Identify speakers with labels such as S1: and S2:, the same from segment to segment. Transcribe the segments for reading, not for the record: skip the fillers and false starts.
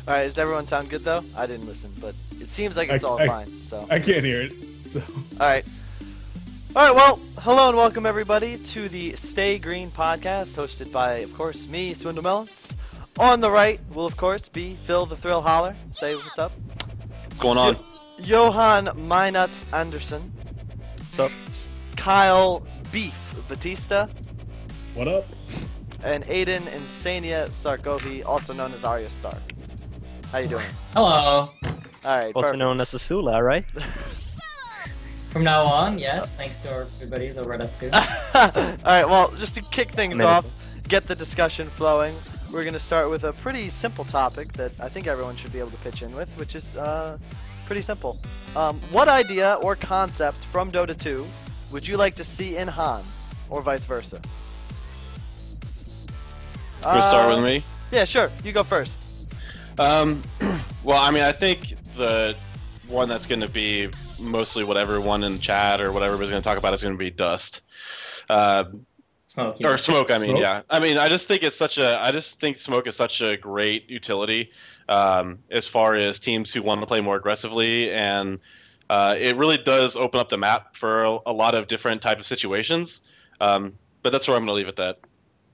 S1: All right, does everyone sound good though? I didn't listen, but it seems like it's all fine. So
S2: I can't hear it. So.
S1: All right. Well, hello and welcome everybody to the Stay Green podcast, hosted by, of course, me, swindlemelonzz. On the right will, of course, be Phil the Thrill Holler. Say what's up.
S3: What's going on?
S1: Johan Mynuts Andersson.
S3: What's up?
S1: Kyle Beef Bautista.
S2: What up?
S1: And Aydin Insania Sarkohi, also known as Arya Stark. How you doing?
S4: Hello.
S1: All right.
S3: Also
S1: perfect.
S3: known as Asula, right?
S4: From now on, yes, thanks to everybody's over at us too.
S1: Alright, well, just to kick things off, get the discussion flowing, we're going to start with a pretty simple topic that I think everyone should be able to pitch in with, which is pretty simple. What idea or concept from Dota 2 would you like to see in Han, or vice versa?
S3: You want to start with me?
S1: Yeah, sure. You go first.
S3: Well, I mean, I think the one that's going to be mostly what everyone in chat or whatever is going to talk about is going to be Dust.
S4: Smoke. Yeah.
S3: Or Smoke, I mean,
S2: Smoke?
S3: yeah. I mean, I just think Smoke is such a great utility as far as teams who want to play more aggressively, and it really does open up the map for a lot of different types of situations. But that's where I'm going to leave it that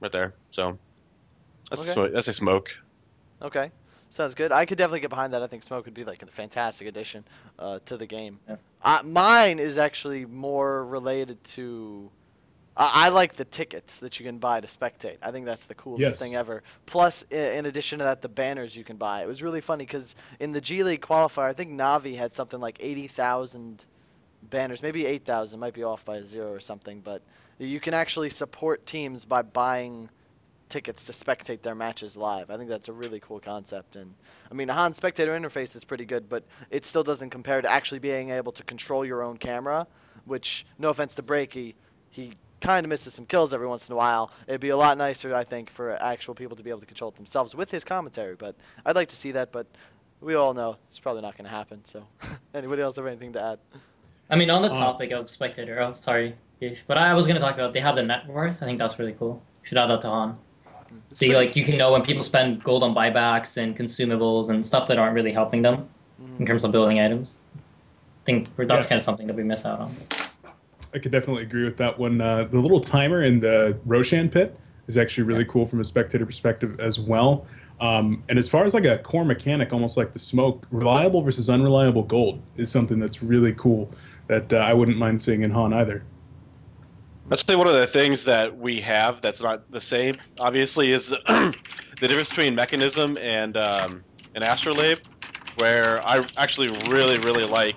S3: right there. So that's a Smoke.
S1: Okay. Sounds good. I could definitely get behind that. I think Smoke would be like a fantastic addition to the game.
S4: Yeah.
S1: Mine is actually more related to... I like the tickets that you can buy to spectate. I think that's the coolest thing ever. Plus, in addition to that, the banners you can buy. It was really funny because in the G League qualifier, I think Navi had something like 80,000 banners. Maybe 8,000. Might be off by a zero or something. But you can actually support teams by buying tickets to spectate their matches live. I think that's a really cool concept. And I mean, the Han spectator interface is pretty good, but it still doesn't compare to actually being able to control your own camera, which, no offense to Breaky, he kind of misses some kills every once in a while. It'd be a lot nicer, I think, for actual people to be able to control it themselves with his commentary, but I'd like to see that, but we all know it's probably not going to happen. So anybody else have anything to add?
S4: I mean, on the topic of spectator, oh, sorry, but I was going to talk about they have the net worth. I think that's really cool. Should add that to Han. So you can know when people spend gold on buybacks and consumables and stuff that aren't really helping them in terms of building items. I think that's kind of something that we miss out on.
S2: I could definitely agree with that one. The little timer in the Roshan pit is actually really cool from a spectator perspective as well. And as far as like a core mechanic, almost like the Smoke, reliable versus unreliable gold is something that's really cool that I wouldn't mind seeing in Han either.
S3: Let's say one of the things that we have that's not the same, obviously, is the difference between Mechanism and Astrolabe, where I actually really like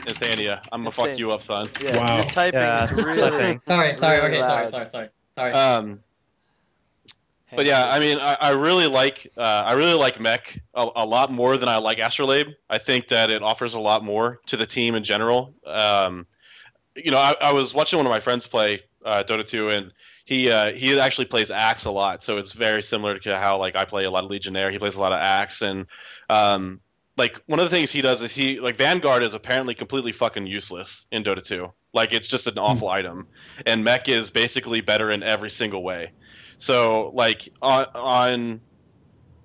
S3: Insania. I'm gonna fuck you up, son.
S1: Yeah,
S2: Wow.
S1: your typing is really...
S4: Sorry.
S1: loud.
S4: Sorry.
S3: But yeah, I mean, I really like Mech a lot more than I like Astrolabe. I think that it offers a lot more to the team in general. You know, I was watching one of my friends play Dota 2, and he actually plays Axe a lot, so it's very similar to how like I play a lot of Legionnaire. He plays a lot of Axe, and like one of the things he does is Vanguard is apparently completely fucking useless in Dota 2. Like it's just an awful item, and Mech is basically better in every single way. So like on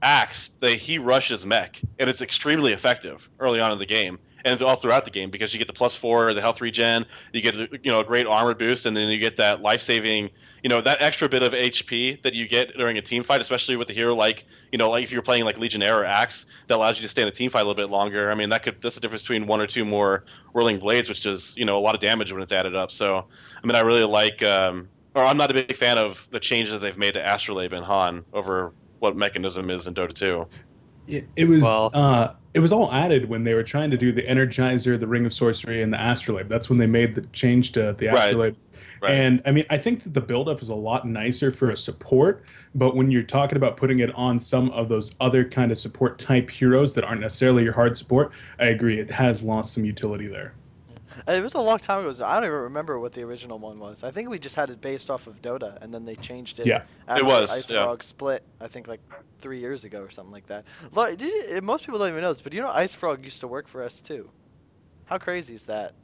S3: Axe, he rushes Mech, and it's extremely effective early on in the game. And all throughout the game, because you get the +4, the health regen, you get a great armor boost, and then you get that life-saving, that extra bit of HP that you get during a team fight, especially with a hero like if you're playing like Legionnaire or Axe, that allows you to stay in a team fight a little bit longer. I mean, that's the difference between 1 or 2 more whirling blades, which is a lot of damage when it's added up. So I mean, I really like, or I'm not a big fan of the changes they've made to Astrolabe and Han over what Mechanism is in Dota 2.
S2: It was all added when they were trying to do the Energizer, the Ring of Sorcery, and the Astrolabe. That's when they made the change to the Astrolabe. Right. And I mean, I think that the buildup is a lot nicer for a support, but when you're talking about putting it on some of those other kind of support type heroes that aren't necessarily your hard support, I agree, it has lost some utility there.
S1: It was a long time ago. I don't even remember what the original one was. I think we just had it based off of Dota, and then they changed it.
S2: Yeah,
S1: after
S3: it was.
S1: Ice Frog split, I think like 3 years ago or something like that. Most people don't even know this, but do you know Ice Frog used to work for us too? How crazy is that?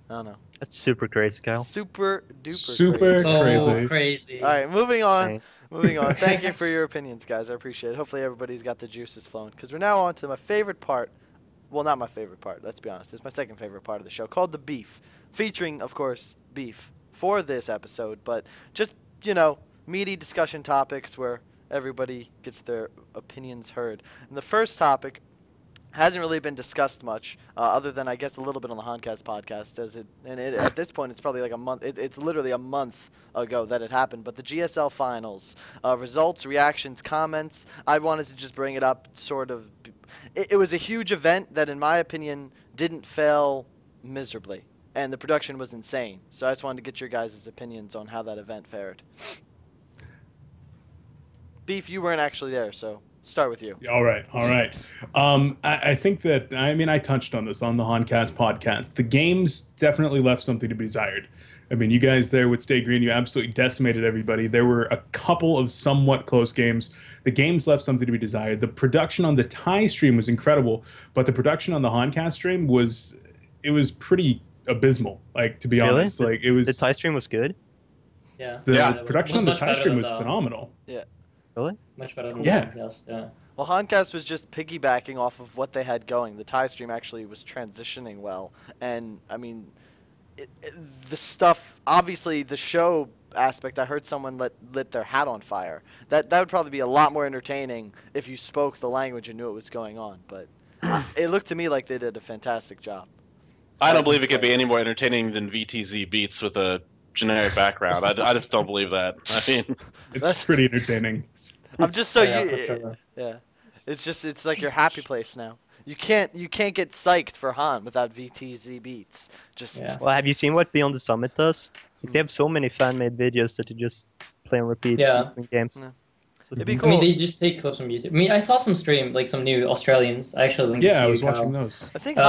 S1: I don't know.
S3: That's super crazy, Kyle.
S1: Super duper
S2: Super
S1: crazy.
S2: crazy.
S4: Crazy.
S1: All right, moving on. Moving on. Thank you for your opinions, guys. I appreciate it. Hopefully everybody's got the juices flowing. Because we're now on to my favorite part. Well, not my favorite part. Let's be honest. It's my second favorite part of the show, called The Beef. Featuring, of course, beef for this episode. But just, meaty discussion topics where everybody gets their opinions heard. And the first topic hasn't really been discussed much, other than, I guess, a little bit on the Honcast podcast. At this point, it's probably like a month. It's literally a month ago that it happened. But the GSL finals, results, reactions, comments, I wanted to just bring it up sort of. It was a huge event that, in my opinion, didn't fail miserably. And the production was insane. So I just wanted to get your guys' opinions on how that event fared. Beef, you weren't actually there, so start with you.
S2: All right. I think that, I touched on this on the Honcast podcast. The games definitely left something to be desired. You guys there with stayGreen, you absolutely decimated everybody. There were a couple of somewhat close games. The games left something to be desired. The production on the Thai stream was incredible, but the production on the Honcast stream was pretty abysmal. To be honest,
S5: the Thai stream was good.
S4: Yeah.
S2: The production on the Thai stream was phenomenal.
S1: Yeah.
S5: Really?
S4: Much better than
S2: Honcast.
S4: Yeah.
S1: Well, Honcast was just piggybacking off of what they had going. The Thai stream actually was transitioning well, and the stuff. Obviously, the show aspect. I heard someone lit their hat on fire. That would probably be a lot more entertaining if you spoke the language and knew what was going on. But it looked to me like they did a fantastic job.
S3: I don't believe it could be any more entertaining than VTZ beats with a generic background. I just don't believe that.
S2: It's pretty entertaining.
S1: I'm just so yeah. It's like your happy place now. You can't get psyched for Han without VTZ beats.
S5: Well, have you seen what Beyond the Summit does? They have so many fan-made videos that you just play and repeat in games.
S1: Yeah.
S5: So
S1: it'd be cool.
S4: They just take clips from YouTube. I saw some stream, some new Australians. I actually linked
S2: I was watching those.
S1: I think
S4: they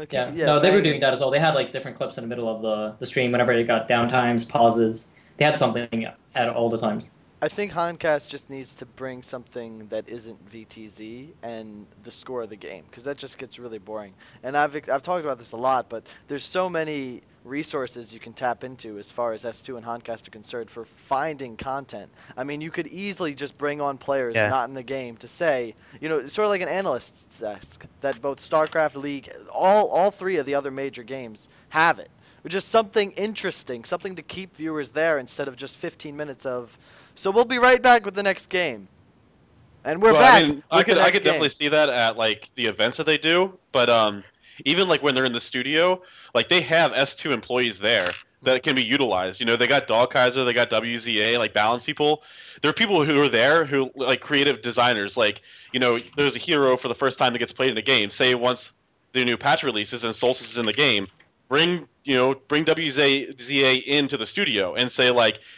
S4: were doing that as well. They had different clips in the middle of the stream whenever it got downtimes, pauses. They had something at all the times.
S1: I think Honcast just needs to bring something that isn't VTZ and the score of the game, because that just gets really boring. And I've talked about this a lot, but there's so many resources you can tap into as far as S2 and Honcast are concerned for finding content. You could easily just bring on players not in the game to say, sort of like an analyst's desk, that both StarCraft, League, all three of the other major games have it. Just something interesting, something to keep viewers there instead of just 15 minutes of, so we'll be right back with the next game. And we're back.
S3: I could definitely see that at the events that they do, but even when they're in the studio, they have S2 employees there that can be utilized. They got Dog Kaiser, they got WZA, balance people. There are people who are there who creative designers. There's a hero for the first time that gets played in a game. Say once the new patch releases and Solstice is in the game, bring WZA into the studio and say,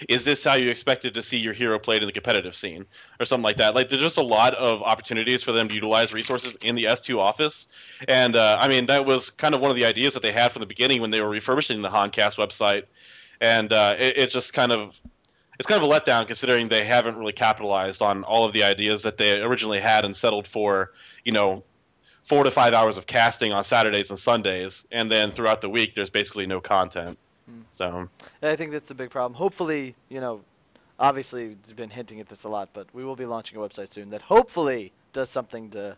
S3: is this how you expected to see your hero played in the competitive scene or something like that? There's just a lot of opportunities for them to utilize resources in the S2 office. And, that was kind of one of the ideas that they had from the beginning when they were refurbishing the Honcast website. And it's kind of a letdown considering they haven't really capitalized on all of the ideas that they originally had and settled for, 4 to 5 hours of casting on Saturdays and Sundays, and then throughout the week there's basically no content. So
S1: I think that's a big problem. Hopefully, obviously we've been hinting at this a lot, but we will be launching a website soon that hopefully does something to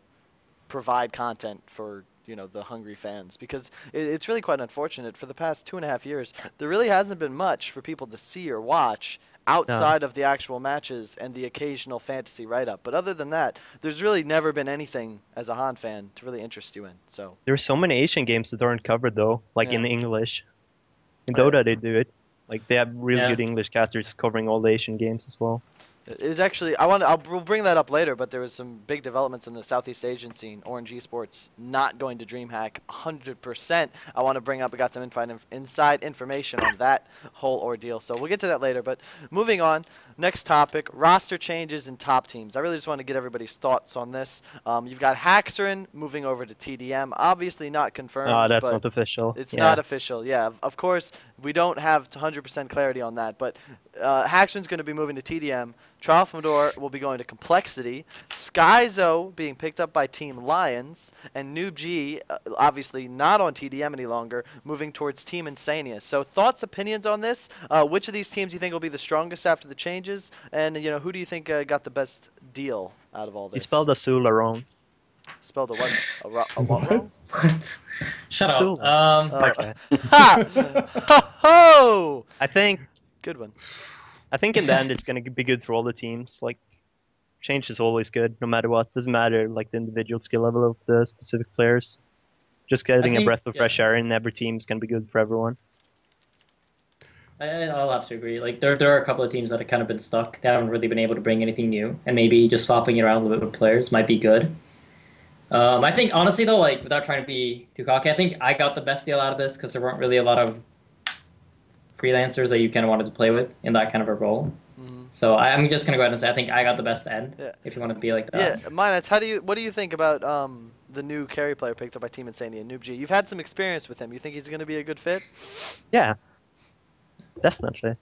S1: provide content for the hungry fans, because it's really quite unfortunate. For the past 2.5 years, there really hasn't been much for people to see or watch outside of the actual matches and the occasional fantasy write-up. But other than that, there's really never been anything as a Han fan to really interest you in. So
S5: there's so many Asian games that aren't covered though, in English. In Dota they do it. They have really good English casters covering all the Asian games as well.
S1: It is actually, we'll bring that up later, but there was some big developments in the Southeast Asian scene. Orange Esports not going to DreamHack 100%. I want to bring up, we got some inside information on that whole ordeal, so we'll get to that later. But moving on, next topic, roster changes in top teams. I really just want to get everybody's thoughts on this. You've got Haxerin moving over to TDM, obviously not confirmed.
S5: That's not official.
S1: It's not official, yeah. Of course, we don't have 100% clarity on that, but Haxerin's going to be moving to TDM. Tralfamadore will be going to Complexity, Skyzo being picked up by Team Lions, and Noob G, obviously not on TDM any longer, moving towards Team Insania. So thoughts, opinions on this? Which of these teams do you think will be the strongest after the changes? And, who do you think got the best deal out of all this?
S5: You spelled Azula wrong.
S1: Spelled a what? A what wrong?
S4: What? Shut up.
S5: Okay.
S1: Ha! Ho!
S5: I think
S1: Good one.
S5: I think in the end it's gonna be good for all the teams. Like, change is always good, no matter what. Doesn't matter like the individual skill level of the specific players. Just getting a breath of fresh air in every team is gonna be good for everyone.
S4: I'll have to agree. Like there are a couple of teams that have kind of been stuck. They haven't really been able to bring anything new, and maybe just swapping it around a little bit with players might be good. I think honestly though, like without trying to be too cocky, I think I got the best deal out of this because there weren't really a lot of freelancers that you kind of wanted to play with in that kind of a role. So I'm just gonna go ahead and say I think I got the best end. Yeah. If you want to be like that.
S1: Yeah, Mynuts, what do you think about the new carry player picked up by Team Insania, Noob G? You've had some experience with him. You think he's gonna be a good fit?
S5: Yeah, definitely.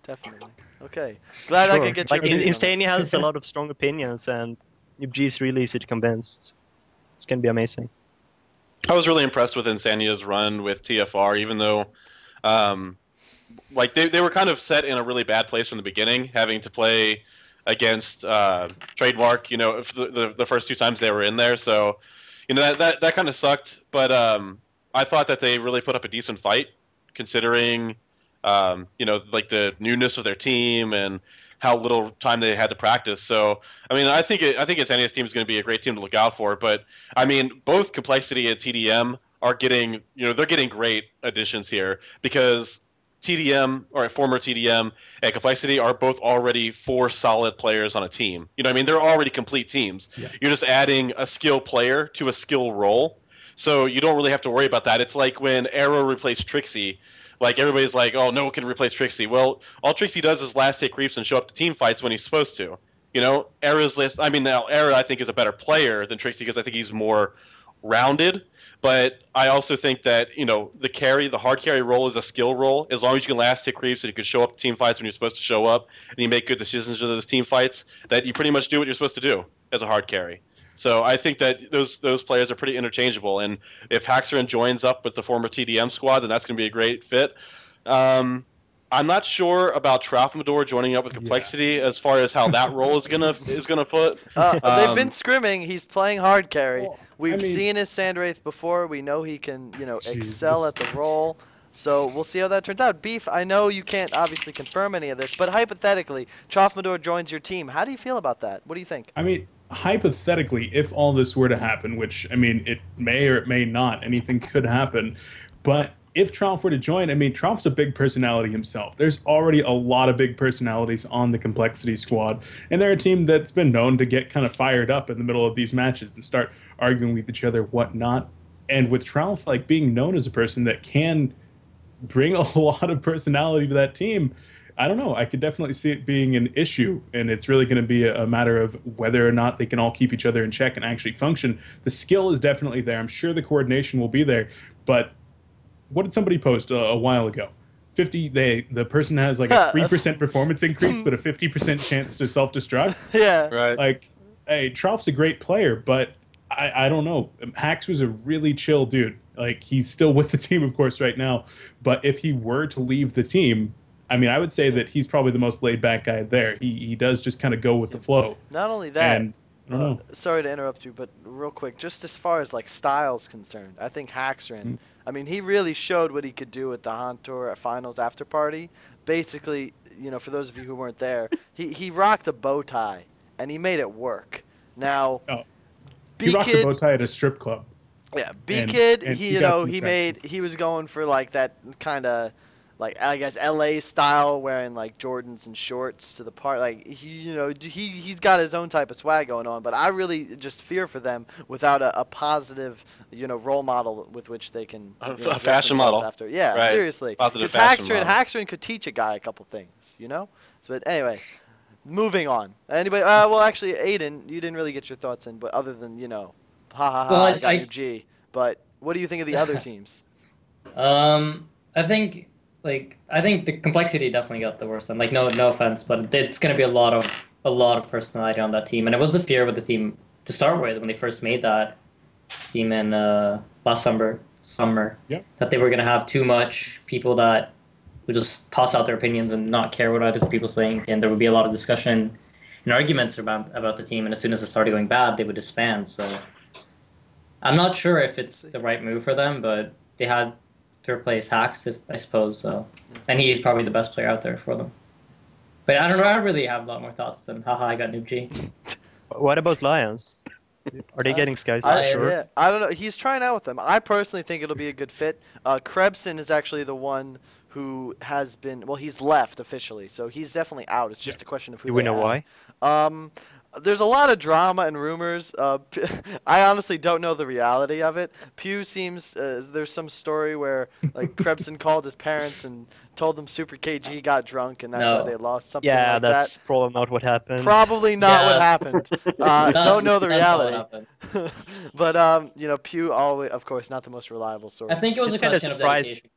S1: Definitely. Okay. Glad I could get your opinion.
S5: Insania has a lot of strong opinions, and Noob G is really easy to convince. It's gonna be amazing.
S3: I was really impressed with Insania's run with TFR, even though, like they were kind of set in a really bad place from the beginning, having to play against Trademark. The first two times they were in there, so that kind of sucked. But I thought that they really put up a decent fight, considering like the newness of their team and how little time they had to practice. So, I mean, I think Insania's team is going to be a great team to look out for. But, I mean, both Complexity and TDM are getting, they're getting great additions here because TDM, or former TDM, and Complexity are both already 4 solid players on a team. I mean, they're already complete teams. Yeah. You're just adding a skill player to a skill role. So you don't really have to worry about that. It's like when Arrow replaced Trixie. Like, everybody's like, oh, no one can replace Trixie. Well, all Trixie does is last hit creeps and show up to team fights when he's supposed to. Arrow's list, I mean, now Arrow, I think, is a better player than Trixie because I think he's more rounded. But I also think that, the hard carry role is a skill role. As long as you can last hit creeps and you can show up to team fights when you're supposed to show up and you make good decisions in those team fights, that you pretty much do what you're supposed to do as a hard carry. So I think that those players are pretty interchangeable, and if Haxerin joins up with the former TDM squad, then that's going to be a great fit. I'm not sure about Tralfamadore joining up with Complexity as far as how that role is gonna foot.
S1: They've been scrimming. He's playing hard carry. Well, We've seen his Sandwraith before. We know he can excel at the role. So we'll see how that turns out. Beef, I know you can't obviously confirm any of this, but hypothetically, Tralfamadore joins your team. How do you feel about that? What do you think?
S2: I mean, hypothetically, if all this were to happen, which, I mean, it may or it may not, anything could happen, but if Tralf were to join, I mean, Tralf's a big personality himself. There's already a lot of big personalities on the Complexity squad, and they're a team that's been known to get kind of fired up in the middle of these matches and start arguing with each other, whatnot. And with Tralf, like, being known as a person that can bring a lot of personality to that team, I don't know. I could definitely see it being an issue, and it's really going to be a matter of whether or not they can all keep each other in check and actually function. The skill is definitely there. I'm sure the coordination will be there, but what did somebody post a while ago? The person has like a 3% performance increase, but a 50% chance to self-destruct.
S1: Yeah.
S3: Right.
S2: Like, hey, Tralf's a great player, but I don't know. Hax was a really chill dude. Like, he's still with the team, of course, right now. But if he were to leave the team, I mean, I would say that he's probably the most laid-back guy there. He does just kind of go with the flow.
S1: Not only that,
S2: and,
S1: sorry to interrupt you, but real quick, just as far as like style's concerned, I think Haxerin, I mean, he really showed what he could do at the Han Tour Finals after party. Basically, for those of you who weren't there, he rocked a bow tie, and he made it work. Now,
S2: he rocked a bow tie at a strip club.
S1: Yeah, B-Kid, he was going for like that kind of, like, I guess LA style, wearing like Jordans and shorts to the part. Like, he's got his own type of swag going on, but I really just fear for them without a positive, role model with which they can
S3: a fashion model
S1: after. Yeah, right. Seriously.
S3: Because
S1: Haxerin could teach a guy a couple things, So, but anyway, moving on. Anybody? Well, actually, Aydin, you didn't really get your thoughts in, but other than I got UG. But what do you think of the other teams?
S4: I think the Complexity definitely got the worst one. Like, no offense, but it's going to be a lot a lot of personality on that team, and it was the fear with the team to start with when they first made that team in last summer,
S2: yep.
S4: that they were going to have too much people that would just toss out their opinions and not care what other people think, and there would be a lot of discussion and arguments about the team, and as soon as it started going bad, they would disband. So I'm not sure if it's the right move for them, but they had to replace Hacks, I suppose. So, and he's probably the best player out there for them. But I don't know. I don't really have a lot more thoughts than haha, I got Noob G.
S5: What about Lions? Are they getting Skies?
S1: Yeah, I don't know. He's trying out with them. I personally think it'll be a good fit. Krebson is actually the one who has been. Well, he's left officially, so he's definitely out. It's just a question of who.
S5: Do we know why?
S1: There's a lot of drama and rumors. I honestly don't know the reality of it. Pew seems there's some story where like Krebson called his parents and told them Super KG got drunk and that's why they lost something like that.
S5: Yeah, that's probably not what happened.
S1: Probably not what happened. Don't know the reality. But you know, Pew always, of course, not the most reliable source.
S4: I think it was a question of dedication.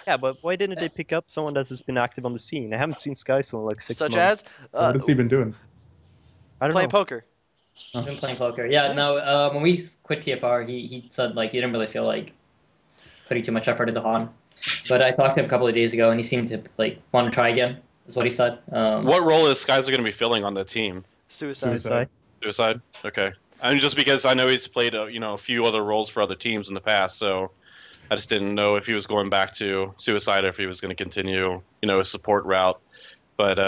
S5: Yeah, but why didn't they pick up someone that has been active on the scene? I haven't seen Skies in like 6 months.
S1: Such as?
S2: What has he been doing?
S5: I don't
S1: playing
S5: know.
S1: poker.
S4: He's been playing poker. Yeah, no, when we quit TFR, he said like he didn't really feel like putting too much effort into Han. But I talked to him a couple of days ago, and he seemed to like want to try again. Is what he said.
S3: What role is Skies going to be filling on the team?
S1: Suicide.
S3: Okay. I mean, just because I know he's played a few other roles for other teams in the past, so I just didn't know if he was going back to Suicide or if he was going to continue, a support route. But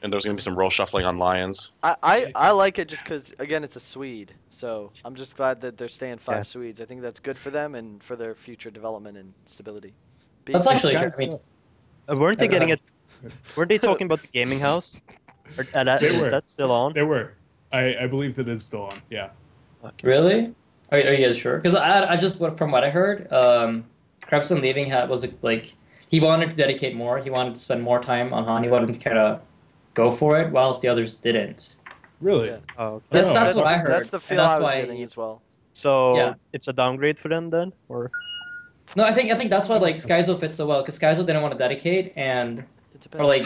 S3: and there's going to be some role shuffling on Lions.
S1: I like it just because, again, it's a Swede. So I'm just glad that they're staying 5 Swedes. I think that's good for them and for their future development and stability.
S4: That's actually true. I mean,
S5: weren't they getting it? Weren't they talking about the gaming house? Is that still on?
S2: They were. I believe that it's still on. Yeah.
S5: Okay.
S4: Really? Are you guys sure? Because I just, from what I heard, Krebson leaving was like he wanted to dedicate more. He wanted to spend more time on Han. He wanted to kind of go for it, whilst the others didn't.
S2: Really?
S1: Yeah.
S5: Oh,
S4: that's what I heard.
S1: That's the feel I was getting as well.
S5: So it's a downgrade for them then, or?
S4: No, I think that's why like Skyzo fits so well, because Skyzo didn't want to dedicate or like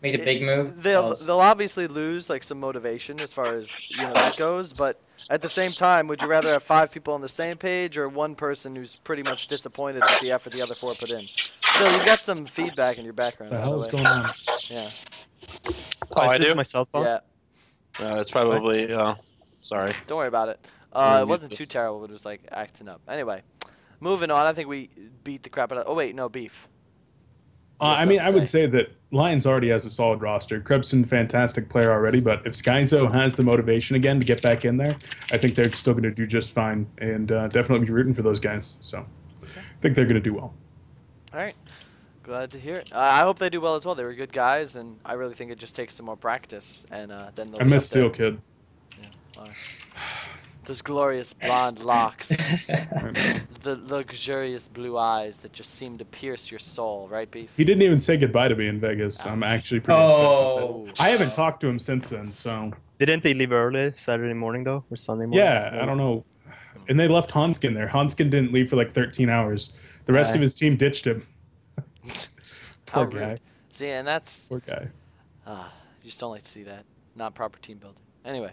S4: make a big move.
S1: They'll obviously lose like some motivation as far as that goes, but at the same time, would you rather have 5 people on the same page or one person who's pretty much disappointed with the effort the other 4 put in? So you got some feedback in your background.
S2: What the hell's going on?
S1: Yeah.
S5: I do my cell phone.
S1: Yeah.
S3: It's probably. Sorry.
S1: Don't worry about it. It wasn't too terrible, but it was like acting up. Anyway, moving on. I think we beat the crap out of. Oh wait, no beef.
S2: I mean, I would say that Lions already has a solid roster. Krebson, fantastic player already, but if Skyzo has the motivation again to get back in there, I think they're still going to do just fine, and definitely be rooting for those guys. So, I think they're going to do well.
S1: All right, glad to hear it. I hope they do well as well. They were good guys, and I really think it just takes some more practice, and then they'll.
S2: I miss Seal Kid.
S1: Yeah. Those glorious blonde locks, the luxurious blue eyes that just seem to pierce your soul, right, Beef?
S2: He didn't even say goodbye to me in Vegas. I'm actually pretty upset with it. I haven't talked to him since then, so...
S5: Didn't they leave early Saturday morning, though? Or Sunday morning?
S2: Yeah, I don't know. And they left Hanskin there. Hanskin didn't leave for like 13 hours. The rest of his team ditched him. Poor guy.
S1: See, and that's...
S2: Poor guy.
S1: You just don't like to see that. Not proper team building. Anyway,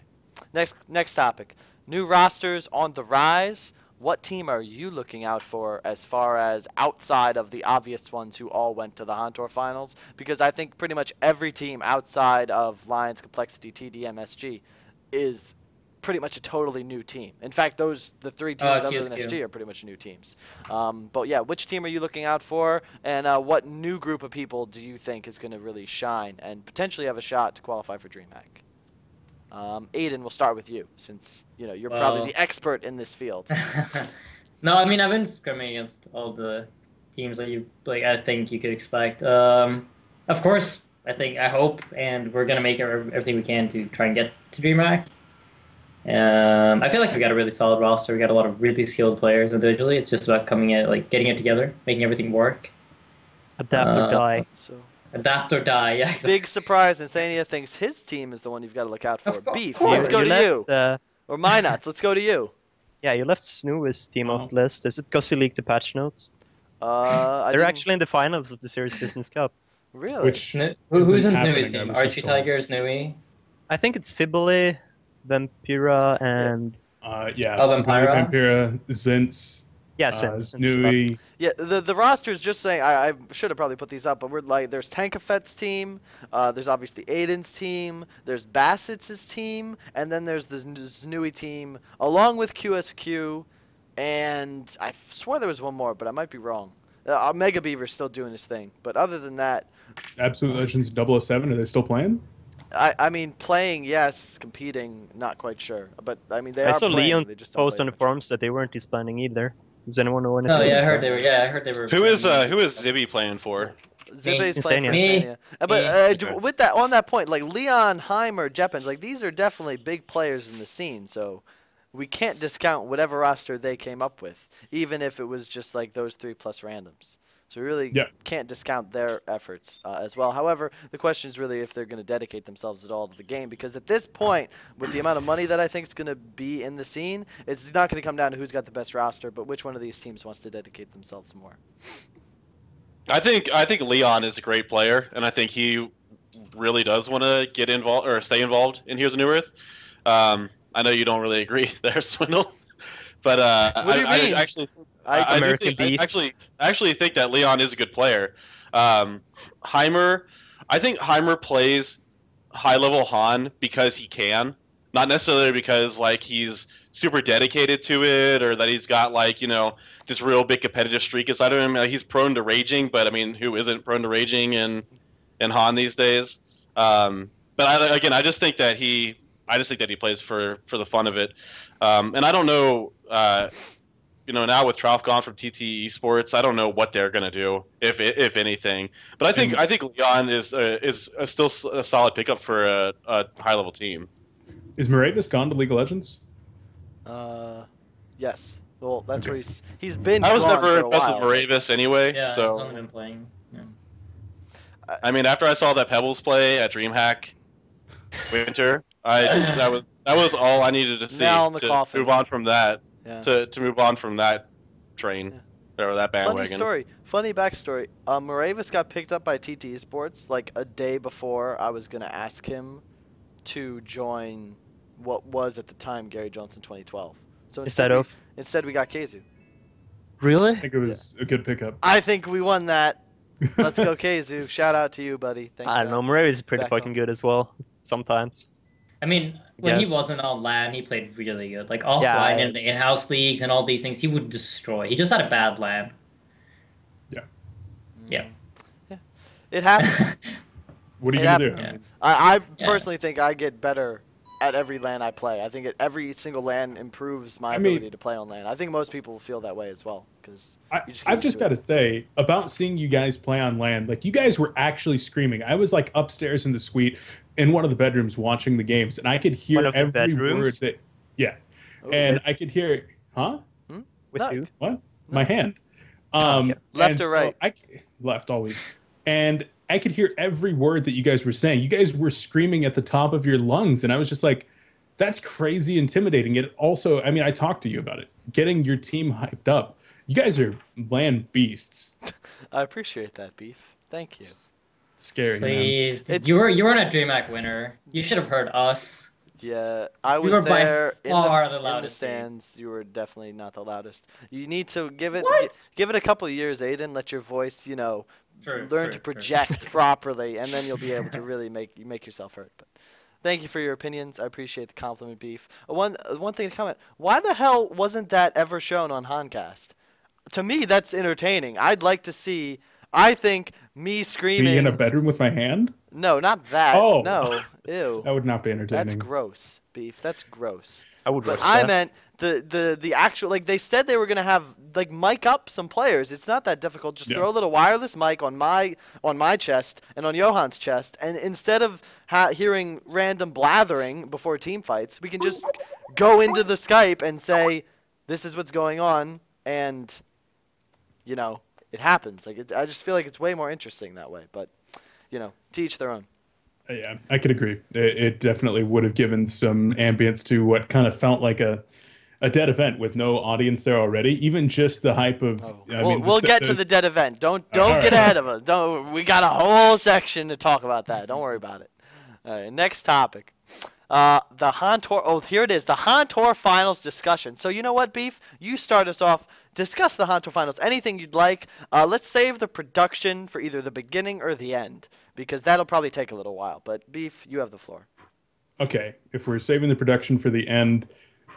S1: next topic. New rosters on the rise. What team are you looking out for as far as outside of the obvious ones who all went to the Hontor finals? Because I think pretty much every team outside of Lions, Complexity, TD, MSG is pretty much a totally new team. In fact, the 3 teams other than SG are pretty much new teams. But yeah, which team are you looking out for? And what new group of people do you think is going to really shine and potentially have a shot to qualify for DreamHack? Aydin, we'll start with you, since you're probably the expert in this field.
S4: No, I mean I've been scrimming against all the teams that I think you could expect. Of course, I hope, and we're gonna make everything we can to try and get to DreamHack. I feel like we got a really solid roster. We got a lot of really skilled players individually. It's just about coming in, getting it together, making everything work.
S5: Adapt or die.
S4: Adapt or die, yeah. Exactly.
S1: Big surprise, Insania thinks his team is the one you've got to look out for. Beef, let's go to you. Or Mynuts, let's go to you.
S5: Yeah, you left Snoo's team off the list. Is it because he leaked the patch notes? They're actually in the finals of the Series Business Cup.
S1: Really?
S2: Which
S4: who's in
S2: happening,
S4: Snooey's team? Archie Tiger, Snooey?
S5: I think it's Fibule, Vampira, and
S2: yeah,
S4: Vampira?
S2: Vampira, Zintz, Snooey.
S1: Yeah, the roster's just saying. I should have probably put these up, but we're like, there's Tankafet's team, there's obviously Aydin's team, there's Bassett's team, and then there's the Snooey team, along with QSQ, and I swore there was one more, but I might be wrong. Mega Beaver's still doing his thing, but other than that,
S2: Absolute Legends 007, are they still playing?
S1: I mean, playing, yes. Competing, not quite sure. But I mean, they are
S5: saw
S1: playing.
S5: Leon
S1: They just
S5: post on the forums that they weren't disbanding either. Does anyone know anything?
S4: Oh yeah, I heard they were. Yeah, I heard they were.
S3: Who is Zibby playing for?
S1: Zibbe's playing for
S5: Insania.
S1: Insania. But with that, on that point, like Leon, Heimer, Jeppens, like these are definitely big players in the scene. So we can't discount whatever roster they came up with, even if it was just like those 3 plus randoms. So we really can't discount their efforts as well. However, the question is really if they're going to dedicate themselves at all to the game. Because at this point, with the amount of money that I think is going to be in the scene, it's not going to come down to who's got the best roster, but which one of these teams wants to dedicate themselves more.
S3: I think Leon is a great player, and I think he really does want to get involved or stay involved in Heroes of New Earth. I know you don't really agree there, Swindle, but
S1: what do you mean?
S3: I actually think that Leon is a good player. Heimer, I think Heimer plays high-level Han because he can, not necessarily because like he's super dedicated to it or that he's got like this real big competitive streak inside of him. He's prone to raging, but I mean, who isn't prone to raging in Han these days? But I just think that he plays for the fun of it, and I don't know. Now with Trout gone from TT eSports, I don't know what they're gonna do, if anything. But I think Leon is still a solid pickup for a high level team.
S2: Is Moravis gone to League of Legends?
S1: Yes. Well, that's where he's been.
S3: I was
S1: gone
S3: never
S1: for a
S3: impressed
S1: while.
S3: with Moravis anyway.
S4: Yeah,
S3: so
S4: he's only been playing. Yeah.
S3: I mean, after I saw that Pebbles play at DreamHack Winter, that was all I needed to see to move on from that.
S1: Yeah.
S3: To move on from that train or that bandwagon.
S1: Funny backstory. Moravis got picked up by TT Esports like a day before I was gonna ask him to join what was at the time Gary Johnson 2012. So instead we got Kazu.
S5: Really?
S2: I think it was a good pickup.
S1: I think we won that. Let's go Kazu. Shout out to you, buddy. Thank you.
S5: I don't know. Moravis is pretty fucking good as well. Sometimes.
S4: I mean, when he wasn't on LAN, he played really good. Like offline in the in-house leagues and all these things, he would destroy. He just had a bad LAN. Yeah.
S1: It happens.
S2: What are you gonna do?
S1: Yeah. I personally think I get better at every LAN I play. I think every single LAN improves my ability to play on LAN. I think most people feel that way as well. Because
S2: I've just got to say about seeing you guys play on LAN, like you guys were actually screaming. I was like upstairs in the suite in one of the bedrooms watching the games, and I could hear every word that. Yeah, and I could hear, huh?
S5: With who?
S2: What? My hand.
S1: Left or right?
S2: Left always. And I could hear every word that you guys were saying. You guys were screaming at the top of your lungs, and I was just like, that's crazy intimidating. It also, I mean, I talked to you about it. Getting your team hyped up. You guys are LAN beasts.
S1: I appreciate that, Beef. Thank you.
S2: It's scary,
S4: Please. Man. You were on a DreamHack winner. You should have heard us.
S1: Yeah, I was there in the stands. You were definitely not the loudest. You need to give it a couple of years, Aydin. Let your voice, learn to project properly, and then you'll be able to really make yourself heard. But thank you for your opinions. I appreciate the compliment, Beef. One thing to comment: why the hell wasn't that ever shown on Honcast? To me, that's entertaining. I'd like to see. I think me screaming.
S2: Being in a bedroom with my hand?
S1: No, not that.
S2: Oh.
S1: No. Ew.
S2: That would not be entertaining.
S1: That's gross, Beef. That's gross.
S5: I would watch
S1: I
S5: that.
S1: meant the actual, like, they said they were going to have, like, mic up some players. It's not that difficult. Just throw a little wireless mic on my chest and on Johan's chest, and instead of hearing random blathering before team fights, we can just go into the Skype and say, this is what's going on, and, it happens. Like, I just feel like it's way more interesting that way. But, to each their own.
S2: Yeah, I could agree. It definitely would have given some ambience to what kind of felt like a a dead event with no audience there already, even just the hype of.
S1: We'll get to the dead event. Don't get ahead of us. We got a whole section to talk about that. Don't worry about it. All right, next topic. The Han Tour. Oh, here it is. The Han Tour Finals discussion. So you know what, Beef? You start us off. Discuss the Han Tour Finals. Anything you'd like. Let's save the production for either the beginning or the end, because that'll probably take a little while. But Beef, you have the floor.
S2: Okay, if we're saving the production for the end,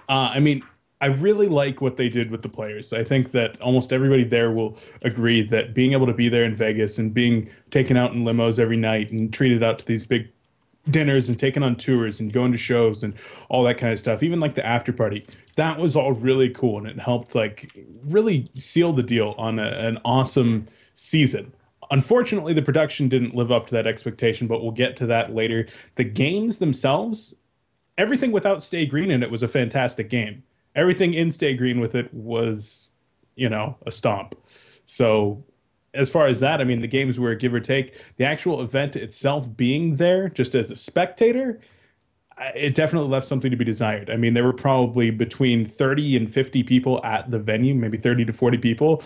S2: I mean, I really like what they did with the players. I think that almost everybody there will agree that being able to be there in Vegas and being taken out in limos every night and treated out to these big dinners and taken on tours and going to shows and all that kind of stuff, even like the after party, that was all really cool, and it helped like really seal the deal on an awesome season. Unfortunately, the production didn't live up to that expectation, but we'll get to that later. The games themselves, everything without stayGreen in it was a fantastic game. Everything in stayGreen with it was, a stomp. So as far as that, I mean, the games were give or take. The actual event itself being there just as a spectator, it definitely left something to be desired. I mean, there were probably between 30 and 50 people at the venue, maybe 30 to 40 people.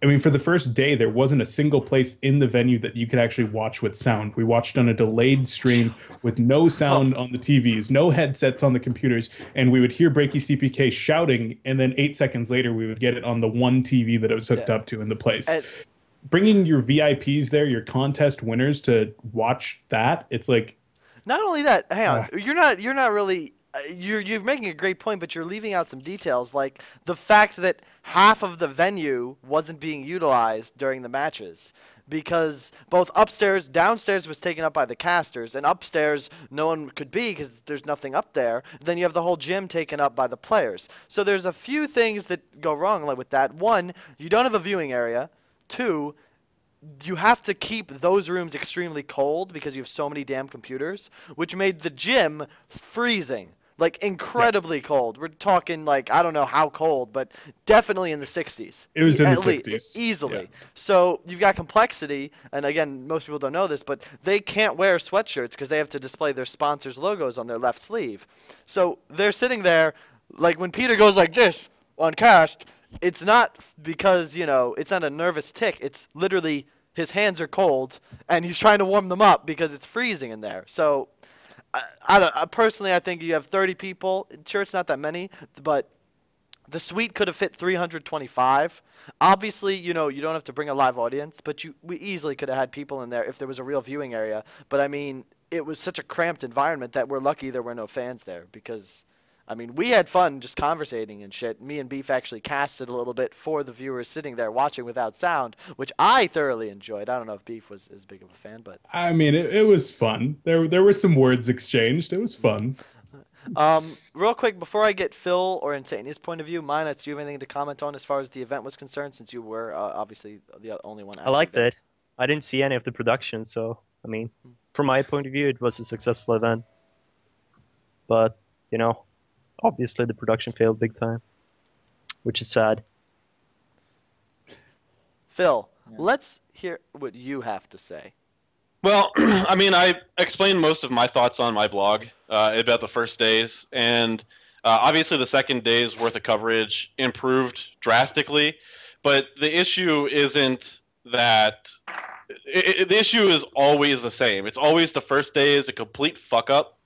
S2: I mean, for the first day, there wasn't a single place in the venue that you could actually watch with sound. We watched on a delayed stream with no sound on the TVs, no headsets on the computers, and we would hear Breaky CPK shouting, and then 8 seconds later, we would get it on the one TV that it was hooked up to in the place. Bringing your VIPs there, your contest winners, to watch that, it's like...
S1: Not only that, hang on, you're not really... You're making a great point, but you're leaving out some details, like the fact that half of the venue wasn't being utilized during the matches because both downstairs was taken up by the casters, and upstairs no one could be because there's nothing up there. Then you have the whole gym taken up by the players. So there's a few things that go wrong with that. One, you don't have a viewing area. Two, you have to keep those rooms extremely cold because you have so many damn computers, which made the gym freezing. Like, incredibly cold. We're talking, like, I don't know how cold, but definitely in the 60s.
S2: It was in the 60s.
S1: Easily. Yeah. So you've got complexity, and again, most people don't know this, but they can't wear sweatshirts because they have to display their sponsors' logos on their left sleeve. So they're sitting there, like, when Peter goes like this on cast, it's not because, it's not a nervous tick. It's literally his hands are cold, and he's trying to warm them up because it's freezing in there. So... personally, I think you have 30 people. Sure, it's not that many, but the suite could have fit 325. Obviously, you don't have to bring a live audience, but we easily could have had people in there if there was a real viewing area. But, I mean, it was such a cramped environment that we're lucky there were no fans there because, I mean, we had fun just conversating and shit. Me and Beef actually casted a little bit for the viewers sitting there watching without sound, which I thoroughly enjoyed. I don't know if Beef was as big of a fan, but...
S2: I mean, it was fun. There were some words exchanged. It was fun.
S1: Real quick, before I get Phil or Insania's point of view, Mynuts, do you have anything to comment on as far as the event was concerned, since you were obviously the only one?
S5: I liked it. I didn't see any of the production, so, I mean, from my point of view, it was a successful event. But, obviously the production failed big time, which is sad.
S1: Phil, let's hear what you have to say.
S3: Well, I mean, I explained most of my thoughts on my blog about the first days, and obviously the second day's worth of coverage improved drastically, but the issue isn't that... the issue is always the same. It's always the first day is a complete fuck-up,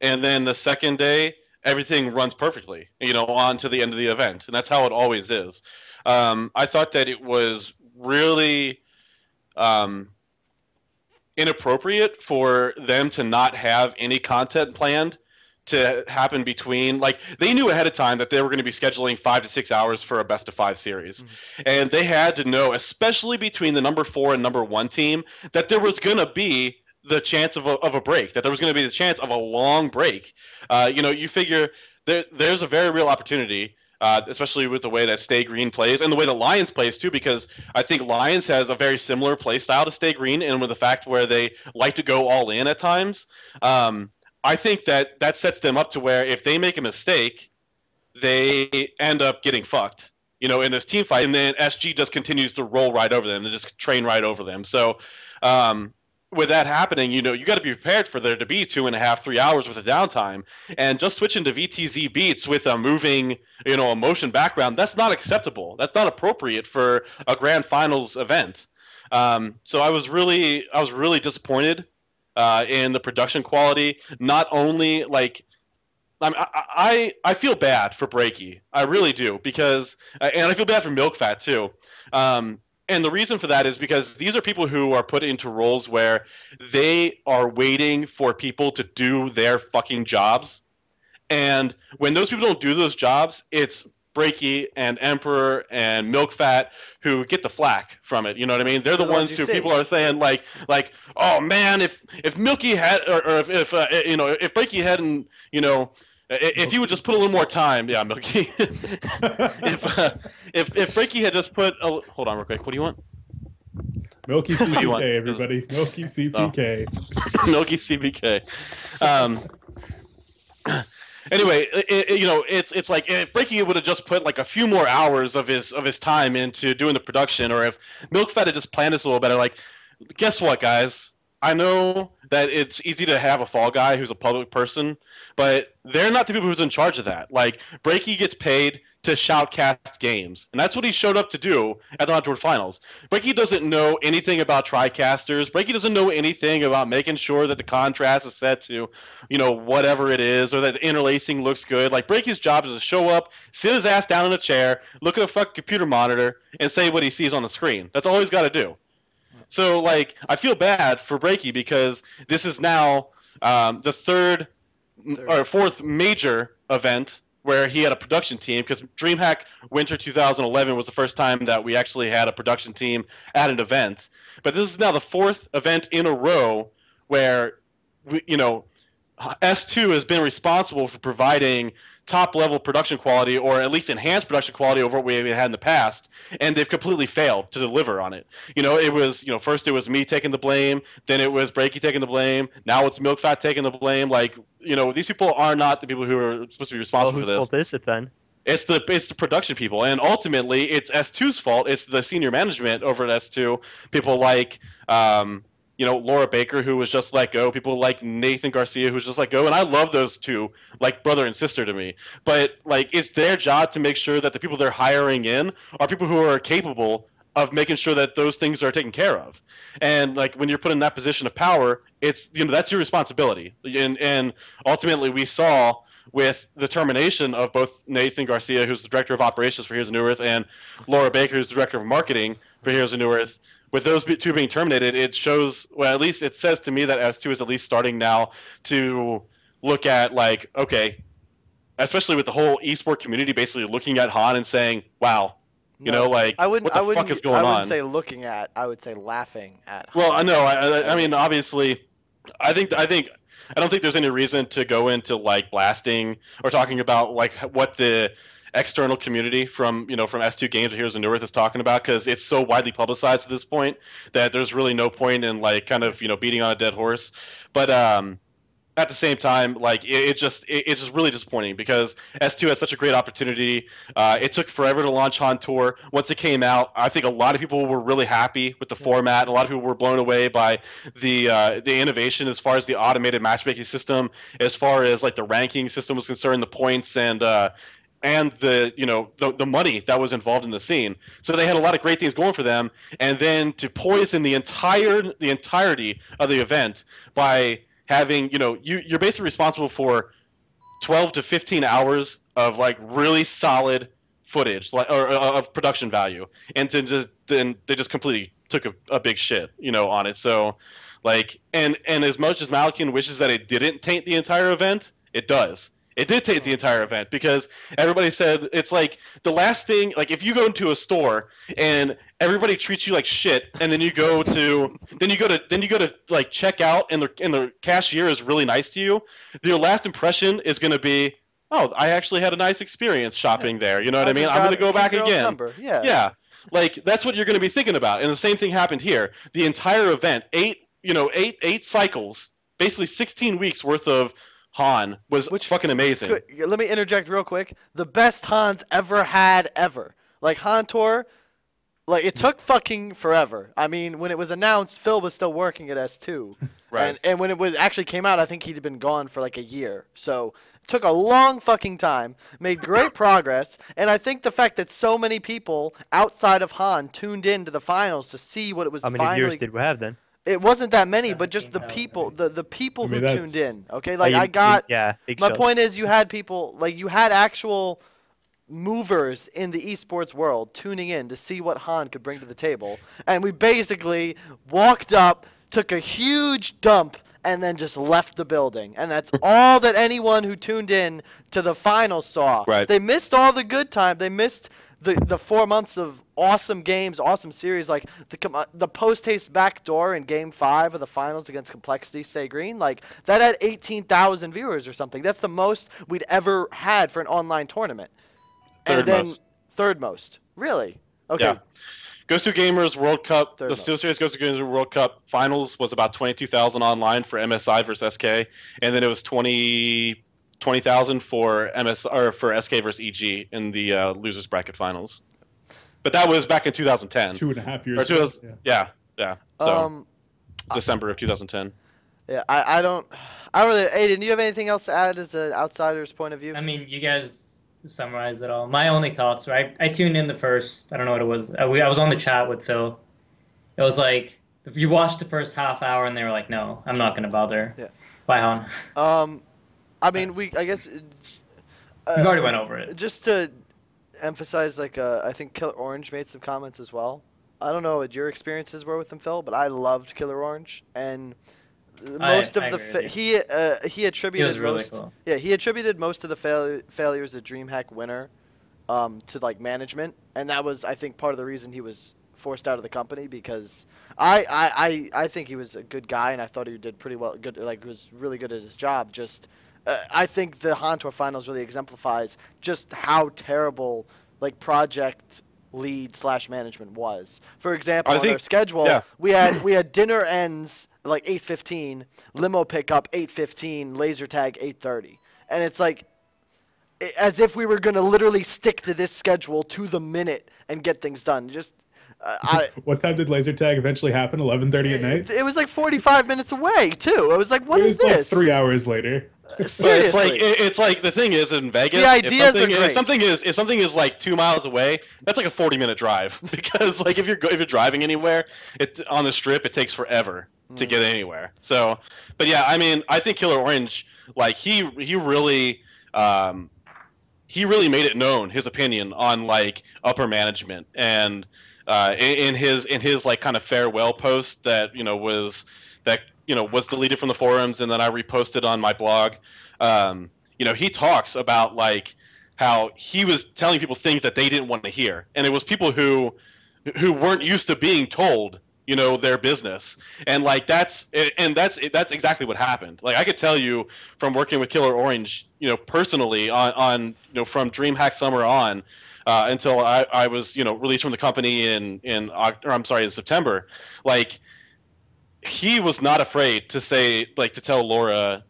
S3: and then the second day... everything runs perfectly, on to the end of the event. And that's how it always is. I thought that it was really inappropriate for them to not have any content planned to happen between, like, they knew ahead of time that they were going to be scheduling 5 to 6 hours for a best-of-5 series. And they had to know, especially between the number 4 and number 1 team, that there was going to be the chance of a break, that there was going to be the chance of a long break. You figure there's a very real opportunity, especially with the way that stayGreen plays and the way that Lions plays too, because I think Lions has a very similar play style to stayGreen, and with the fact where they like to go all in at times. I think that sets them up to where if they make a mistake, they end up getting fucked, in this team fight, and then SG just continues to roll right over them and just train right over them. So, with that happening, you got to be prepared for there to be 2.5, 3 hours worth of downtime. And just switching to VTZ beats with a moving, a motion background, that's not acceptable. That's not appropriate for a grand finals event. So I was really disappointed in the production quality. Not only I feel bad for Breaky, I really do, because and I feel bad for Milkfat too. And the reason for that is because these are people who are put into roles where they are waiting for people to do their fucking jobs. And when those people don't do those jobs, it's Breaky and Emperor and Milkfat who get the flack from it. You know what I mean? They're the ones who people are saying like, oh man, if Milky had, or if Breaky hadn't, if he would just put a little more time, yeah, Milky. if Breaky had just put, hold on real quick. What do you want?
S2: Milky CPK, everybody. Milky CPK.
S3: Oh. Milky CPK. Anyway, it's like if Breaky would have just put like a few more hours of his time into doing the production, or if Milkfat had just planned this a little better, like, guess what, guys? I know that it's easy to have a fall guy who's a public person, but they're not the people who's in charge of that. Like, Breaky gets paid to shoutcast games, and that's what he showed up to do at the Hot Tour Finals. Breaky doesn't know anything about TriCasters. Breaky doesn't know anything about making sure that the contrast is set to, whatever it is, or that the interlacing looks good. Like, Breaky's job is to show up, sit his ass down in a chair, look at a fucking computer monitor, and say what he sees on the screen. That's all he's got to do. So, like, I feel bad for Breaky because this is now the third or fourth major event where he had a production team, because DreamHack Winter 2011 was the first time that we actually had a production team at an event. But this is now the fourth event in a row where, S2 has been responsible for providing top-level production quality, or at least enhanced production quality over what we had in the past, and they've completely failed to deliver on it. It was, first it was me taking the blame, then it was Breaky taking the blame, now it's Milkfat taking the blame. Like, these people are not the people who are supposed to be responsible for this.
S5: Whose fault is it then?
S3: It's the production people, and ultimately it's S2's fault. It's the senior management over at S2. People like Laura Baker, who was just let go. People like Nathan Garcia, who was just let go. And I love those two, like brother and sister to me. But like, it's their job to make sure that the people they're hiring in are people who are capable of making sure that those things are taken care of. And like, when you're put in that position of power, it's that's your responsibility. And ultimately, we saw with the termination of both Nathan Garcia, who's the director of operations for Heroes of New Earth, and Laura Baker, who's the director of marketing for Heroes of New Earth. With those two being terminated, it shows, well, at least it says to me that S2 is at least starting now to look at, like, okay, especially with the whole eSport community basically looking at Han and saying, wow, what the fuck is going on?
S1: I wouldn't say looking at, I would say laughing at Han.
S3: Well, I know. I mean, obviously, I don't think there's any reason to go into, like, blasting or talking about, like, what the external community from S2 Games or Heroes of New Earth is talking about, because it's so widely publicized at this point that there's really no point in, like, kind of beating on a dead horse. But at the same time, like, it's just really disappointing, because S2 had such a great opportunity. It took forever to launch Han Tour. Once it came out, I think a lot of people were really happy with the format, and a lot of people were blown away by the innovation as far as the automated matchmaking system, as far as, like, the ranking system was concerned, the points, and the money that was involved in the scene. So they had a lot of great things going for them, and then to poison the entirety of the event by having, you're basically responsible for 12 to 15 hours of, like, really solid footage, like, or of production value, and then they just completely took a big shit, on it. So, like, and as much as Malakian wishes that it didn't taint the entire event, it does. It did taint the entire event, because everybody said it's like the last thing. Like, if you go into a store and everybody treats you like shit, and then you go to like check out, and the cashier is really nice to you, your last impression is going to be, oh, I actually had a nice experience shopping there. You know what I mean? I'm going to go back again. Yeah. Like, that's what you're going to be thinking about. And the same thing happened here. The entire event, eight cycles, basically 16 weeks worth of Han was fucking amazing.
S1: Let me interject real quick. The best Han's ever had ever. Like, Han Tour, Like, it took fucking forever. I mean, when it was announced, Phil was still working at S2.
S3: Right.
S1: And when it was actually came out, I think he'd been gone for like a year. So it took a long fucking time, made great progress, and I think the fact that so many people outside of Han tuned in to the finals to see what it was finally...
S5: How many viewers did we have then?
S1: It wasn't that many, but just the people, the people who tuned in. Okay, like I got...
S5: Yeah, big
S1: my
S5: shots.
S1: point is you had people, like you had actual... movers in the esports world tuning in to see what Han could bring to the table, and we basically walked up, took a huge dump, and then just left the building. And that's all that anyone who tuned in to the finals saw.
S3: Right.
S1: They missed all the good time. They missed the 4 months of awesome games, awesome series, like the post-haste backdoor in Game 5 of the finals against Complexity stayGreen. Like, that had 18,000 viewers or something. That's the most we'd ever had for an online tournament. Third most. Really? Okay.
S3: Yeah. Goes to Gamers World Cup.
S1: Third
S3: The Steel Series Goes to Gamers World Cup finals was about 22,000 online for MSI versus SK, and then it was 20,000 for for SK versus EG in the losers bracket finals. But that was back in 2010.
S2: 2.5 years.
S3: Or 2000, yeah. So December of 2010.
S1: Yeah, I don't really. Aydin, do you have anything else to add as an outsider's point of view?
S4: I mean, you guys summarize it all. My only thoughts, right? I tuned in the first, I don't know what it was. I was on the chat with Phil. It was like, if you watched the first half hour and they were like, no, I'm not going to bother.
S1: Yeah.
S4: Bye, Han.
S1: I mean, I guess...
S4: We've already went over it.
S1: Just to emphasize, like, I think Killer Orange made some comments as well. I don't know what your experiences were with him, Phil, but I loved Killer Orange, and... Most of the he attributed he attributed most of the failures of DreamHack Winner to like management, and that was, I think, part of the reason he was forced out of the company, because I think he was a good guy, and I thought he did pretty well, was really good at his job. Just I think the Han Tour Finals really exemplifies just how terrible like project lead / management was. For example, on our schedule, we had dinner ends like 8:15, limo pickup 8:15, laser tag 8:30, and it's like as if we were gonna literally stick to this schedule to the minute and get things done. Just
S2: what time did laser tag eventually happen? 11:30 at night.
S1: It was like 45 minutes away too. I was like, what is this?
S2: Like 3 hours later.
S1: Seriously.
S3: It's like the thing is in Vegas.
S1: The ideas are great.
S3: If something is like 2 miles away, that's like a 40-minute drive, because like if you're driving anywhere, on the strip, it takes forever to get anywhere. So, but yeah, I mean, I think Killer Orange, like he really made it known his opinion on like upper management, and in his like kind of farewell post that was deleted from the forums, and then I reposted on my blog. He talks about like how he was telling people things that they didn't want to hear, and it was people who weren't used to being told their business, and like that's exactly what happened. Like, I could tell you from working with Killer Orange, personally on from DreamHack Summer on until I was released from the company in September. Like, he was not afraid to tell Laura,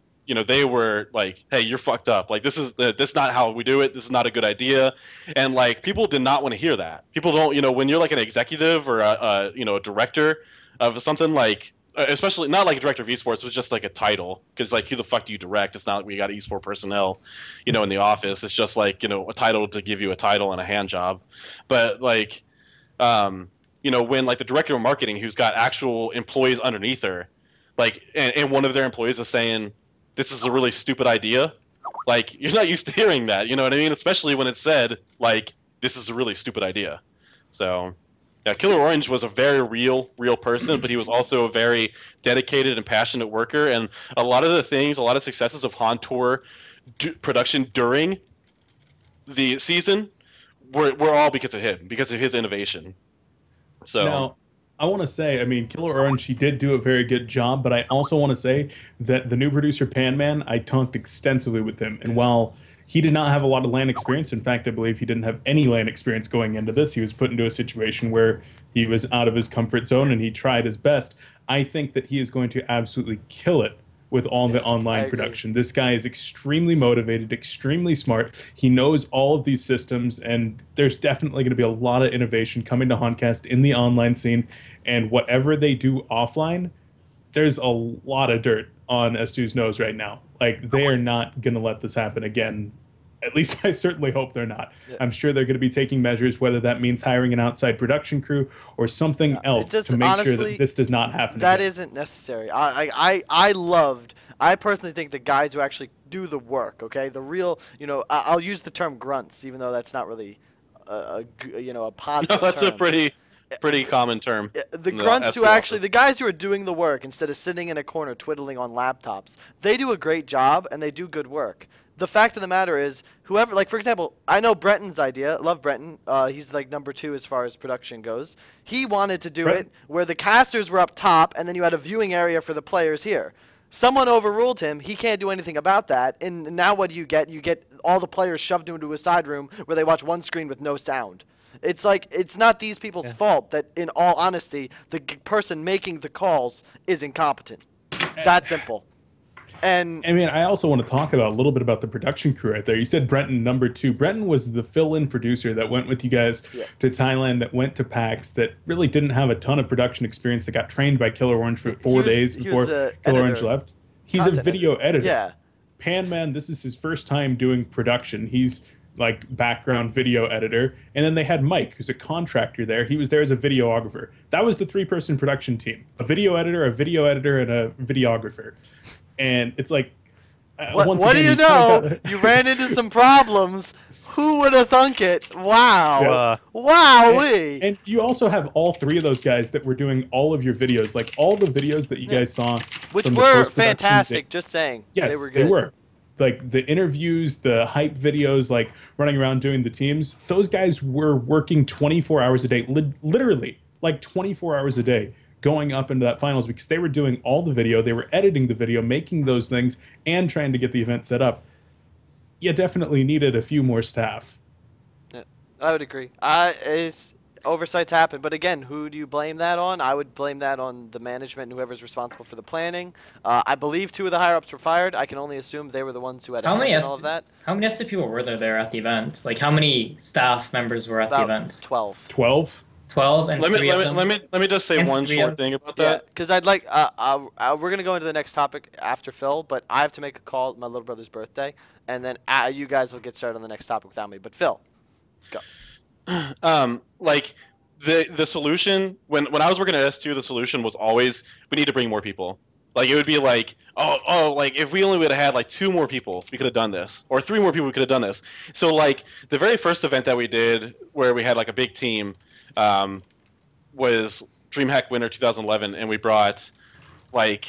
S3: they were like, hey, you're fucked up. Like, this is not how we do it. This is not a good idea. And like, people did not want to hear that. People don't, when you're like an executive or a director of something, like, especially not like a director of esports, it's just like a title. Cause like, who the fuck do you direct? It's not like we got esport personnel, in the office. It's just like, a title to give you a title and a hand job. But like, when like the director of marketing, who's got actual employees underneath her, like, and one of their employees is saying, this is a really stupid idea. Like, you're not used to hearing that, you know what I mean? Especially when it's said, like, this is a really stupid idea. So, yeah, Killer Orange was a very real person, but he was also a very dedicated and passionate worker. And a lot of successes of Han Tour production during the season were all because of him, because of his innovation. So.
S2: Now, I want to say, I mean, Killer Orange, he did do a very good job, but I also want to say that the new producer, Panman, I talked extensively with him, and while he did not have a lot of LAN experience, in fact, I believe he didn't have any LAN experience going into this, he was put into a situation where he was out of his comfort zone, and he tried his best. I think that he is going to absolutely kill it with all the online production. This guy is extremely motivated, extremely smart. He knows all of these systems, and there's definitely going to be a lot of innovation coming to Honcast in the online scene. And whatever they do offline, there's a lot of dirt on S2's nose right now. Like, they are not going to let this happen again. At least I certainly hope they're not. Yeah. I'm sure they're going to be taking measures, whether that means hiring an outside production crew or something else to make sure that this does not happen
S1: That
S2: again.
S1: isn't necessary. I personally think the guys who actually do the work, okay, the real, I'll use the term grunts, even though that's not really a positive
S3: that's
S1: term.
S3: a pretty common term.
S1: The grunts who actually, the guys who are doing the work instead of sitting in a corner twiddling on laptops, they do a great job and they do good work. The fact of the matter is, whoever, like, for example, I know Brenton's idea. Love Brenton. He's like number 2 as far as production goes. He wanted to do it where the casters were up top and then you had a viewing area for the players here. Someone overruled him. He can't do anything about that. And now what do you get? You get all the players shoved into a side room where they watch one screen with no sound. It's like, it's not these people's fault that, in all honesty, the person making the calls is incompetent. That simple. And
S2: I mean, I also want to talk about a little bit about the production crew right there. You said Brenton number 2. Brenton was the fill-in producer that went with you guys to Thailand, that went to PAX, that really didn't have a ton of production experience, that got trained by Killer Orange for 4 days before Killer Orange left. He's a video editor.
S1: Yeah.
S2: Panman, this is his first time doing production. He's like background video editor. And then they had Mike, who's a contractor there. He was there as a videographer. That was the 3-person production team. A video editor, and a videographer. And it's like,
S1: what do you know? You ran into some problems. Who would have thunk it? Wow. Wowee.
S2: And you also have all 3 of those guys that were doing all of your videos. Like, all the videos that you guys saw.
S1: Which were fantastic, just saying.
S2: Yes,
S1: they were good.
S2: They were. Like, the interviews, the hype videos, like, running around doing the teams. Those guys were working 24 hours a day. Literally, like, 24 hours a day. Going up into that finals, because they were doing all the video, they were editing the video, making those things, and trying to get the event set up. You definitely needed a few more staff.
S1: Yeah, I would agree. Oversights happen, but again, who do you blame that on? I would blame that on the management and whoever's responsible for the planning. I believe 2 of the higher-ups were fired. I can only assume they were the ones who had all of that.
S4: How many ST people were there at the event? Like, how many staff members were at the event?
S1: 12.
S2: 12?
S4: 12 and
S3: let me just say one short thing about that.
S1: Yeah, because I'd like we're gonna go into the next topic after Phil, but I have to make a call at my little brother's birthday, and then you guys will get started on the next topic without me. But Phil, go.
S3: Like the solution when I was working at S2, the solution was always we need to bring more people. Like, it would be like, like, if we only would have had like 2 more people, we could have done this, or 3 more people, we could have done this. So like the very first event that we did, where we had like a big team. Was DreamHack Winter 2011, and we brought like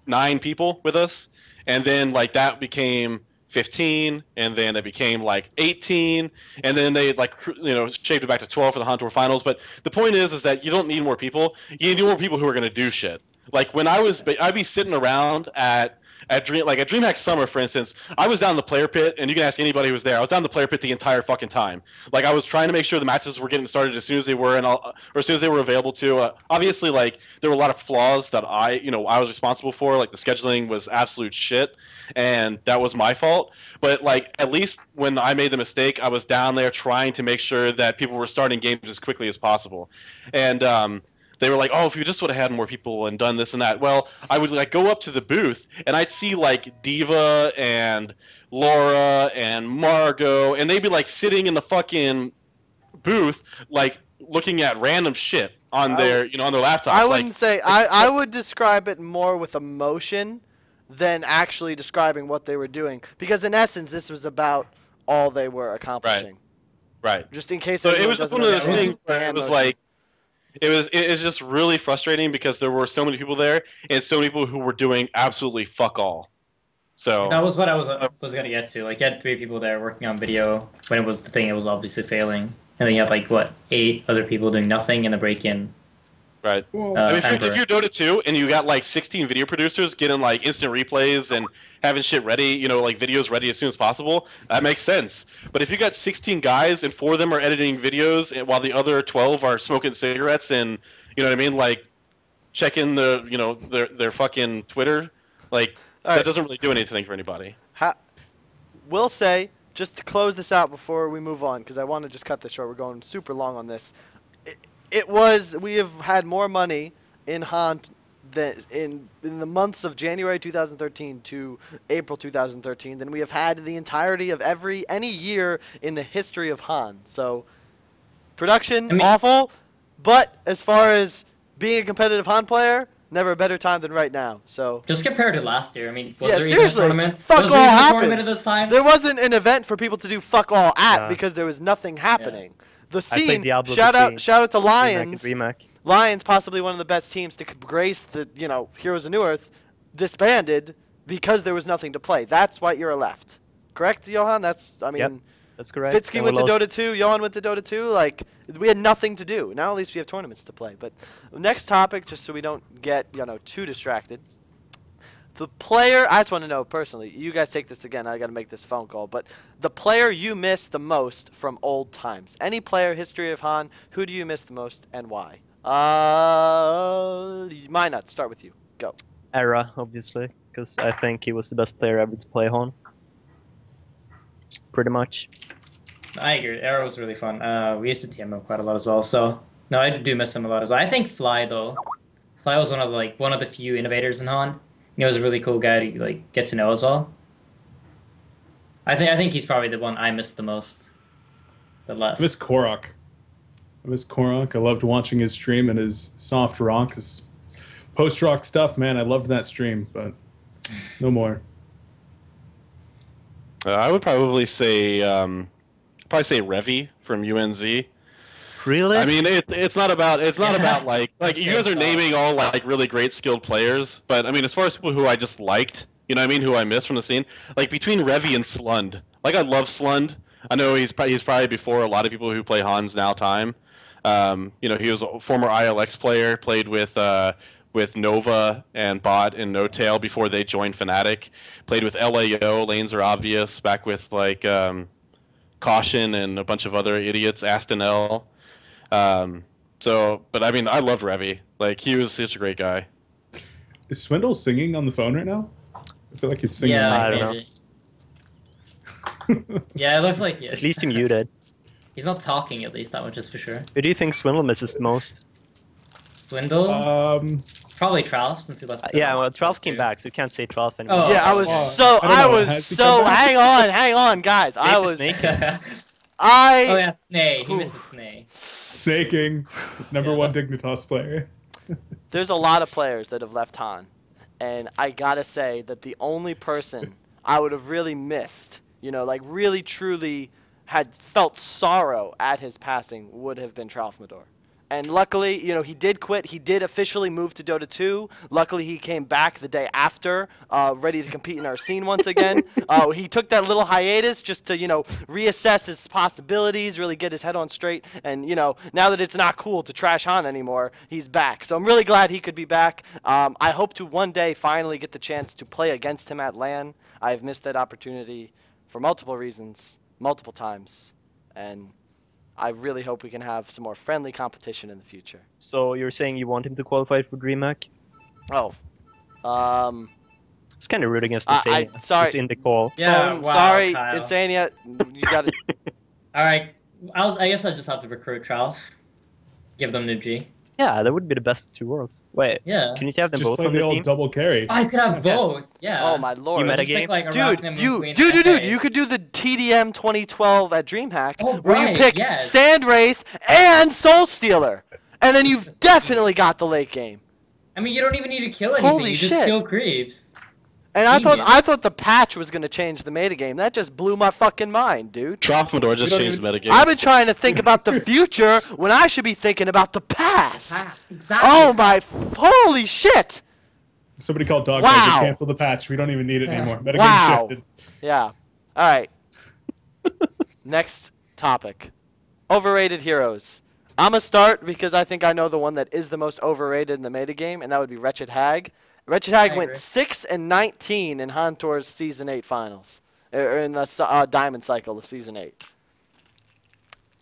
S3: 9 people with us, and then like that became 15, and then it became like 18, and then they like shaved it back to 12 for the Hontour finals. But the point is that you don't need more people. You need more people who are going to do shit. Like, when I'd be sitting around at DreamHack Summer, for instance, I was down in the player pit, and you can ask anybody who was there. I was down in the player pit the entire fucking time. Like, I was trying to make sure the matches were getting started as soon as they were, or as soon as they were available to. Obviously, like, there were a lot of flaws that I was responsible for. Like, the scheduling was absolute shit, and that was my fault. But like, at least when I made the mistake, I was down there trying to make sure that people were starting games as quickly as possible, and they were like, oh, if you just would have had more people and done this and that. Well, I would like go up to the booth, and I'd see like Diva and Laura and Margot, and they'd be like sitting in the fucking booth, like looking at random shit on their on their laptops.
S1: I wouldn't say I would describe it more with emotion than actually describing what they were doing, because in essence, this was about all they were accomplishing.
S3: Right.
S1: Just in case
S3: it was just one of those things where it was like. It was just really frustrating because there were so many people there and so many people who were doing absolutely fuck all. So
S4: that was what I was going to get to. Like, you had 3 people there working on video when it was the thing. It was obviously failing, and then you have like 8 other people doing nothing in the break-in.
S3: Right. I mean, if you're Dota 2 and you got like 16 video producers getting like instant replays and having shit ready, like videos ready as soon as possible, that makes sense. But if you got 16 guys and 4 of them are editing videos while the other 12 are smoking cigarettes and, you know what I mean? Like, checking their fucking Twitter. Like that doesn't really do anything for anybody.
S1: We'll say, just to close this out before we move on, because I want to just cut this short. We're going super long on this. We have had more money in Han in the months of January 2013 to April 2013 than we have had in the entirety of any year in the history of Han. So production awful, but as far as being a competitive Han player, never a better time than right now. So
S4: just compared to last year, I mean, was there
S1: seriously,
S4: even a tournament?
S1: Fuck all happened.
S4: At this time?
S1: There wasn't an event for people to do fuck all at because there was nothing happening. The scene. Shout out to Lions. Lions, possibly one of the best teams to grace the Heroes of New Earth, disbanded because there was nothing to play. That's why you're left. Correct, Johan? That's
S5: Yep, that's correct.
S1: Fitsky went to Dota 2. Johan went to Dota 2. Like, we had nothing to do. Now at least we have tournaments to play. But next topic, just so we don't get too distracted. The player, I just want to know personally, you guys take this again, I got to make this phone call, but the player you miss the most from old times. Any player, history of Han, who do you miss the most and why? Mynuts, start with you. Go.
S5: Era, obviously, because I think he was the best player ever to play Han. Pretty much.
S4: I agree. Era was really fun. We used to TM him quite a lot as well, so no, I do miss him a lot as well. I think Fly though. Fly was one of the few innovators in Han. He was a really cool guy to get to know as well. I think he's probably the one I missed the most. That left.
S2: I miss Korok. I loved watching his stream and his soft rock, his post-rock stuff. Man, I loved that stream, but no more.
S3: I would probably say Revy from UNZ.
S5: Really?
S3: I mean, it's not about like you guys are naming all like really great skilled players, but I mean, as far as people who I just liked, who I missed from the scene, like between Revy and Slund. Like I love Slund. I know he's probably before a lot of people who play Hans now time. He was a former ILX player, played with Nova and Bot and No Tail before they joined Fnatic. Played with LAO, Lanes Are Obvious, back with Caution and a bunch of other idiots, Aston L. But I mean, I loved Revy. Like, he was such a great guy.
S2: Is Swindle singing on the phone right now? I feel like he's singing.
S4: Yeah,
S5: I don't know.
S4: Yeah, it looks like
S5: At least he muted.
S4: He's not talking, at least, that much is for sure.
S5: Who do you think Swindle misses the most?
S4: Swindle? Probably Tralf, since he left.
S5: Yeah, well, Tralf came back, so you can't say Tralf anymore.
S1: Oh, yeah, I was hang on, guys.
S5: Snake.
S4: Oh yeah, Snay. He misses Snay.
S2: Snaking, number one Dignitas player.
S1: There's a lot of players that have left Han, and I gotta say that the only person I would have really missed, really truly had felt sorrow at his passing would have been Tralfmador. And luckily, he did quit. He did officially move to Dota 2. Luckily, he came back the day after, ready to compete in our scene once again. He took that little hiatus just to, reassess his possibilities, really get his head on straight. And, now that it's not cool to trash Han anymore, he's back. So I'm really glad he could be back. I hope to one day finally get the chance to play against him at LAN. I've missed that opportunity for multiple reasons, multiple times. And I really hope we can have some more friendly competition in the future.
S5: So you're saying you want him to qualify for DreamHack?
S1: Oh.
S5: It's kind of rude against Insania.
S1: Sorry.
S5: It's in the call.
S4: Yeah, wow,
S1: sorry,
S4: Kyle.
S1: Insania. You got it.
S4: Alright, I guess I'll just have to recruit Tralf. Give them new G.
S5: Yeah, that would be the best of two worlds. Wait,
S4: yeah.
S5: Can you have them
S2: Just
S5: both
S2: play
S5: on
S2: the
S5: the
S2: old
S5: team?
S2: double carry.
S4: I could have both, yeah.
S1: Oh my lord.
S5: You meta
S4: Just
S5: game?
S4: pick, like, a
S1: Dude,
S4: Arachne,
S1: you
S4: Queen,
S1: could do the TDM 2012 at DreamHack, where you
S4: right,
S1: pick
S4: yes.
S1: Sandwraith and Soul Stealer, and then you've definitely got the late game.
S4: I mean, you don't even need to kill anything.
S1: Holy
S4: you
S1: shit.
S4: just kill creeps.
S1: And I thought the patch was gonna change the metagame. That just blew my fucking mind, dude.
S3: Tralfmador just changed the metagame.
S1: I've been trying to think about the future when I should be thinking about the past.
S4: Exactly.
S1: Oh my, holy shit!
S2: Somebody called Dog
S1: Wow.
S2: to cancel the patch. We don't even need it anymore. Metagame
S1: Wow.
S2: shifted.
S1: Yeah. All right. Next topic. Overrated heroes. I'm going to start because I think I know the one that is the most overrated in the metagame, and that would be Wretched Hag. Wretched Hag went 6-19 in Hantor's Season 8 finals. Or in the Diamond Cycle of Season 8.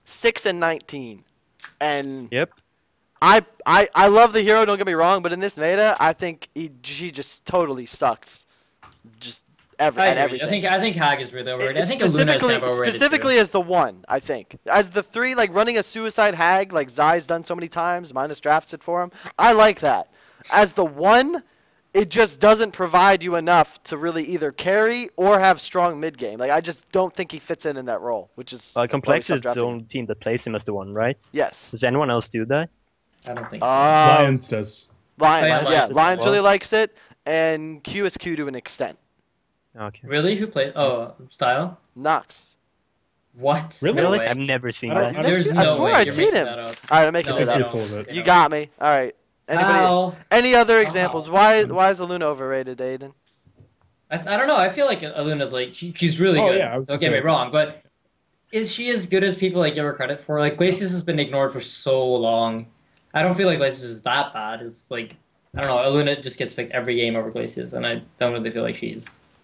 S1: 6-19. And
S5: Yep.
S1: I love the hero. Don't get me wrong, but in this meta, I think she just totally sucks. Just at everything.
S4: I think Hag is really overrated. I think Aluna is never overrated.
S1: Specifically as the one, I think. As the 3, like running a suicide Hag, like Zai's done so many times, Minus drafts it for him. I like that. As the 1, it just doesn't provide you enough to really either carry or have strong mid game. Like I just don't think he fits in that role, which is.
S5: Complex is the only team that plays him as the 1, right?
S1: Yes.
S5: Does anyone else do that?
S4: I don't think so.
S2: Lions does.
S1: Lions, yeah. Lions really
S5: well.
S1: likes it, and QSQ to an extent.
S5: Okay.
S4: Really? Who played? Oh, Style?
S1: Nox.
S4: What?
S2: Really?
S4: No way.
S5: I've never seen
S2: I
S5: that.
S4: There's
S1: I
S4: no
S1: swear
S4: way.
S1: I'd
S4: You're
S1: seen
S4: making
S1: him.
S4: that up.
S1: Alright, I'm making
S4: No,
S1: it
S4: they
S1: up.
S4: don't.
S1: You got me. Alright.
S4: How?
S1: Any other examples? Why is Aluna overrated, Aydin?
S4: I don't know. I feel like Aluna's like she's really good.
S2: Yeah,
S4: Don't get me wrong, but is she as good as people like give her credit for? Like Glacius has been ignored for so long. I don't feel like Glacius is that bad. It's like I don't know. Aluna just gets picked every game over Glacius, and I don't really feel like she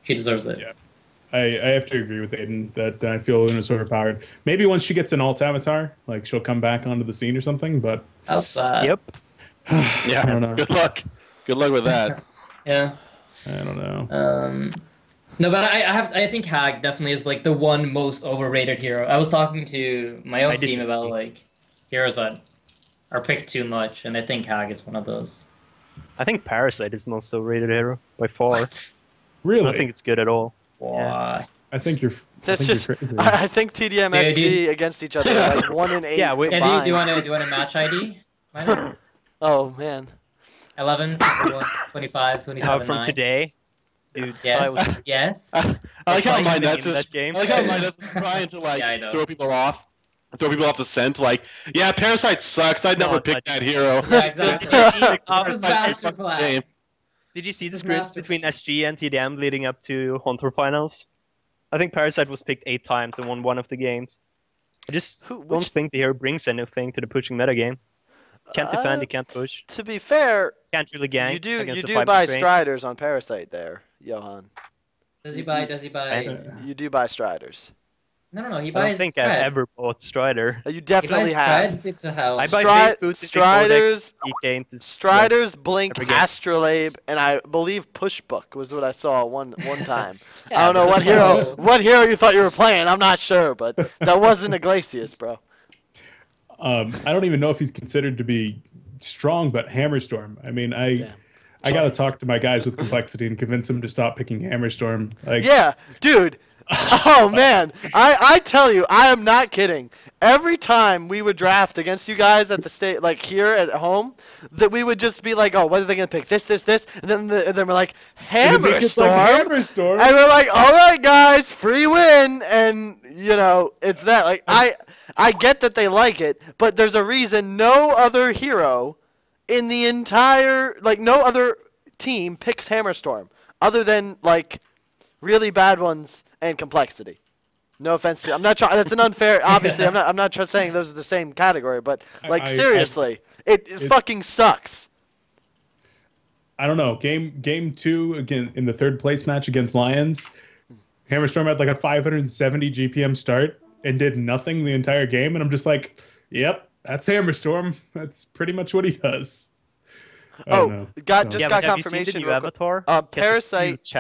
S4: deserves it.
S2: Yeah. I have to agree with Aydin that I feel Luna's overpowered. Maybe once she gets an alt avatar, like she'll come back onto the scene or something. But
S5: Yep.
S3: Yeah.
S2: I don't know.
S3: Good luck. Good luck with that.
S4: Yeah.
S2: I don't know.
S4: No, but I think Hag definitely is like the one most overrated hero. I was talking to my own team about like heroes that are picked too much, and I think Hag is one of those.
S5: I think Parasite is the most overrated hero by far.
S4: What?
S2: Really?
S5: I don't think it's good at all.
S4: Why?
S2: I think you're.
S1: That's
S2: you're
S1: just.
S2: crazy.
S1: I think TDM SG against each other are like 1 in 8.
S5: Yeah, wait.
S4: Yeah, do you want to match ID?
S1: Oh man.
S4: 11, 21, 25, 27,
S5: From
S4: 9.
S5: today, dude.
S4: Yes. Yes.
S3: I like how Mynuts
S5: in that game.
S3: I like how Mynuts is trying to like
S4: Yeah,
S3: throw people off the scent. Like, yeah, Parasite sucks. I'd never pick that hero.
S4: Yeah, exactly. This is master plan.
S5: Did you see the scripts between SG and TDM leading up to Hunter finals? I think Parasite was picked 8 times and won 1 of the games. I just don't think the hero brings anything to the pushing metagame. Can't defend, he can't push.
S1: To be fair,
S5: can't really gank.
S1: you do buy Striders on Parasite there, Johan.
S4: Does he buy?
S1: You do buy Striders.
S4: No, he
S5: I
S4: buys
S5: don't think
S4: Threads.
S5: I've ever bought Strider.
S1: You definitely have.
S4: Threads to hell.
S5: I buy
S1: Striders, Blink, Astrolabe, and I believe Pushbook was what I saw one time.
S4: Yeah,
S1: I don't know what hero you thought you were playing. I'm not sure, but that wasn't a Glacius, bro.
S2: I don't even know if he's considered to be strong, but Hammerstorm. I mean, I got to talk to my guys with Complexity and convince them to stop picking Hammerstorm. Like,
S1: yeah, dude. Oh man, I tell you, I am not kidding. Every time we would draft against you guys at the state, like here at home, that we would just be like, oh, what are they gonna pick? This, and then we're like Hammerstorm, and we're like, all right, guys, free win, and you know, it's that. Like I get that they like it, but there's a reason no other hero in the entire, like no other team picks Hammerstorm other than like really bad ones and Complexity. No offense to, I'm not trying. That's an unfair. Obviously, I'm not saying those are the same category, but like seriously, it fucking sucks.
S2: I don't know. Game 2 again in the 3rd place match against Lions, Hammerstorm had like a 570 GPM start and did nothing the entire game, and I'm just like, yep, that's Hammerstorm. That's pretty much what he does.
S1: Got confirmation.
S5: You avatar.
S1: Parasite.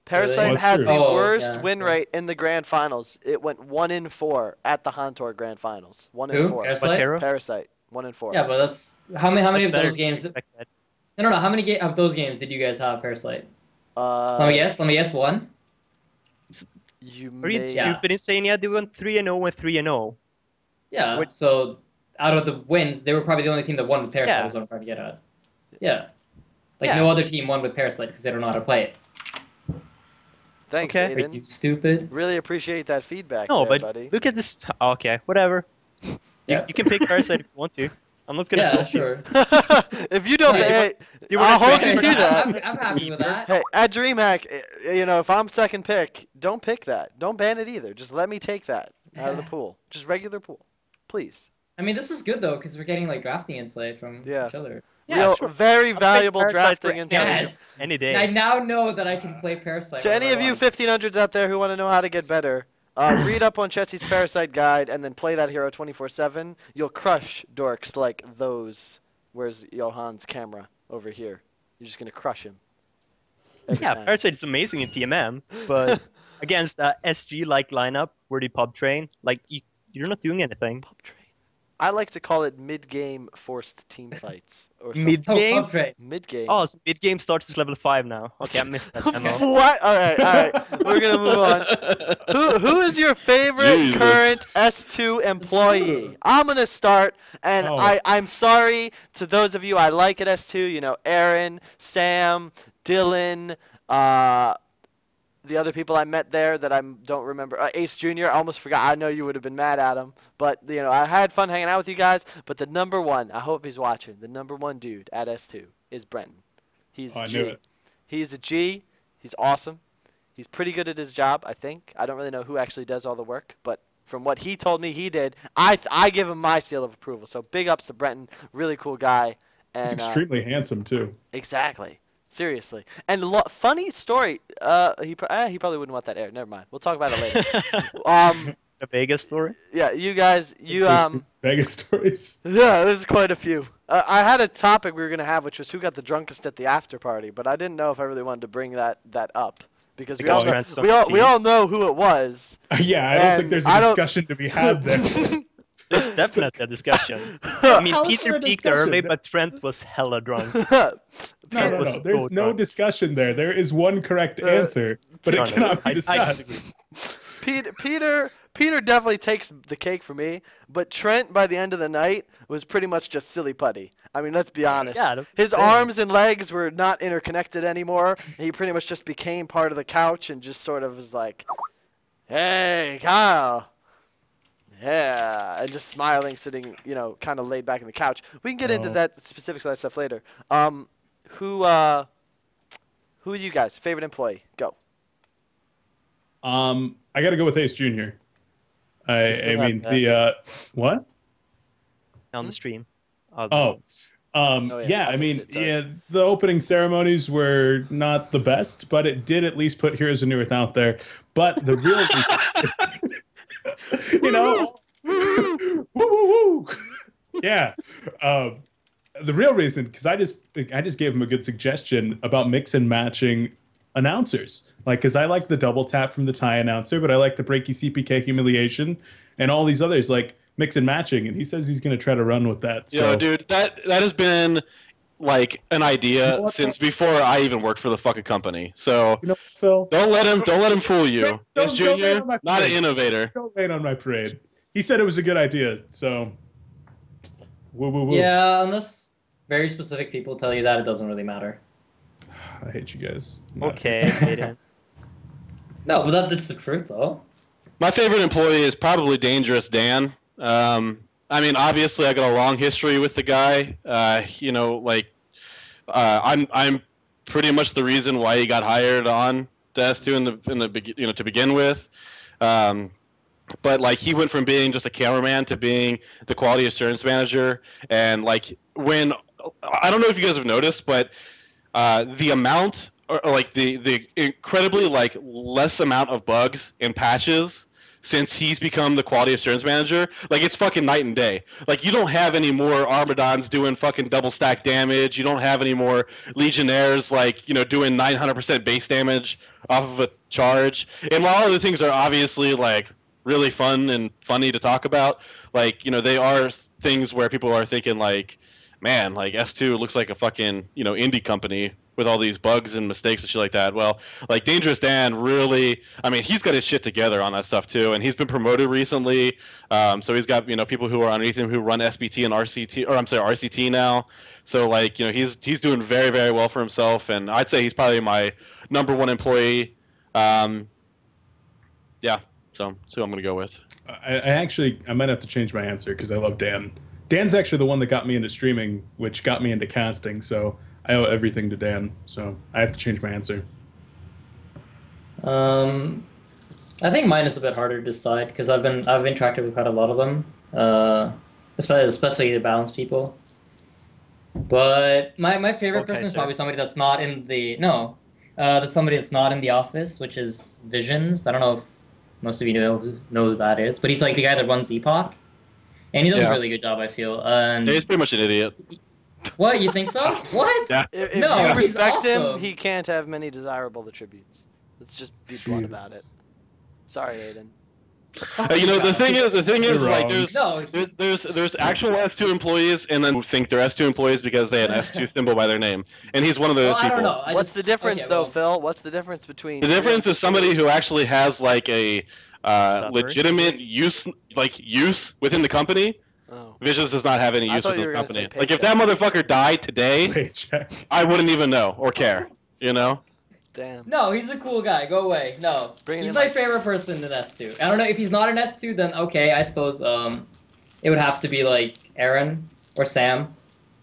S1: Parasite had the worst win rate in the grand finals. It went 1 in 4 at the Hantor grand finals. 1 in 4. Parasite 1 in 4.
S4: Yeah, but that's how many of those games? No. How many of those games did you guys have Parasite? Let me guess. 1.
S5: Are you stupid, Insania? They went 3-0 and 3-0.
S4: Yeah. So out of the wins, they were probably the only team that won with Parasite. Is what I'm trying to get at. Yeah. No other team won with Parasite because they don't know how to play it.
S1: Thanks, Aydin.
S4: You stupid.
S1: Really appreciate that feedback.
S5: No,
S1: there,
S5: but
S1: buddy.
S5: look at this. Okay, whatever.
S4: Yeah.
S5: You can pick Parasite if you want to. I'm not gonna.
S4: Yeah, sure.
S1: If you don't, I'll hold you to that.
S4: I'm happy with that.
S1: Hey, at DreamHack, you know, if I'm second pick, don't pick that. Don't ban it either. Just let me take that out of the pool. Just regular pool, please.
S4: I mean, this is good though because we're getting like drafting insight from each other.
S1: Yeah, very valuable drafting insight.
S4: Yes.
S5: Any day.
S4: I now know that I can play Parasite.
S1: To any of you 1500s out there who want to know how to get better, Read up on Chelsea's Parasite Guide and then play that hero 24/7. You'll crush dorks like those. Where's Johan's camera over here? You're just gonna crush him.
S5: Yeah, Parasite is amazing in TMM, but against SG-like lineup where they pub train, like you're not doing anything.
S1: Pub train. I like to call it mid-game forced team fights. Or
S5: mid-game?
S1: Mid-game.
S5: Oh, so mid-game starts at level 5 now. Okay, I missed that demo.
S1: What? All right. We're gonna move on. Who is your favorite current S2 employee? I'm gonna start, and I'm sorry to those of you I like at S2. You know, Aaron, Sam, Dylan, the other people I met there that I don't remember. Ace Jr., I almost forgot. I know you would have been mad at him. But, you know, I had fun hanging out with you guys. But the number one, I hope he's watching, the number one dude at S2 is Brenton. He's a G. He's a G. He's awesome. He's pretty good at his job, I think. I don't really know who actually does all the work. But from what he told me he did, I give him my seal of approval. So big ups to Brenton. Really cool guy. And,
S2: he's extremely handsome, too.
S1: Exactly. Seriously. And funny story. He probably wouldn't want that aired. Never mind. We'll talk about it later.
S5: A Vegas story?
S1: Yeah, you guys,
S2: Vegas stories.
S1: Yeah, there's quite a few. I had a topic we were gonna have, which was who got the drunkest at the after party, but I didn't know if I really wanted to bring that up because we all know who it was.
S2: Yeah, I don't think there's a discussion to be had there.
S5: There's definitely a discussion. I mean, Peter peaked early, but Trent was hella drunk.
S2: No. There's no discussion there. There is one correct answer, but it cannot be discussed.
S1: Peter definitely takes the cake for me, but Trent, by the end of the night, was pretty much just silly putty. I mean, let's be honest.
S5: Yeah,
S1: his arms and legs were not interconnected anymore. He pretty much just became part of the couch and just sort of was like, hey, Kyle. Yeah, and just smiling, sitting, you know, kind of laid back in the couch. We can get into that specifics of that stuff later. Who are you guys? Favorite employee? Go.
S2: I got to go with Ace Jr. I mean what?
S5: On the stream.
S2: Yeah. I mean, the opening ceremonies were not the best, but it did at least put Heroes of Newerth out there. But the real reason, you know, woo, woo, woo. Yeah. The real reason, because I just gave him a good suggestion about mix and matching announcers. Like, because I like the double tap from the Thai announcer, but I like the breaky CPK humiliation and all these others, like mix and matching. And he says he's going to try to run with that.
S3: So. Yo, dude, that has been like an idea since before I even worked for the fucking company. So
S2: you know, Phil,
S3: don't let him fool you. Don't Junior, not an innovator.
S2: Don't rain on my parade. He said it was a good idea. So woo, woo, woo.
S4: Yeah, unless very specific people tell you that, it doesn't really matter.
S2: I hate you guys.
S5: Okay, Aydin.
S4: No, but that's the truth, though.
S3: My favorite employee is probably Dangerous Dan. I mean, obviously, I got a long history with the guy. You know, like, I'm pretty much the reason why he got hired on to S2 to begin with. But like, he went from being just a cameraman to being the quality assurance manager. And like, when I don't know if you guys have noticed, but the amount, or like the incredibly like less amount of bugs and patches since he's become the quality assurance manager, like it's fucking night and day. Like you don't have any more Armadons doing fucking double stack damage. You don't have any more Legionnaires like, you know, doing 900% base damage off of a charge. And while other things are obviously like really fun and funny to talk about, like, you know, they are things where people are thinking like, man, like S2 looks like a fucking, you know, indie company with all these bugs and mistakes and shit like that. Well, like Dangerous Dan really, I mean, he's got his shit together on that stuff too, and he's been promoted recently. So he's got, you know, people who are underneath him who run SBT and RCT now. So like, you know, he's doing very, very well for himself, and I'd say he's probably my #1 employee. Yeah, so who I'm gonna go with.
S2: I might have to change my answer because I love Dan. Dan's actually the one that got me into streaming, which got me into casting, so I owe everything to Dan, so I have to change my answer.
S4: I think mine is a bit harder to decide because I've interacted with quite a lot of them, especially the balance people. But my favorite person is probably somebody that's not in the that's somebody that's not in the office, which is Visions. I don't know if Most of you know who that is. But he's like the guy that runs Epoch. And he does a really good job, I feel.
S3: Yeah, he's pretty much an idiot.
S4: What, you think so? What?
S3: Yeah.
S1: If
S4: No,
S1: you
S4: he's
S1: respect him,
S4: awesome.
S1: he can't have many desirable attributes. Let's just be blunt about it. Sorry, Aydin.
S3: You know, the thing is, like,
S4: No,
S3: there's actual S2 employees, and then think they're S2 employees because they had S2 symbol by their name, and he's one of those
S4: well,
S3: people.
S4: I don't know.
S1: What's the difference, though, Phil? What's the difference between...
S3: The difference is somebody who actually has like a legitimate use within the company.
S1: Oh.
S3: Vicious does not have any use within the company.
S1: Say
S3: Like if that motherfucker died today,
S2: Paycheck.
S3: I wouldn't even know or care. You know?
S1: Damn.
S4: No, he's a cool guy. Go away. No, he's my favorite person in S2. I don't know if he's not an S2, then okay, I suppose it would have to be like Aaron or Sam,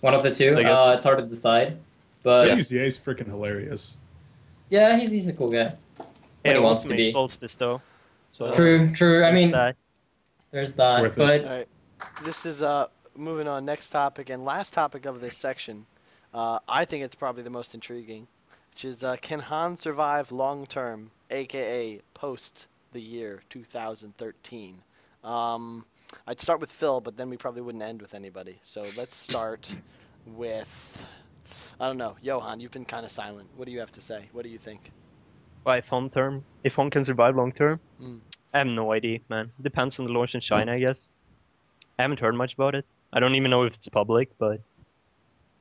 S4: one of the two. It's hard to decide, but
S2: WCA is freaking hilarious.
S4: Yeah, he's a cool guy.
S5: Yeah,
S4: he wants to be.
S5: Solstice though. So
S4: True. I mean, there's that.
S2: Worth it.
S4: But
S1: All right. This is moving on. Next topic and last topic of this section. I think it's probably the most intriguing, which is can Han survive long term, aka post the year 2013? I'd start with Phil, but then we probably wouldn't end with anybody. So let's start with, I don't know, Johan. You've been kind of silent. What do you have to say? What do you think?
S5: By if Han can survive long term, I have no idea, man. Depends on the launch in China, I guess. I haven't heard much about it. I don't even know if it's public, but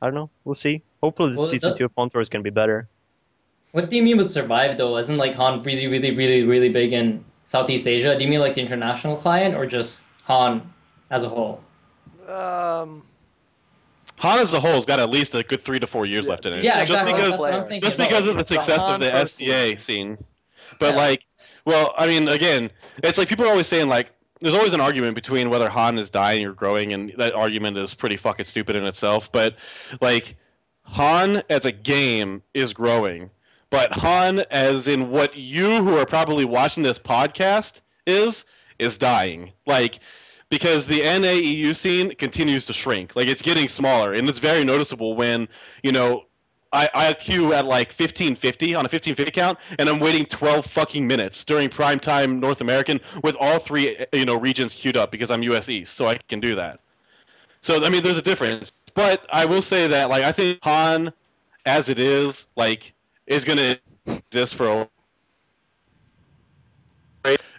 S5: I don't know. We'll see. Hopefully the season 2 of Han Tour is gonna be better.
S4: What do you mean with survive though? Isn't like Han really big in Southeast Asia? Do you mean like the international client or just Han as a whole?
S3: Han as a whole has got at least a good 3 to 4 years left in it.
S4: Yeah,
S3: just
S4: exactly.
S3: Because of the success of the SDA scene. But like, well, I mean, again, it's like people are always saying like, there's always an argument between whether Han is dying or growing, and that argument is pretty fucking stupid in itself. But like, Han as a game is growing, but Han as in what you who are probably watching this podcast is dying. Like, because the NAEU scene continues to shrink. Like, it's getting smaller, and it's very noticeable when, you know, I queue at like 1550 on a 1550 count, and I'm waiting 12 fucking minutes during prime time North American with all 3 regions queued up because I'm US East, so I can do that. So I mean, there's a difference, but I will say that like I think Han, as it is, like is gonna exist for.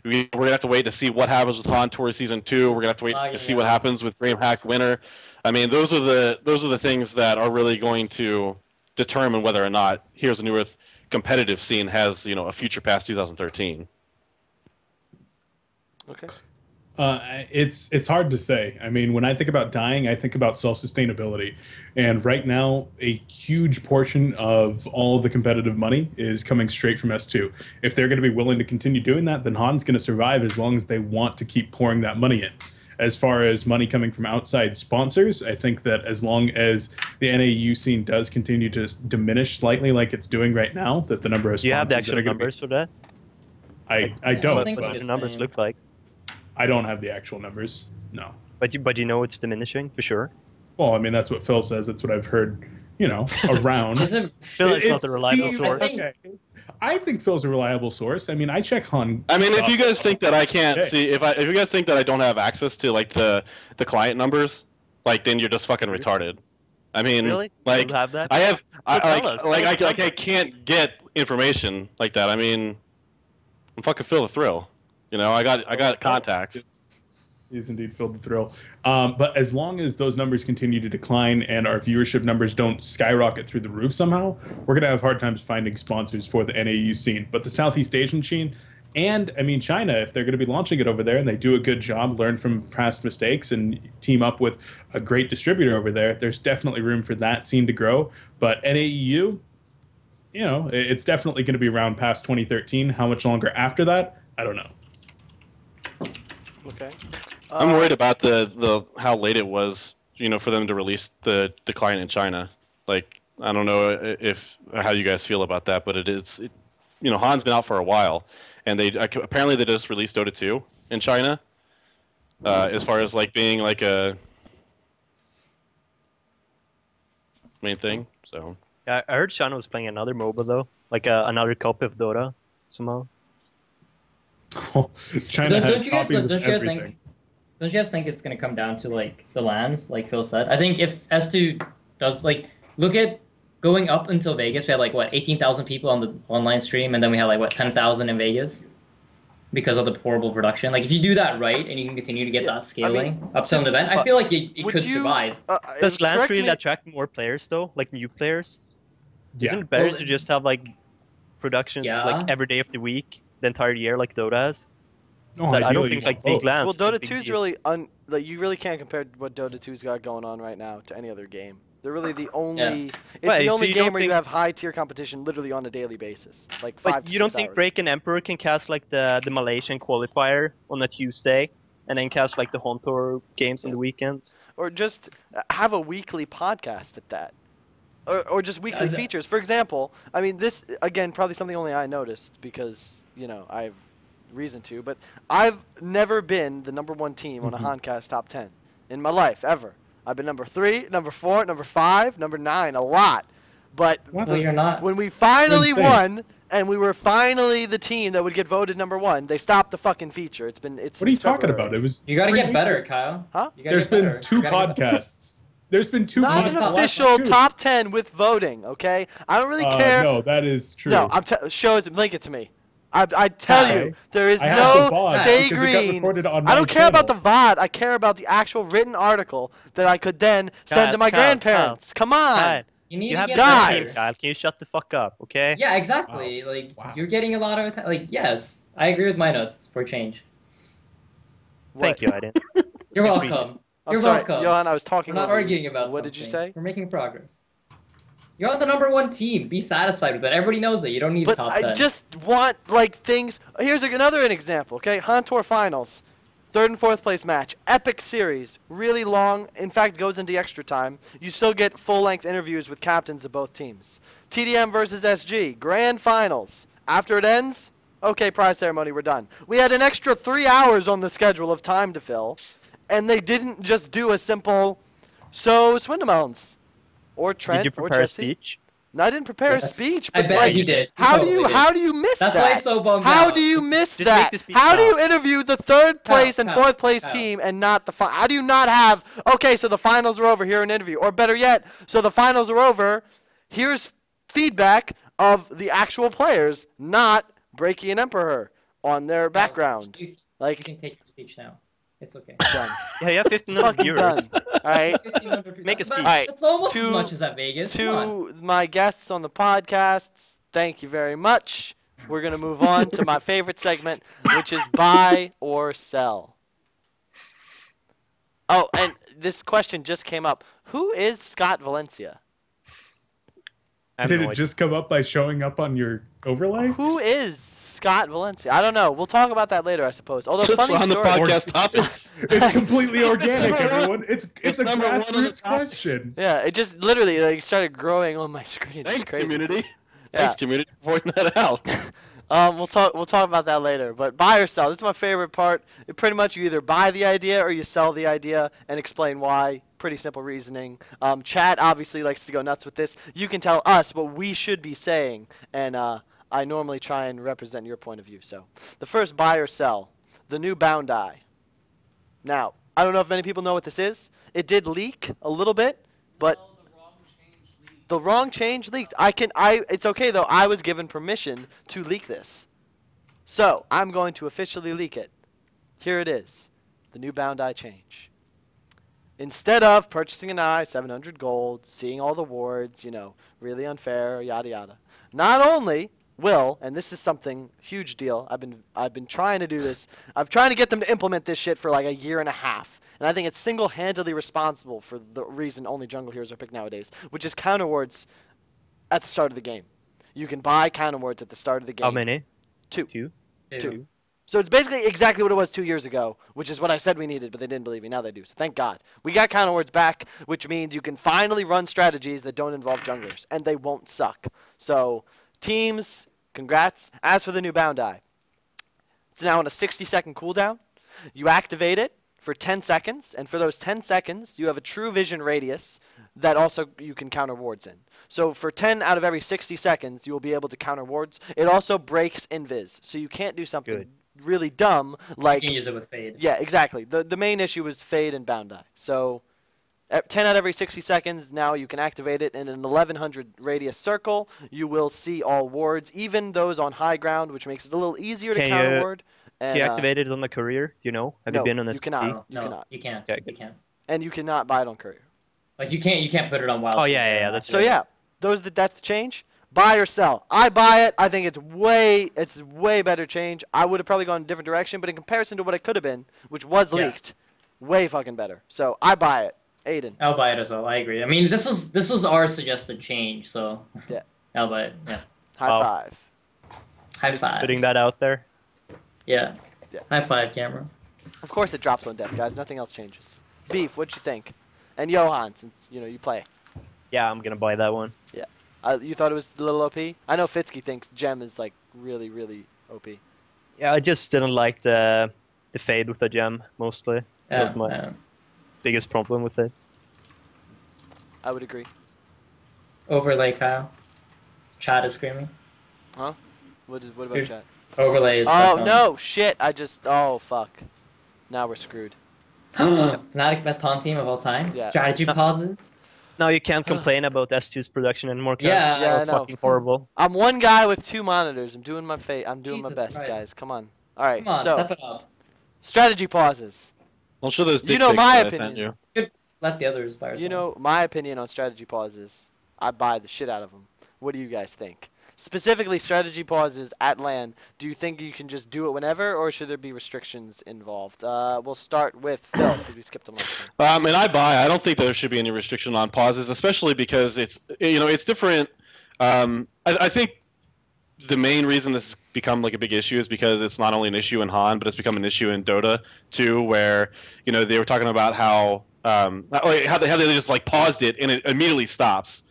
S3: We're gonna have to wait to see what happens with Han Tour Season 2. We're gonna have to wait to see what happens with DreamHack Winter. I mean, those are the things that are really going to determine whether or not Here's a New Earth competitive scene has a future past 2013.
S1: Okay.
S2: It's hard to say. I mean, when I think about dying, I think about self-sustainability. And right now, a huge portion of all the competitive money is coming straight from S2. If they're going to be willing to continue doing that, then Han's going to survive as long as they want to keep pouring that money in. As far as money coming from outside sponsors, I think that as long as the NAU scene does continue to diminish slightly like it's doing right now, that the number of sponsors...
S5: Do you have the actual numbers for that?
S2: I don't.
S5: What do the numbers look like?
S2: I don't have the actual numbers, no.
S5: But you know it's diminishing, for sure?
S2: Well, I mean, that's what Phil says. That's what I've heard, around.
S5: Phil is not the reliable source.
S2: Okay. I think Phil's a reliable source. I mean, I check Han.
S3: I mean, if you guys think that I can't see, if you guys think that I don't have access to like the client numbers, like then you're just fucking retarded. I mean,
S5: really?
S3: Like
S5: you don't have that?
S3: I have,
S5: I
S3: can't get information like that. I mean, I'm fucking Phil the Thrill. I got contacts.
S2: He's indeed Phil the Thrill. But as long as those numbers continue to decline and our viewership numbers don't skyrocket through the roof somehow, we're going to have hard times finding sponsors for the NAU scene. But the Southeast Asian scene, and I mean China, if they're going to be launching it over there and they do a good job, learn from past mistakes, and team up with a great distributor over there, there's definitely room for that scene to grow. But NAU, it's definitely going to be around past 2013. How much longer after that? I don't know.
S1: Okay.
S3: I'm worried about the how late it was, for them to release the client in China. Like, I don't know how you guys feel about that, but Han's been out for a while, and apparently they just released Dota 2 in China. As far as like being like a main thing, so.
S5: Yeah, I heard China was playing another MOBA though, like another copy of Dota somehow.
S2: China has copies of everything.
S4: Don't you guys think it's gonna come down to like the lands, like Phil said? I think if S2 does like look at going up until Vegas, we had like what 18,000 people on the online stream, and then we had like what 10,000 in Vegas because of the horrible production. Like if you do that right, and you can continue to get that scaling up to an event, I feel like it could survive.
S5: Does lands really attract more players though, like new players?
S2: Yeah.
S5: Isn't it better to just have like productions like every day of the week, the entire year, like Dota has?
S2: No,
S5: I don't think like big lands.
S1: Well, Dota 2 is really like you really can't compare what Dota 2's got going on right now to any other game. They're really the only. It's the only game where you have high tier competition literally on a daily basis, like 5 to 6 hours.
S5: But you don't think Break and Emperor can cast like the Malaysian qualifier on a Tuesday, and then cast like the Home Tour games on the weekends?
S1: Or just have a weekly podcast at that. Or just weekly features. For example, I mean, this, again, probably something only I noticed because, you know, I have reason to, but I've never been the #1 team on a Honcast top 10 in my life, ever. I've been number 3, number 4, number 5, number 9, a lot. But
S4: you're not.
S1: When we finally won, and we were finally the team that would get voted #1, they stopped the fucking feature. It's
S2: What are you talking about? It was.
S4: You gotta get better, Kyle.
S1: Huh?
S2: There's been 2 podcasts. There's been 2
S1: Not
S2: podcasts.
S1: an official top 10 with voting, okay? I don't really care.
S2: No, that is true.
S1: No, show it, link it to me. I tell you, there is no stayGreen. I don't care about the VOD. I care about the actual written article that I could then send to my grandparents. Come on.
S4: You have
S1: guys.
S5: Can you shut the fuck up, okay?
S4: Yeah, exactly. You're getting a lot of yes, I agree with Mynuts for change.
S5: Thank you, Aydin.
S4: You're welcome. You're welcome.
S1: Johan, I was talking.
S4: We're not arguing about
S1: what did you say?
S4: We're making progress. You're on the #1 team. Be satisfied with that. Everybody knows that. You don't need top 10.
S1: But I just want, like, things. Here's another example, okay? Hontour Finals. 3rd and 4th place match. Epic series. Really long. In fact, goes into extra time. You still get full-length interviews with captains of both teams. TDM versus SG. Grand Finals. After it ends, okay, prize ceremony, we're done. We had an extra 3 hours on the schedule of time to fill. And they didn't just do a simple, so swindlemelonzz. Or Trent,
S5: did you prepare a speech?
S1: No, I didn't prepare a speech.
S4: But I bet he did.
S1: How do you miss that?
S4: That's why I'm so bummed
S1: How
S4: out.
S1: do you miss that? How do you interview the 3rd place and 4th place team and not the how do you not have, okay, so the finals are over, here an interview. Or better yet, so the finals are over, here's feedback of the actual players, not Breaky and Emperor on their background.
S4: You can take the speech now. It's okay.
S1: Done.
S5: Yeah, you have 1,500 viewers.
S1: Alright.
S5: Make a speech.
S4: That's almost as much as at Vegas.
S1: To my guests on the podcasts, thank you very much. We're going to move on to my favorite segment, which is buy or sell. Oh, and this question just came up. Who is Scott Valencia?
S2: Did it just come up by showing up on your overlay?
S1: Who is Scott Valencia? I don't know. We'll talk about that later, I suppose. Although
S3: Just
S1: funny
S3: on the
S1: story.
S3: podcast topics.
S2: It's completely organic, everyone. It's a grassroots question.
S1: Yeah, it just literally started growing on my screen.
S3: Thanks,
S1: it's crazy.
S3: community.
S1: Yeah.
S3: Thanks, community, for pointing that out.
S1: We'll talk about that later. But buy or sell. This is my favorite part. Pretty much you either buy the idea or you sell the idea and explain why. Pretty simple reasoning. Chat obviously likes to go nuts with this. You can tell us what we should be saying, and I normally try and represent your point of view. So the first buy or sell, the new Boundai. Now, I don't know if many people know what this is. It did leak a little bit, but the wrong change leaked. It's okay though. I was given permission to leak this. So I'm going to officially leak it. Here it is. The new Boundai change. Instead of purchasing an eye, 700 gold, seeing all the wards, you know, really unfair, yada yada. Not only will, and this is something huge deal. I've been trying to do this. I'm trying to get them to implement this shit for like a year and a half. And I think it's single-handedly responsible for the reason only jungle heroes are picked nowadays, which is counter wards at the start of the game. You can buy counter wards at the start of the game.
S5: How many?
S1: 2.
S5: 2.
S1: So it's basically exactly what it was 2 years ago, which is what I said we needed, but they didn't believe me. Now they do. So thank God. We got counter wards back, which means you can finally run strategies that don't involve junglers, and they won't suck. So teams, congrats. As for the new Boundai, it's now on a 60-second cooldown. You activate it for 10 seconds, and for those 10 seconds, you have a true vision radius that also you can counter wards in. So for 10 out of every 60 seconds, you will be able to counter wards. It also breaks invis, so you can't do something really dumb. Like
S4: you can use it with fade.
S1: Yeah, exactly. The main issue was fade and bound die. So 10 out of every 60 seconds, now you can activate it in an 1100 radius circle. You will see all wards, even those on high ground, which makes it a little easier to counter ward.
S5: Can you activate it on the courier? Do you know? Have you been on this?
S1: You cannot.
S4: No, you cannot. You can't.
S5: Okay.
S4: You can't.
S1: And you cannot buy it on courier.
S4: Like you can't put it on wild.
S5: Oh yeah. That's
S1: so yeah, that's the change. Buy or sell. I buy it. I think it's way better change. I would have probably gone a different direction, but in comparison to what it could have been, which was leaked, way fucking better. So I buy it. Aydin.
S4: I'll buy it as well. I agree. I mean, this was our suggested change, so
S1: yeah,
S4: I'll buy it. Yeah.
S1: High five.
S4: High five.
S5: Putting that out there.
S4: Yeah. High five, camera.
S1: Of course it drops on death, guys. Nothing else changes. Beef, what'd you think? And Johan, since you play.
S5: Yeah, I'm gonna buy that one.
S1: Yeah. You thought it was a little OP? I know Fitsky thinks Gem is like really, really OP.
S5: Yeah, I just didn't like the fade with the gem mostly. That was my biggest problem with it.
S1: I would agree.
S4: Overlay, Kyle. Chat is screaming.
S1: Huh? What about chat?
S4: Overlay is.
S1: Oh no! Shit! Oh fuck! Now we're screwed.
S4: Fnatic best taunt team of all time.
S1: Yeah.
S4: Strategy pauses.
S5: No, you can't complain about S2's production anymore.
S4: Yeah,
S5: that was fucking horrible.
S1: I'm one guy with 2 monitors. I'm doing my I'm doing my best,
S4: Christ.
S1: guys. Come on. All right.
S4: Come on,
S1: so
S4: step it up.
S1: strategy pauses.
S3: I'll show those.
S1: You know my opinion.
S4: Let the others buy.
S1: You know my opinion on strategy pauses. I buy the shit out of them. What do you guys think? Specifically, strategy pauses at LAN. Do you think you can just do it whenever, or should there be restrictions involved? We'll start with Phil because we skipped him last time.
S3: And I don't think there should be any restriction on pauses, especially because it's different. I think the main reason this has become like a big issue is because it's not only an issue in Han, but it's become an issue in Dota too, where they were talking about how they just like paused it and it immediately stops.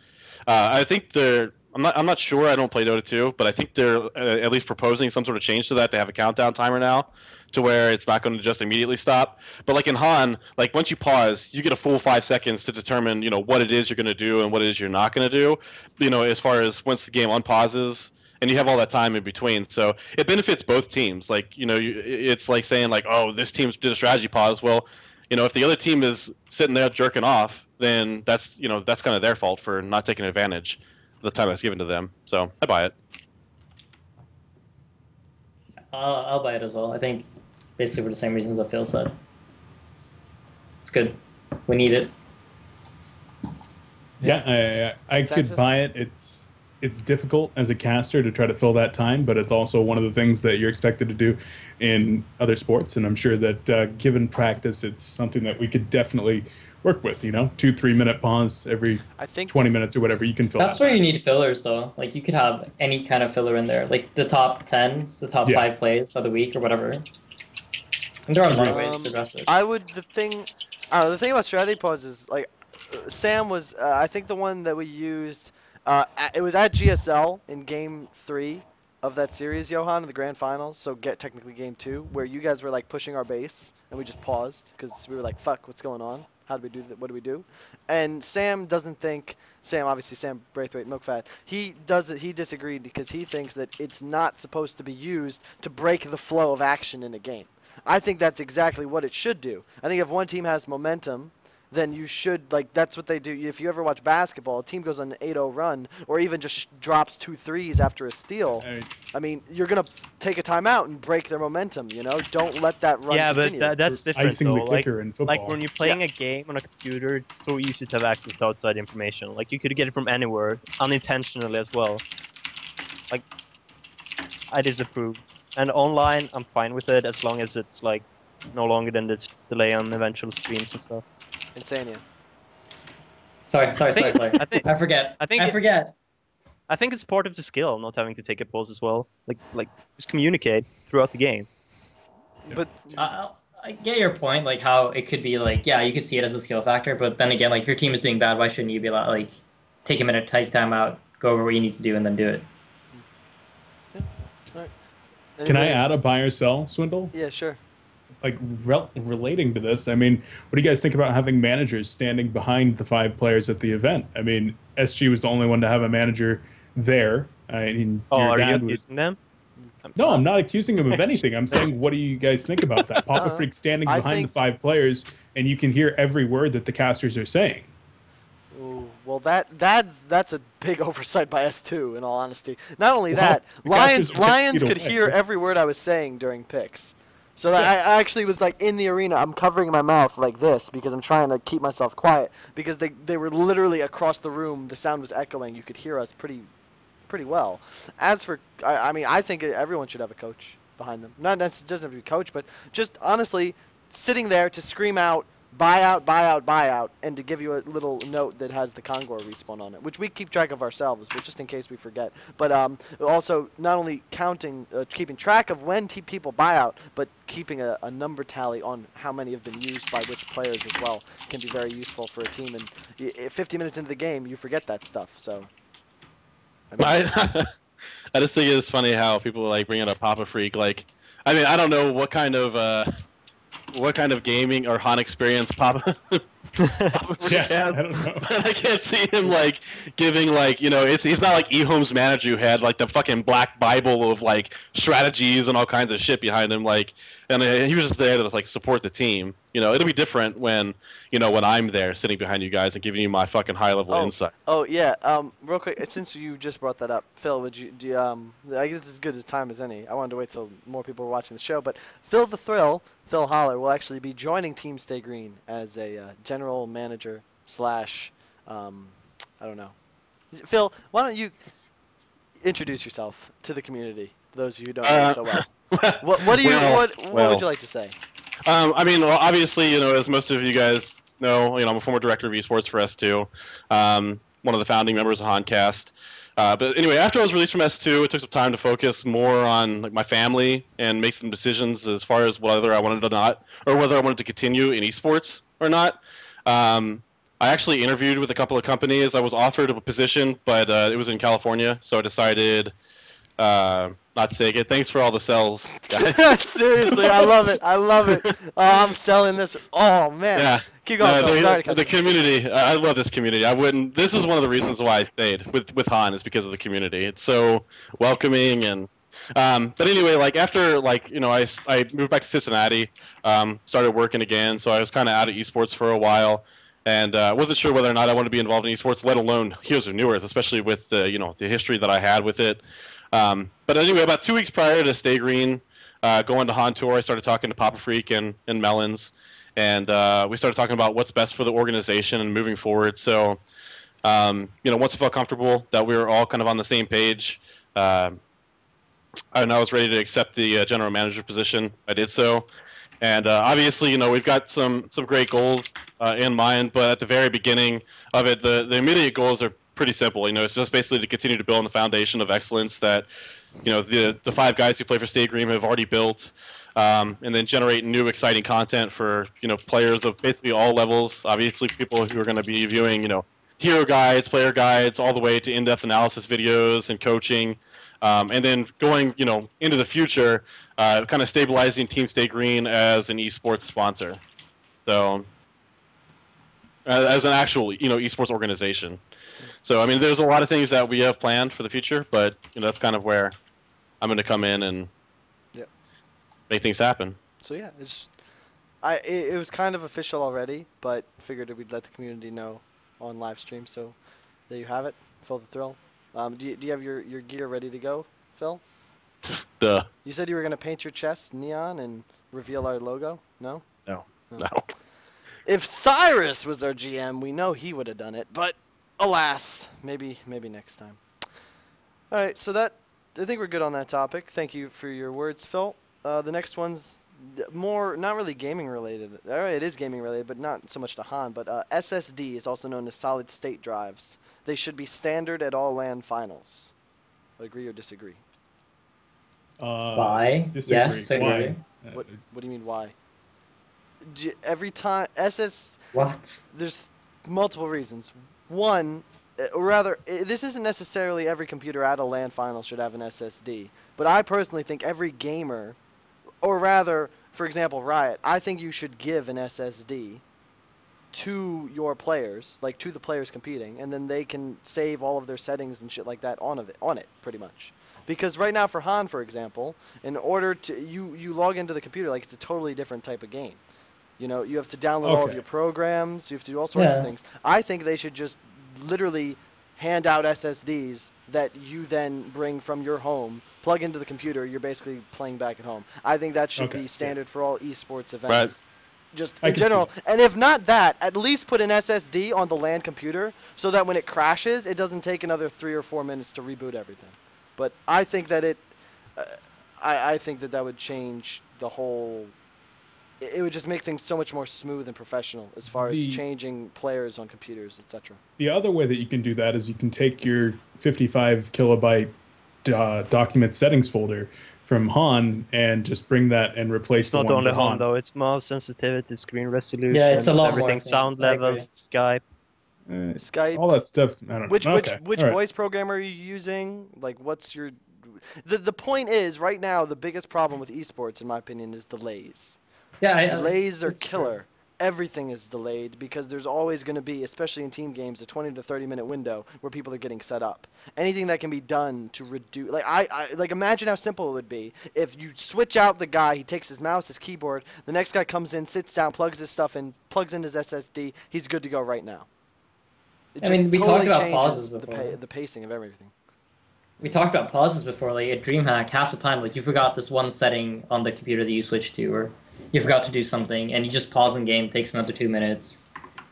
S3: I think I'm not sure. I don't play Dota 2, but I think they're at least proposing some sort of change to that. They have a countdown timer now, to where it's not going to just immediately stop. But like in Han, like once you pause, you get a full 5 seconds to determine what it is you're going to do and what it is you're not going to do. As far as once the game unpauses, and you have all that time in between. So it benefits both teams. Like it's like saying like, oh, this team did a strategy pause. Well, if the other team is sitting there jerking off, then that's kind of their fault for not taking advantage the time that's given to them. So I buy it.
S4: I'll buy it as well. I think basically for the same reasons that Phil said. It's good. We need it.
S2: Yeah, I could buy it. It's difficult as a caster to try to fill that time, but it's also one of the things that you're expected to do in other sports. And I'm sure that given practice, it's something that we could definitely work with, 2-3 minute pause every 20 minutes or whatever. You can fill
S4: that's where you need fillers though. Like you could have any kind of filler in there, like the top 10s, the top 5 plays of the week or whatever. And there are a lot of ways to address it.
S1: The thing about strategy pauses, like Sam was I think the one that we used it was at GSL in game 3 of that series, Johan, in the grand finals, so technically game 2, where you guys were like pushing our base and we just paused because we were like, fuck, what's going on? How do we do that? What do we do? And Sam doesn't think, Sam Braithwaite Milkfat, he disagreed because he thinks that it's not supposed to be used to break the flow of action in a game. I think that's exactly what it should do. I think if one team has momentum, then you should, that's what they do. If you ever watch basketball, a team goes on an 8-0 run or even just drops 2 threes after a steal. I mean, you're going to take a timeout and break their momentum, Don't let that run continue.
S5: But that's different,
S2: icing the kicker in football.
S5: Like when you're playing a game on a computer, it's so easy to have access to outside information. Like you could get it from anywhere, unintentionally as well. Like, I disapprove. And online, I'm fine with it as long as it's no longer than this delay on eventual streams and stuff.
S1: Insania.
S4: Sorry. I forget.
S5: I think it's part of the skill, not having to take a pause as well. Like just communicate throughout the game.
S1: But
S4: I get your point, like how it could be you could see it as a skill factor, but then again, if your team is doing bad, why shouldn't you be take a minute, take time out, go over what you need to do, and then do it?
S1: Yeah. Right.
S2: Can I add a buy or sell, Swindle?
S1: Yeah, sure.
S2: Relating to this, I mean, what do you guys think about having managers standing behind the 5 players at the event? I mean, SG was the only one to have a manager there.
S5: Are you using them?
S2: No, I'm not accusing him of anything. I'm saying, what do you guys think about that? Papa Freak standing behind the 5 players, and you can hear every word that the casters are saying.
S1: Ooh, well, that's a big oversight by S2, in all honesty. Not only that, Lions could hear every word I was saying during picks. So I actually was like in the arena. I'm covering my mouth like this because I'm trying to keep myself quiet because they were literally across the room. The sound was echoing. You could hear us pretty well. As for, I mean, I think everyone should have a coach behind them. Not necessarily doesn't have to be a coach, but just honestly sitting there to scream out, buy out, buy out, buy out, and to give you a little note that has the Kongor respawn on it, which we keep track of ourselves, but just in case we forget. But also not only counting, keeping track of when people buy out, but keeping a number tally on how many have been used by which players as well can be very useful for a team. And 50 minutes into the game, you forget that stuff. So.
S3: I just think it's funny how people like bring up Papa Freak. Like, I mean, I don't know what kind of gaming or Han experience Papa
S2: yeah, I don't know.
S3: I can't see him like giving like, you know, he's not like eHome's manager who had like the fucking black Bible of like strategies and all kinds of shit behind him, like, and he was just there to like support the team. You know, it'll be different when, you know, when I'm there sitting behind you guys and giving you my fucking high level insight.
S1: Oh yeah, real quick, since you just brought that up, Phil, I guess it's as good a time as any. I wanted to wait till more people were watching the show, but Phil Holler will actually be joining Team Stay Green as a general manager / I don't know. Phil, why don't you introduce yourself to the community, those of you who don't know so well. What would you like to say?
S3: I mean, well, obviously, you know, as most of you guys know, you know, I'm a former director of esports for S2, one of the founding members of Honcast. But anyway, after I was released from S2, it took some time to focus more on like my family and make some decisions as far as whether I wanted to continue in esports or not. I actually interviewed with a couple of companies. I was offered a position, but it was in California, so I decided not to take it. Thanks for all the sells, guys.
S1: Seriously, I love it. I love it. Oh, I'm selling this. Oh man.
S3: Yeah.
S1: Keep going. Sorry.
S3: The community. I love this community. I wouldn't. This is one of the reasons why I stayed with Han, is because of the community. It's so welcoming and. But anyway, like after like, you know, I moved back to Cincinnati, started working again, so I was kind of out of esports for a while, and wasn't sure whether or not I wanted to be involved in esports, let alone Heroes of New Earth, especially with the, you know, the history that I had with it. But anyway, about 2 weeks prior to Stay Green, going to Han Tour, I started talking to Papa Freak and Melons, and we started talking about what's best for the organization and moving forward. So, you know, once I felt comfortable that we were all kind of on the same page, and I was ready to accept the general manager position, I did so. And obviously, you know, we've got some great goals in mind, but at the very beginning of it, the immediate goals are pretty simple. You know, it's just basically to continue to build on the foundation of excellence that, you know, the 5 guys who play for Stay Green have already built, and then generate new exciting content for, you know, players of basically all levels. Obviously, people who are going to be viewing, you know, hero guides, player guides, all the way to in-depth analysis videos and coaching. And then going, you know, into the future, kind of stabilizing Team Stay Green as an esports sponsor. So, as an actual, you know, esports organization. So, I mean, there's a lot of things that we have planned for the future, but, you know, that's kind of where I'm going to come in and make things happen.
S1: So, yeah, it was kind of official already, but figured we'd let the community know on live stream. So, there you have it. Feel the thrill. Do you have your gear ready to go, Phil?
S3: Duh.
S1: You said you were going to paint your chest neon and reveal our logo? No?
S3: No.
S1: Oh.
S3: No.
S1: If Cyrus was our GM, we know he would have done it, but alas, maybe next time. All right, so I think we're good on that topic. Thank you for your words, Phil. The next one's more, not really gaming related. It is gaming related, but not so much to Han, but SSD is also known as solid state drives. They should be standard at all LAN finals. Agree or disagree?
S4: Why?
S2: Disagree.
S4: Yes, agree.
S2: Why?
S1: What do you mean, why? Every time
S4: What?
S1: There's multiple reasons. One, or rather, this isn't necessarily every computer at a LAN final should have an SSD, but I personally think every gamer, or rather, for example, Riot, I think you should give an SSD to your players, like to the players competing, and then they can save all of their settings and shit like that on it, pretty much. Because right now for Han, for example, in order to you log into the computer like it's a totally different type of game. You know, you have to download all of your programs. You have to do all sorts of things. I think they should just literally hand out SSDs that you then bring from your home, plug into the computer. You're basically playing back at home. I think that should be standard for all esports events. Just in general. And if not that, at least put an SSD on the LAN computer so that when it crashes, it doesn't take another 3 or 4 minutes to reboot everything. But I think that I think that would change the whole. It would just make things so much more smooth and professional as far as changing players on computers, etc.
S2: The other way that you can do that is you can take your 55 kilobyte document settings folder from Han and just bring that and replace the one.
S5: It's not only
S2: Han
S5: Han though. It's mouse sensitivity, screen resolution,
S4: it's a lot
S5: everything,
S4: more
S5: sound levels, Skype.
S1: Skype,
S2: all that stuff. I don't
S1: know. Which
S2: right.
S1: voice program are you using? Like, what's your? The point is, right now, the biggest problem with esports, in my opinion, is delays.
S4: Yeah,
S1: delays are killer. True. Everything is delayed because there's always going to be, especially in team games, a 20 to 30-minute window where people are getting set up. Anything that can be done to reduce, like imagine how simple it would be if you switch out the guy. He takes his mouse, his keyboard. The next guy comes in, sits down, plugs his stuff in, plugs in his SSD. He's good to go right now.
S4: I mean, we talked about pauses before.
S1: The pacing of everything.
S4: We talked about pauses before, like at DreamHack, half the time, like you forgot this one setting on the computer that you switched to, or you forgot to do something, and you just pause in game, takes another 2 minutes,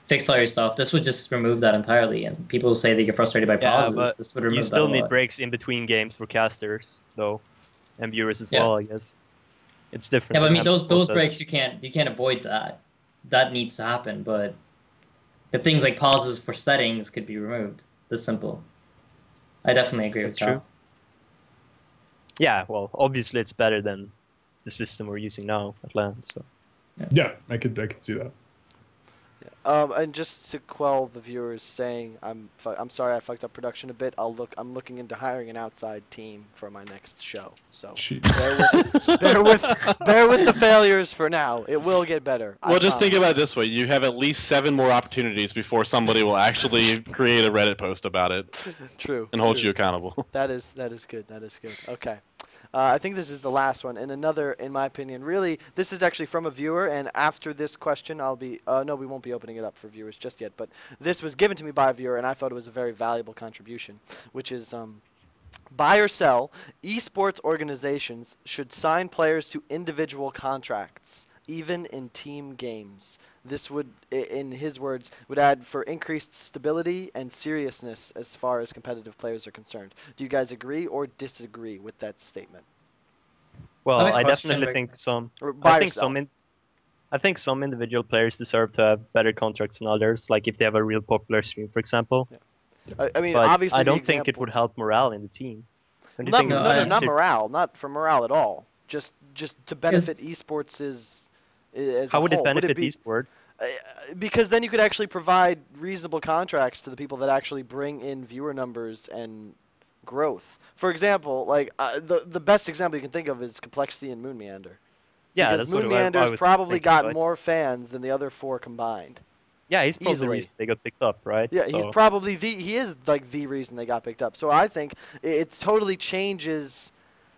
S4: fix all your stuff. This would just remove that entirely, and people will say they get frustrated by pauses.
S5: But
S4: this would remove
S5: you still
S4: that
S5: need breaks in between games for casters, though, and viewers as well, I guess. It's different.
S4: Yeah, but I mean, those breaks, you can't avoid that. That needs to happen, but the things like pauses for settings could be removed. This simple. I definitely agree with that. True.
S5: Yeah, well, obviously it's better than the system we're using now at LAN. So.
S2: Yeah, I could see that.
S1: And just to quell the viewers saying, I'm sorry I fucked up production a bit. I'm looking into hiring an outside team for my next show. So bear with the failures for now. It will get better.
S3: Well, just think about it this way: you have at least 7 more opportunities before somebody will actually create a Reddit post about it.
S1: True.
S3: And hold you accountable.
S1: That is good. That is good. Okay. I think this is the last one, and another, in my opinion, really, this is actually from a viewer, and after this question, I'll be, no, we won't be opening it up for viewers just yet, but this was given to me by a viewer, and I thought it was a very valuable contribution, which is, buy or sell, esports organizations should sign players to individual contracts, even in team games. This would, in his words, would add for increased stability and seriousness as far as competitive players are concerned. Do you guys agree or disagree with that statement?
S5: Well, I definitely think some. I think some individual players deserve to have better contracts than others. Like if they have a real popular stream, for example.
S1: Yeah. I mean,
S5: but
S1: obviously,
S5: I don't think it would help morale in the team.
S1: Not morale, not for morale at all. Just to benefit esports as
S5: how would it benefit esports?
S1: Because then you could actually provide reasonable contracts to the people that actually bring in viewer numbers and growth. For example, like the best example you can think of is Complexity and Moon Meander.
S5: Yeah,
S1: because Moon Meander's probably got more fans than the other 4 combined.
S5: Yeah, he's probably the reason they got picked up, right?
S1: Yeah, he's probably he is like the reason they got picked up. So I think it totally changes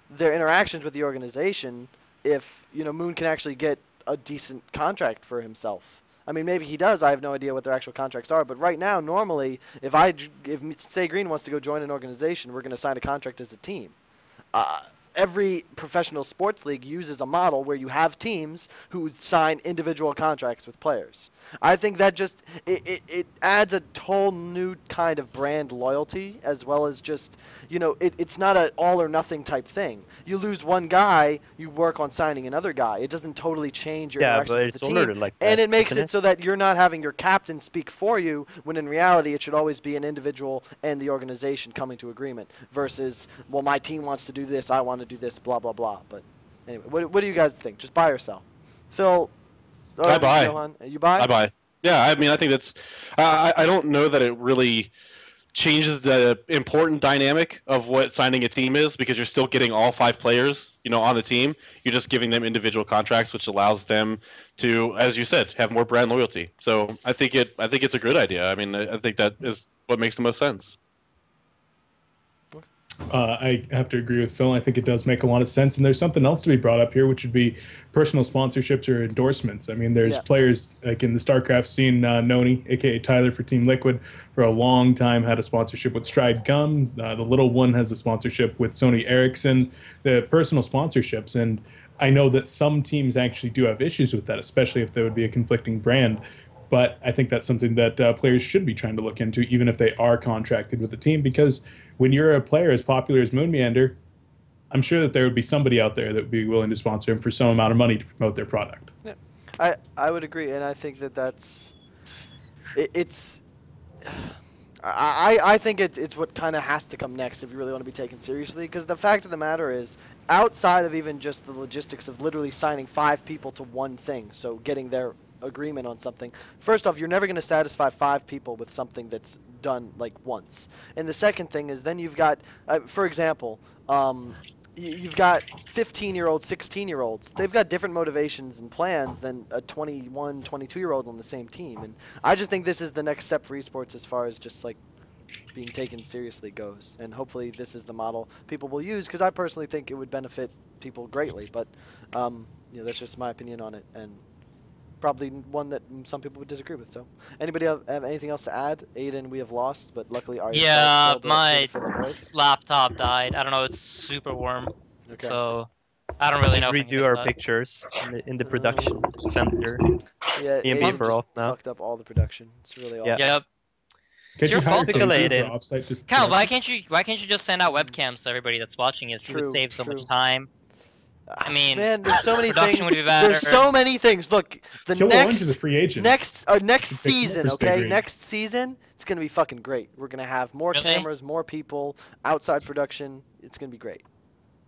S1: their interactions with the organization if, you know, Moon can actually get a decent contract for himself. I mean, maybe he does. I have no idea what their actual contracts are. But right now, normally, if stayGreen wants to go join an organization, we're going to sign a contract as a team. Every professional sports league uses a model where you have teams who sign individual contracts with players. I think that just it adds a whole new kind of brand loyalty, as well as just, you know, it's not an all or nothing type thing. You lose one guy, you work on signing another guy. It doesn't totally change your interaction with the team.
S5: Like that,
S1: and it makes it so that you're not having your captain speak for you, when in reality it should always be an individual and the organization coming to agreement versus, well, my team wants to do this, I want to do this, blah, blah, blah. But anyway, what do you guys think? Just buy or sell? Phil?
S3: I buy.
S1: Johan, you buy?
S3: I buy. Yeah, I mean, I think that's. I don't know that it really changes the important dynamic of what signing a team is, because you're still getting all 5 players, you know, on the team. You're just giving them individual contracts, which allows them to, as you said, have more brand loyalty. So I think it's a good idea. I mean, I think that is what makes the most sense.
S2: I have to agree with Phil. I think it does make a lot of sense. And there's something else to be brought up here, which would be personal sponsorships or endorsements. I mean, there's players like in the StarCraft scene, Noni, a.k.a. Tyler for Team Liquid, for a long time had a sponsorship with Stride Gum. The little one has a sponsorship with Sony Ericsson, the personal sponsorships. And I know that some teams actually do have issues with that, especially if there would be a conflicting brand. But I think that's something that players should be trying to look into, even if they are contracted with the team, because when you're a player as popular as Moon Meander, I'm sure that there would be somebody out there that would be willing to sponsor him for some amount of money to promote their product.
S1: Yeah, I would agree, and I think I think it's what kind of has to come next if you really want to be taken seriously, because the fact of the matter is, outside of even just the logistics of literally signing 5 people to one thing, so getting their agreement on something, first off, you're never going to satisfy 5 people with something that's done like once. And the second thing is then you've got, for example, you've got 15-year-olds, 16-year-olds. They've got different motivations and plans than a 21, 22-year-old on the same team. And I just think this is the next step for esports as far as just like being taken seriously goes. And hopefully this is the model people will use, because I personally think it would benefit people greatly. But you know, that's just my opinion on it, and probably one that some people would disagree with. So, anybody have anything else to add? Aydin, we have lost, but luckily our
S6: my laptop died. I don't know. It's super warm. Okay. So I don't really know.
S5: Redo our pictures in the production center.
S1: Yeah, Aydin just fucked up all the production. It's really awful.
S6: Yep.
S2: Can't you hire
S6: Kyle, why can't you just send out webcams to everybody that's watching us? You would save so much time. I mean,
S1: man, there's so many things. There's so many things. Look, the next
S2: is a free agent.
S1: Next season, okay? Next season, it's gonna be fucking great. We're gonna have more cameras, more people, outside production. It's gonna be great.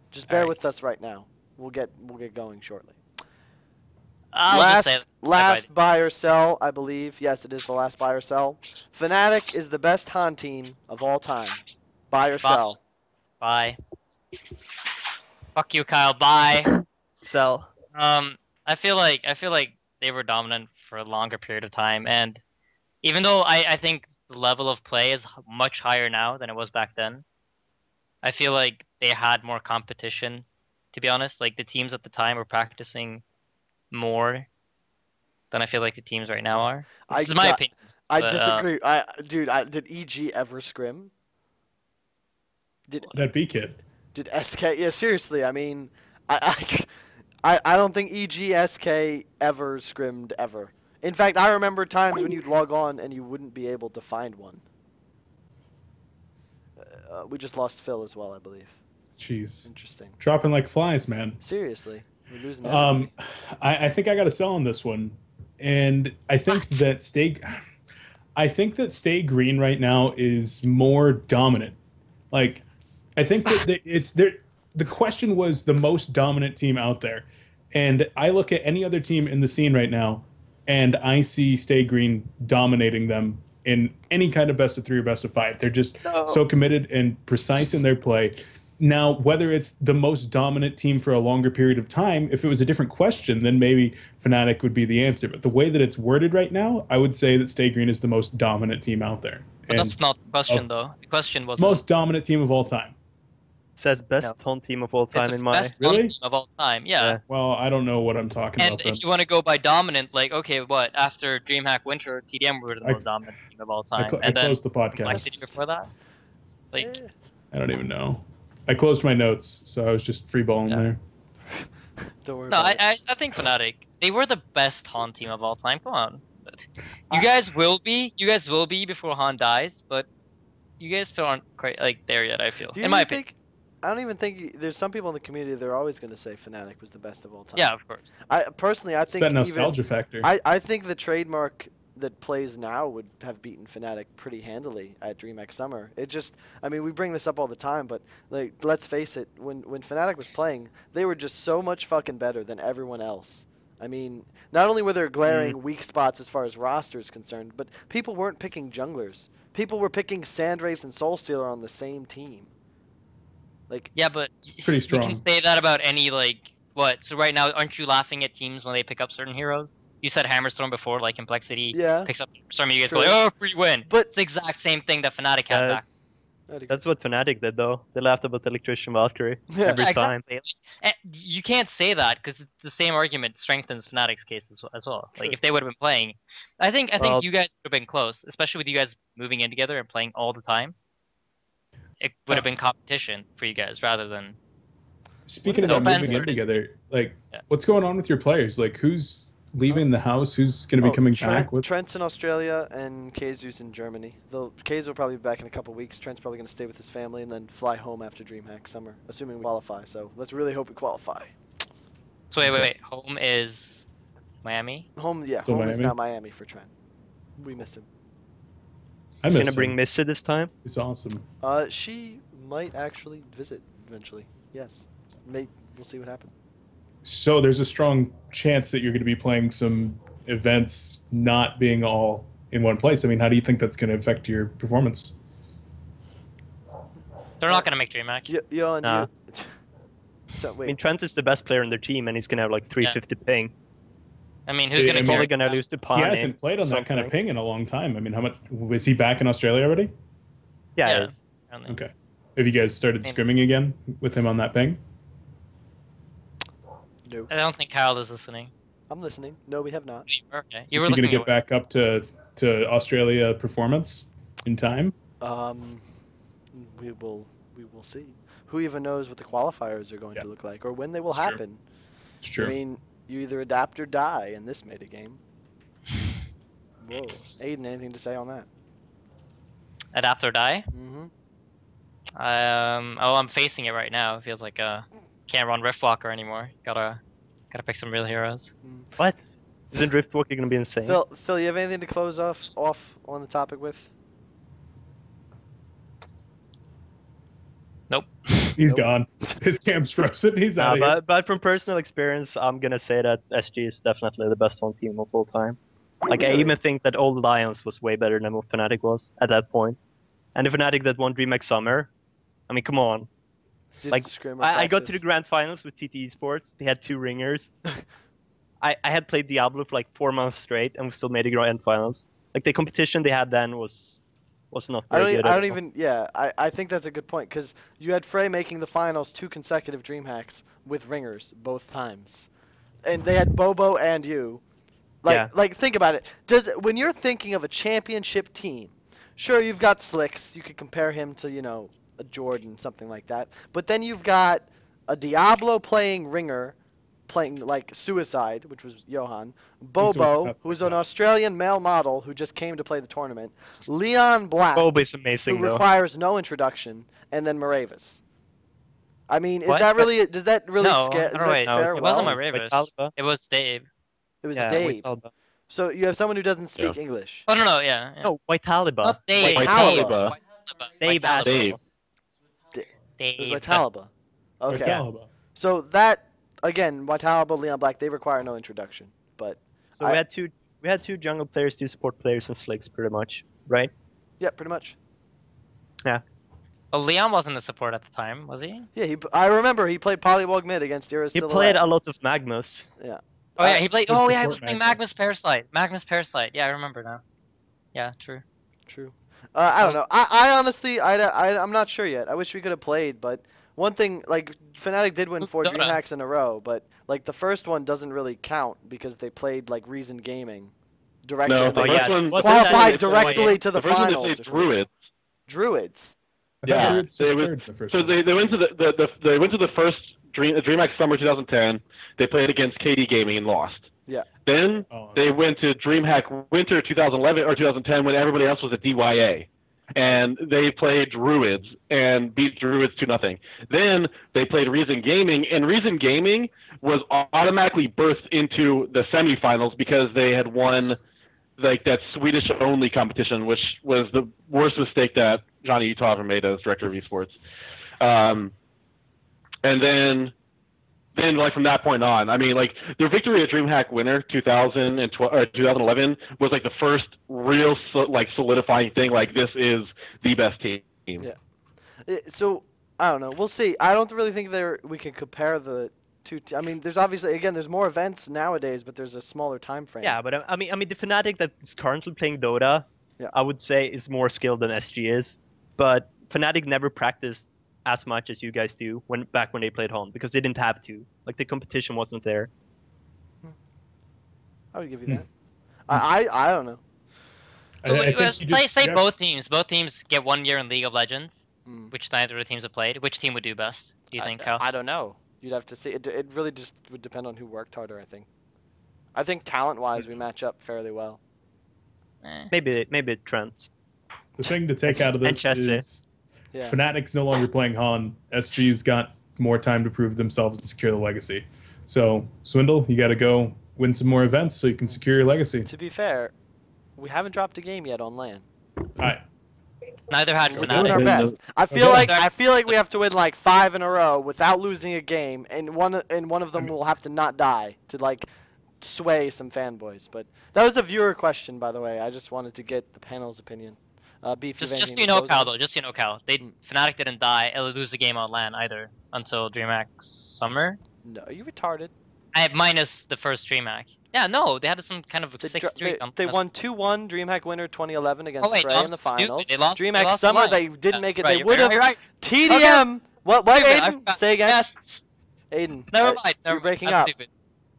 S1: Just bear with us right now. We'll get going shortly. Last buy or sell, I believe. Yes, it is the last buy or sell. Fnatic is the best Han team of all time. Buy or sell?
S6: Buy. Fuck you, Kyle. Bye.
S5: Sell.
S6: I feel like they were dominant for a longer period of time, and even though I think the level of play is much higher now than it was back then, I feel like they had more competition. To be honest, like the teams at the time were practicing more than I feel like the teams right now are. This is my opinion.
S1: I disagree. Dude, did EG ever scrim?
S2: That B kid.
S1: Did SK? Yeah, seriously. I mean, I don't think EG SK ever scrimmed ever. In fact, I remember times when you'd log on and you wouldn't be able to find one. We just lost Phil as well, I believe.
S2: Jeez.
S1: Interesting.
S2: Dropping like flies, man.
S1: Seriously. We're losing
S2: I think I got to sell on this one. And I think that stayGreen right now is more dominant. Like, I think that it's there. The question was the most dominant team out there. And I look at any other team in the scene right now, and I see stayGreen dominating them in any kind of best of 3 or best of 5. They're just so committed and precise in their play. Now, whether it's the most dominant team for a longer period of time, if it was a different question, then maybe Fnatic would be the answer. But the way that it's worded right now, I would say that stayGreen is the most dominant team out there.
S6: But that's not the question, though. The question was
S2: most dominant team of all time.
S5: It says best Ton team of all time in my...
S6: Best Ton team of all time, yeah.
S2: Well, I don't know what I'm talking about.
S6: And if you want to go by dominant, like, okay, what? After DreamHack Winter, TDM were the most dominant team of all time.
S2: I closed the podcast.
S6: Like, did you before that? Like,
S2: I don't even know. I closed my notes, so I was just freeballing there.
S1: Don't worry.
S6: No, I think Fnatic, they were the best Han team of all time. Come on, you guys will be before Han dies, but you guys still aren't quite like there yet. I feel. In my opinion,
S1: I don't even think there's some people in the community that are always going to say Fnatic was the best of all time.
S6: Yeah, of course.
S1: I personally, I think
S2: that nostalgia factor.
S1: I think the trademark that plays now would have beaten Fnatic pretty handily at DreamHack Summer. It just, I mean, we bring this up all the time, but like, let's face it, when Fnatic was playing, they were just so much fucking better than everyone else. I mean, not only were there glaring weak spots as far as roster is concerned, but people weren't picking junglers. People were picking Sandwraith and Soulstealer on the same team. Like,
S6: yeah, but
S2: it's pretty strong.
S6: You can say that about any, like, what? So right now, aren't you laughing at teams when they pick up certain heroes? You said Hammerstorm before, like Complexity picks up some of you guys go like, oh, free win. But it's the exact same thing that Fnatic had back.
S5: That's what Fnatic did, though. They laughed about the Electrician Valkyrie every time.
S6: And you can't say that because the same argument strengthens Fnatic's case as well. Like if they would have been playing, I think you guys would have been close, especially with you guys moving in together and playing all the time. It would have been competition for you guys rather than.
S2: Speaking about moving in together, like what's going on with your players? Like who's leaving the house? Who's going to be coming back?
S1: Trent's in Australia and Keizu's in Germany. Keizu will probably be back in a couple weeks. Trent's probably going to stay with his family and then fly home after DreamHack summer, assuming we qualify. So let's really hope we qualify.
S6: So wait. Home is Miami?
S1: Home is now Miami for Trent. We miss him.
S5: He's going to bring Missy this time?
S2: It's awesome.
S1: She might actually visit eventually. Yes. We'll see what happens.
S2: So there's a strong chance that you're going to be playing some events not being all in one place. I mean, how do you think that's going to affect your performance?
S6: They're not going to make DreamHack.
S5: Nah. I mean, Trent is the best player in their team, and he's going to have like 350 ping.
S6: I mean, who's
S5: probably going to lose to Pawn?
S2: He hasn't played on that kind of ping in a long time. I mean, how much was he back in Australia already?
S5: Yeah, he is.
S2: Okay. Have you guys started scrimming again with him on that ping?
S1: No.
S6: I don't think Kyle is listening.
S1: I'm listening. No, we have not.
S6: Okay.
S2: Is he going to get back up to Australia performance in time?
S1: We will see. Who even knows what the qualifiers are going to look like or when they will happen?
S2: It's true.
S1: I mean, you either adapt or die in this meta game. Whoa. Aydin, anything to say on that?
S6: Adapt or die?
S1: Mm-hmm.
S6: I'm facing it right now. It feels like can't run Riftwalker anymore. Gotta pick some real heroes.
S5: What? Isn't Riftwalker gonna be insane?
S1: Phil, you have anything to close off on the topic with?
S6: Nope.
S2: He's gone. His camp's frozen. He's out of here.
S5: But from personal experience, I'm gonna say that SG is definitely the best home team of all time. Like, I even think that Old Lions was way better than what Fnatic was at that point. And the Fnatic that won DreamHack Summer, I mean, come on. Like, I got to the grand finals with TT eSports. They had 2 ringers. I had played Diablo for like 4 months straight, and we still made the grand finals. Like, the competition they had then was not very good.
S1: I think that's a good point, because you had Frey making the finals 2 consecutive DreamHacks with ringers both times. And they had Bobo and you. Like, think about it. When you're thinking of a championship team, sure, you've got Slicks. You could compare him to, a Jordan, something like that. But then you've got a Diablo playing ringer, playing like Suicide, which was Johan. Bobo, who's an Australian male model who just came to play the tournament. Leon Black,
S5: Bobo's amazing,
S1: who requires no introduction, and then Maravis. I mean, does that really scare?
S6: It wasn't Maravis. It was Dave.
S1: It was Dave. So you have someone who doesn't speak English.
S6: Oh, no, yeah.
S5: No, Vitalaba.
S6: Not Dave.
S1: Vitalaba.
S5: Dave.
S1: It was Vitalaba. Okay. Vitalaba. So that, again, Vitalaba, Leon Black, they require no introduction. But
S5: so we had two jungle players, 2 support players, and Slicks, pretty much, right?
S1: Yeah, pretty much.
S5: Yeah.
S6: Well, Leon wasn't a support at the time, was he?
S1: Yeah, I remember he played Polywog mid against Ira
S5: Silhouette. He played a lot of Magnus.
S1: Yeah.
S6: Oh yeah, he played. Oh yeah, he was playing Magnus Parasite. Magnus Parasite. Yeah, I remember now. Yeah, true.
S1: True. I don't know. I honestly, I'm not sure yet. I wish we could have played, but one thing, like, Fnatic did win 4 DreamHacks in a row, but like the first one doesn't really count because they played like Reason Gaming directly.
S3: No,
S1: qualified directly to the finals. Druids.
S3: Yeah. They went to the first DreamHack Summer 2010. They played against KD Gaming and lost.
S1: Yeah.
S3: Then they went to DreamHack Winter 2011 or 2010 when everybody else was at DYA, and they played Druids and beat Druids 2-0. Then they played Reason Gaming, and Reason Gaming was automatically birthed into the semifinals because they had won like that Swedish only competition, which was the worst mistake that Johnny Utah ever made as director of esports. And then like from that point on, I mean, like their victory at DreamHack Winter 2011 was like the first real solidifying thing. Like, this is the best team.
S1: Yeah. So I don't know. We'll see. I don't really think we can compare the two. I mean, there's obviously there's more events nowadays, but there's a smaller time frame.
S5: Yeah, but I mean the Fnatic that's currently playing Dota, I would say is more skilled than SG is. But Fnatic never practiced as much as you guys do back when they played Hon because they didn't have to. Like the competition wasn't there.
S1: I would give you that. I don't know.
S6: So say both teams get 1 year in League of Legends, which neither of the teams have played. Which team would do best? Do you think, Cal?
S1: I don't know. You'd have to see. It really just would depend on who worked harder. I think talent-wise we match up fairly well.
S5: Maybe Trent.
S2: The thing to take out of this is Fnatic's no longer playing Han. SG's got more time to prove themselves and secure the legacy. So, Swindle, you got to go win some more events so you can secure your legacy.
S1: To be fair, we haven't dropped a game yet on LAN.
S6: Neither had
S1: We're
S6: Fnatic.
S1: doing our best. I feel like we have to win like 5 in a row without losing a game, and one of them will have to not die to like sway some fanboys. But that was a viewer question, by the way. I just wanted to get the panel's opinion. Beef,
S6: just so you know, Cal, though. Just so you know, Cal. Fnatic didn't die. It'll lose the game on LAN either until DreamHack Summer.
S1: No, are you retarded?
S6: Minus the first DreamHack. Yeah, no, they had some kind of 6-3.
S1: They won 2-1 DreamHack winner 2011 against Frey in the finals.
S6: They lost
S1: DreamHack Summer, they didn't make it. They would have. TDM. Okay. What, Aydin? Say again.
S6: Yes.
S1: Aydin.
S6: Never mind.
S1: You're breaking up.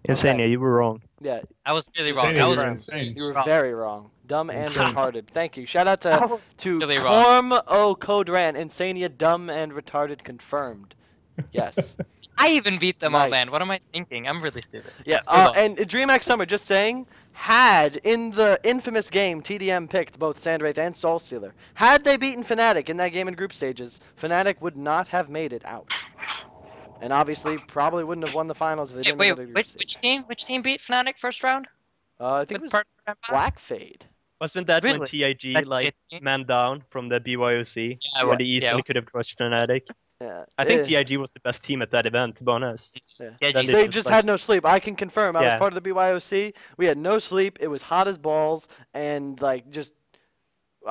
S5: Insania, you were wrong.
S1: Yeah.
S6: I was really wrong.
S1: You were very wrong. Dumb and retarded. Thank you. Shout out to Corm O Codran. Insania, dumb and retarded confirmed. Yes.
S6: I even beat them on LAN. What am I thinking? I'm really stupid.
S1: Yeah. And DreamHack Summer, just saying, had in the infamous game TDM picked both Sandwraith and Soulstealer. Had they beaten Fnatic in that game in group stages, Fnatic would not have made it out. And obviously, probably wouldn't have won the finals if they didn't.
S6: Wait, which team beat Fnatic first round?
S1: I think it was Blackfade.
S5: Wasn't that when TIG man down from the BYOC when they easily could have crushed Fnatic?
S1: Yeah.
S5: I think TIG was the best team at that event, to be honest.
S1: Yeah. They just had no sleep. I can confirm. I was part of the BYOC. We had no sleep. It was hot as balls, and like just.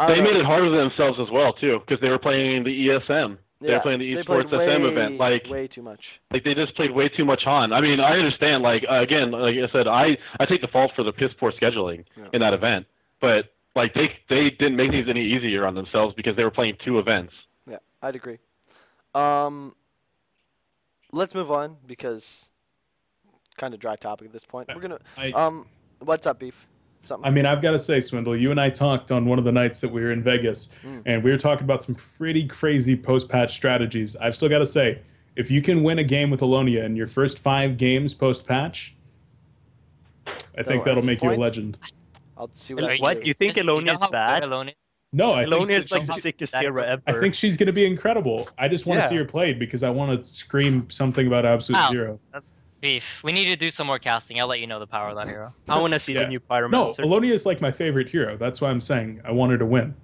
S3: They made it harder for themselves as well too, because they were playing the ESM. They were playing the eSports SM event. Like
S1: way too much.
S3: Like they just played way too much Han. I mean, I understand. Like again, like I said, I take the fault for the piss poor scheduling in that event, but like they didn't make things any easier on themselves because they were playing 2 events.
S1: Yeah, I'd agree. Let's move on because kind of dry topic at this point. We're gonna. What's up, Beef? Something?
S2: I mean, I've got to say, Swindle, you and I talked on one of the nights that we were in Vegas, and we were talking about some pretty crazy post-patch strategies. I've still got to say, if you can win a game with Alonia in your first 5 games post-patch, I think that'll make you a legend.
S1: I'll see what
S5: you think Alonia is bad?
S2: No, I think
S5: Alonia is like the sickest hero ever.
S2: I think she's going to be incredible. I just want to see her played because I want to scream something about Absolute Zero.
S6: Beef. We need to do some more casting. I'll let you know the power of that hero.
S5: I want to see the new Pyromancer.
S2: No, Alonia is like my favorite hero. That's why I'm saying I want her to win.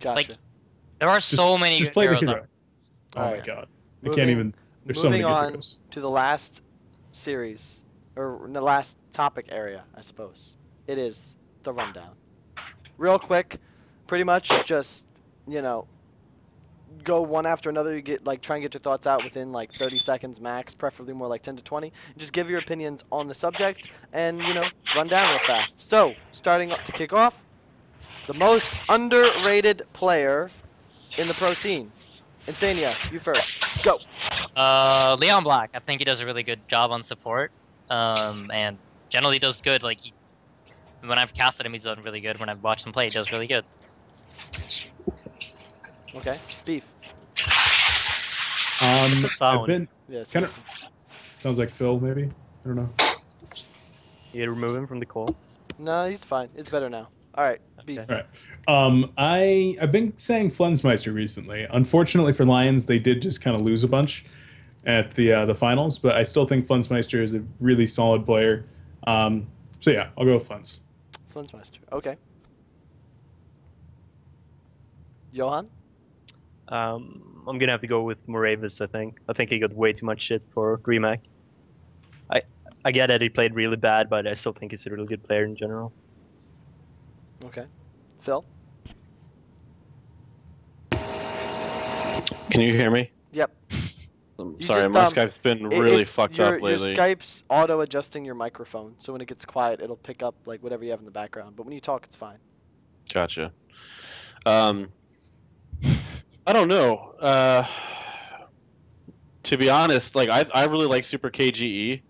S1: Gotcha.
S6: Like, there are so many
S2: just play
S6: heroes.
S2: The hero. Oh my god. I can't even. There's so many good heroes.
S1: Moving on to the last series, or the last topic area, I suppose. It is the rundown. Real quick, pretty much just, you know, go one after another. You get try and get your thoughts out within like 30 seconds max, preferably more like 10 to 20. Just give your opinions on the subject and, you know, run down real fast. So, starting to kick off, the most underrated player in the pro scene. Insania, you first. Go.
S6: Leon Black. I think he does a really good job on support. And generally does good. Like, when I've casted him, he's done really good. When I've watched him play, he does really good.
S1: Okay. Beef.
S2: I've been
S1: kind
S2: of sounds like Phil, maybe. I don't know.
S5: You remove him from the call?
S1: No, he's fine. It's better now. All right. Beef.
S2: All right. I've been saying Flensmeister recently. Unfortunately for Lions, they did just kind of lose a bunch at the finals, but I still think Flensmeister is a really solid player. So yeah, I'll go with Flens.
S1: Flensmeister. Okay. Johan?
S5: I'm gonna have to go with Moravis. I think he got way too much shit for DreamHack. I get that he played really bad, but I still think he's a really good player in general.
S1: Okay. Phil?
S3: Can you hear me?
S1: Yep.
S3: I'm sorry, my Skype's been really fucked up lately.
S1: Your Skype's auto-adjusting your microphone, so when it gets quiet, it'll pick up like whatever you have in the background. But when you talk, it's fine.
S3: Gotcha. I don't know. To be honest, like I really like Super KGE.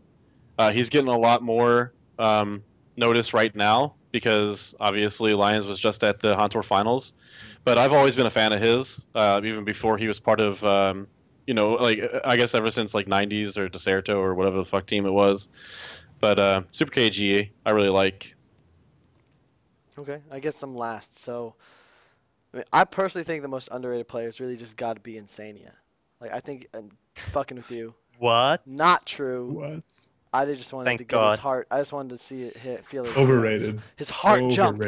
S3: He's getting a lot more notice right now because obviously Lions was just at the Han Tour Finals. But I've always been a fan of his, even before he was part of, like I guess ever since like 90s or Deserto or whatever the fuck team it was. But Super KGE, I really like.
S1: Okay, I guess I'm last. So, I personally think the most underrated player is really just got to be Insania. Like, I think I'm fucking with you.
S5: What?
S1: Not true.
S2: What?
S1: I just wanted to get his heart. I just wanted to see it feel his
S2: overrated.
S1: His heart jump.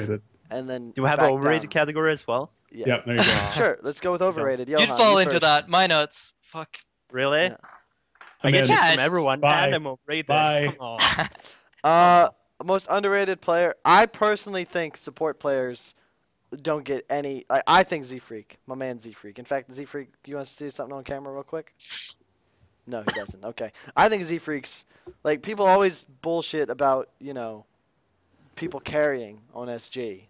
S2: And
S1: then
S5: do we have an overrated category as well?
S1: Yeah.
S2: Yep, there you go.
S1: Sure, let's go with overrated. Johan,
S6: you'd fall into that. Mynuts. Fuck.
S5: Really?
S1: Yeah.
S5: I get it from everyone.
S2: Bye.
S5: And I'm overrated.
S2: Bye.
S5: Come on.
S1: Most underrated player. I personally think support players don't get any. I think Z-Freak, my man Z-Freak. In fact, Z-Freak, you want to see something on camera real quick? No, he doesn't. Okay. I think Z-Freak's, like, people always bullshit about, people carrying on SG.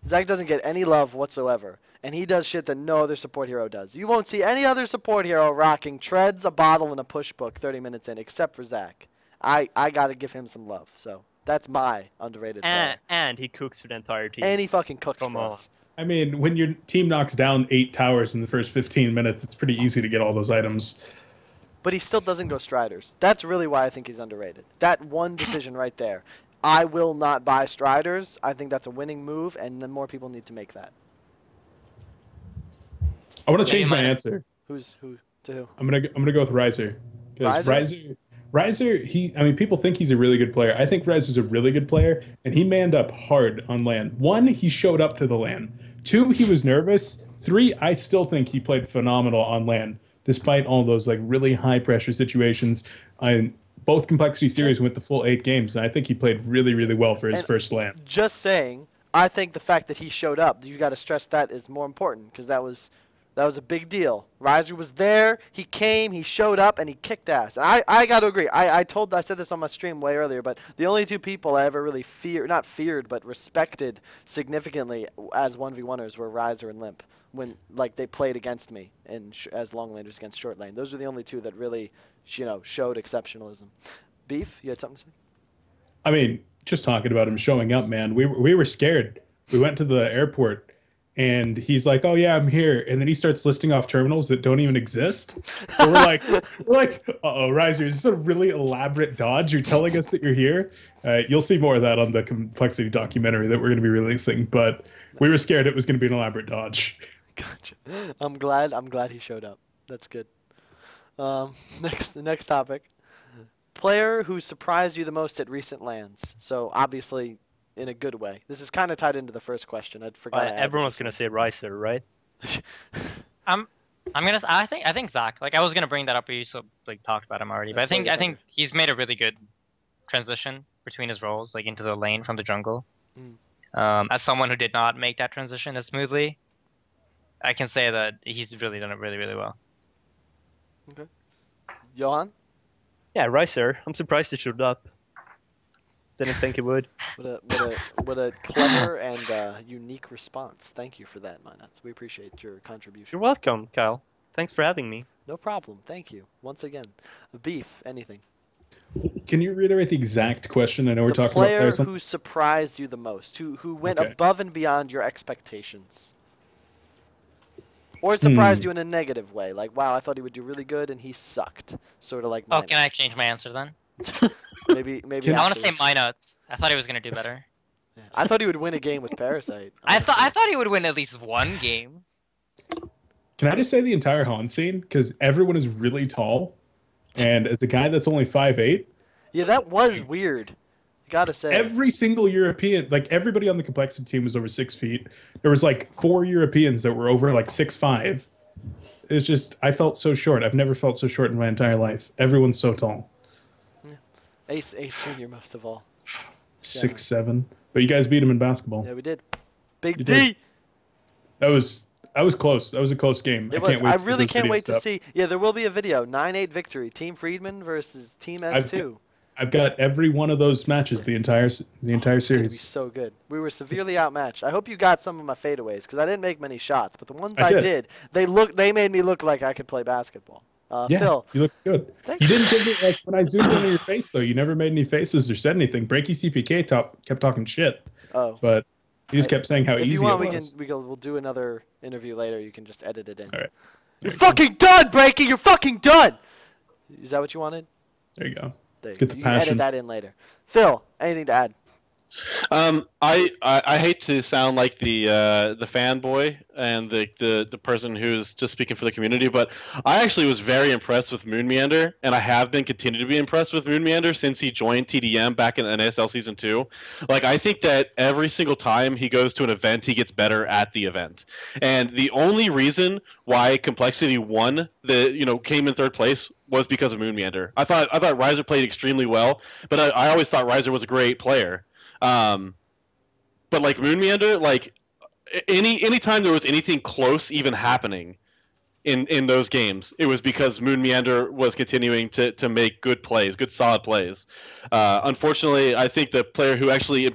S1: Zach doesn't get any love whatsoever, and he does shit that no other support hero does. You won't see any other support hero rocking treads, a bottle, and a push book 30 minutes in, except for Zach. I got to give him some love, so that's my underrated player.
S5: And he cooks for the entire team.
S1: And he fucking cooks for us.
S2: I mean, when your team knocks down 8 towers in the first 15 minutes, it's pretty easy to get all those items.
S1: But he still doesn't go Striders. That's really why I think he's underrated. That one decision right there. I will not buy Striders. I think that's a winning move, and then more people need to make that.
S2: I want to change my answer.
S1: Who? To who?
S2: I'm gonna go with Riser. Because Riser, people think he's a really good player. I think Riser's a really good player, and he manned up hard on LAN. 1, he showed up to the LAN. 2, he was nervous. 3, I still think he played phenomenal on LAN, despite all those like really high pressure situations. Both Complexity Series went the full 8 games, and I think he played really, really well for his first LAN.
S1: Just saying, I think the fact that he showed up, you got to stress that is more important, because that was a big deal. Riser was there, he came, he showed up, and he kicked ass. And I got to agree. I said this on my stream way earlier, but the only 2 people I ever really not feared, but respected significantly as 1v1ers were Riser and Limp, when they played against me as long laners against short lane. Those are the only 2 that really showed exceptionalism. Beef, you had something to say?
S2: I mean, just talking about him showing up, man, we were scared. We went to the airport, and he's like, "Oh yeah, I'm here," and then he starts listing off terminals that don't even exist. And we're like, "Uh-oh, Riser, is this a really elaborate dodge? You're telling us that you're here?" You'll see more of that on the Complexity documentary that we're going to be releasing, but we were scared it was going to be an elaborate dodge.
S1: Gotcha. I'm glad he showed up. That's good. The next topic. Player who surprised you the most at recent LANs. So obviously in a good way. This is kind of tied into the first question. I forgot.
S5: Everyone's gonna say Riser, right?
S6: I think Zach. Like, I was gonna bring that up, but you talked about him already. But I think he's made a really good transition between his roles, like into the lane from the jungle. As someone who did not make that transition as smoothly, I can say that he's really done it really, really well.
S1: Okay. Johan?
S5: Yeah, Riser. I'm surprised he showed up. Didn't think he would.
S1: What a clever and unique response. Thank you for that, Mynuts. We appreciate your contribution.
S5: You're welcome, Kyle. Thanks for having me.
S1: No problem. Thank you. Once again. Beef, anything?
S2: Can you reiterate the exact question? I know we're talking about
S1: players. The player who surprised you the most, who went above and beyond your expectations. Or surprised you in a negative way, like, wow, I thought he would do really good and he sucked. Sort of like Mynuts.
S6: Oh, can I change my answer then?
S1: maybe.
S6: I want to say Mynuts. I thought he was gonna do better.
S1: Yeah. I thought he would win a game with Parasite.
S6: I thought he would win at least 1 game.
S2: Can I just say the entire Han scene? Because everyone is really tall, and as a guy that's only 5'8".
S1: Yeah, that was weird. Gotta say.
S2: Every single European, like everybody on the Complexity team was over 6 feet. There was like 4 Europeans that were over like 6'5". It's just, I felt so short. I've never felt so short in my entire life. Everyone's so tall.
S1: Yeah. Ace Junior most of all.
S2: 6'7". But you guys beat him in basketball.
S1: Yeah, we did. Big
S2: you
S1: D.
S2: Did. That was close. That was a close game.
S1: I really can't wait to see. Yeah, there will be a video. 9-8 victory. Team Freedman versus Team S2.
S2: I've got every one of those matches, the entire series.
S1: It's gonna be so good. We were severely outmatched. I hope you got some of my fadeaways because I didn't make many shots, but the ones I did, they made me look like I could play basketball.
S2: Yeah,
S1: Phil,
S2: you look good. You didn't give me when I zoomed in on your face though. You never made any faces or said anything. Breaky CPK kept talking shit. But you just kept saying how easy it was.
S1: If you want, we'll do another interview later. You can just edit it in.
S2: All right.
S1: You're fucking done, Breaky. You're fucking done. Is that what you wanted?
S2: There you go.
S1: Get the passion. You can edit that in later. Phil, anything to add?
S3: I hate to sound like the fanboy and the person who's just speaking for the community, but I actually was very impressed with Moonmeander, and I have been continued to be impressed with Moonmeander since he joined TDM back in NASL Season 2. Like, I think that every single time he goes to an event, he gets better at the event. And the only reason why Complexity won came in third place was because of Moonmeander. I thought Riser played extremely well, but I always thought Riser was a great player. But like Moonmeander, like any time there was anything close even happening in those games, it was because Moonmeander was continuing to make good plays, good solid plays. Unfortunately, I think the player who actually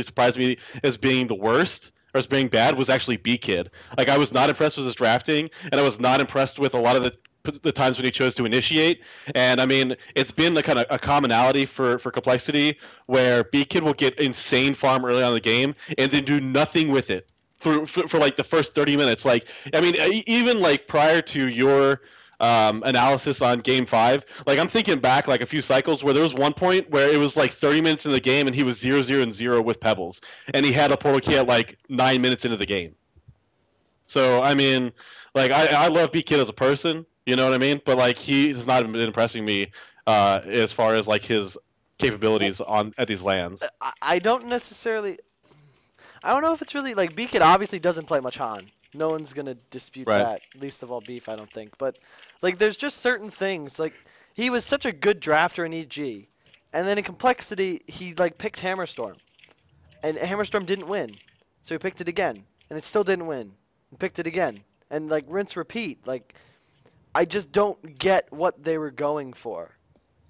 S3: surprised me as being the worst or as being bad was actually B-Kid. Like, I was not impressed with his drafting, and I was not impressed with a lot of the times when he chose to initiate. And I mean, it's been the kind of a commonality for Complexity where B-Kid will get insane farm early on in the game and then do nothing with it for like the first 30 minutes. Like, I mean, even like prior to your analysis on Game 5, like I'm thinking back like a few cycles where there was one point where it was like 30 minutes in the game and he was 0-0-0 with Pebbles, and he had a portal key at like 9 minutes into the game. So I mean, like I love B-Kid as a person, you know what I mean? But like he has not been impressing me as far as like his capabilities at these lands.
S1: I don't know if it's really like B-Kid obviously doesn't play much Han. No one's gonna dispute that, least of all Beef, I don't think. But like there's just certain things, like he was such a good drafter in EG, and then in Complexity he like picked Hammerstorm, and Hammerstorm didn't win, so he picked it again, and it still didn't win, and picked it again, and like rinse repeat. Like I just don't get what they were going for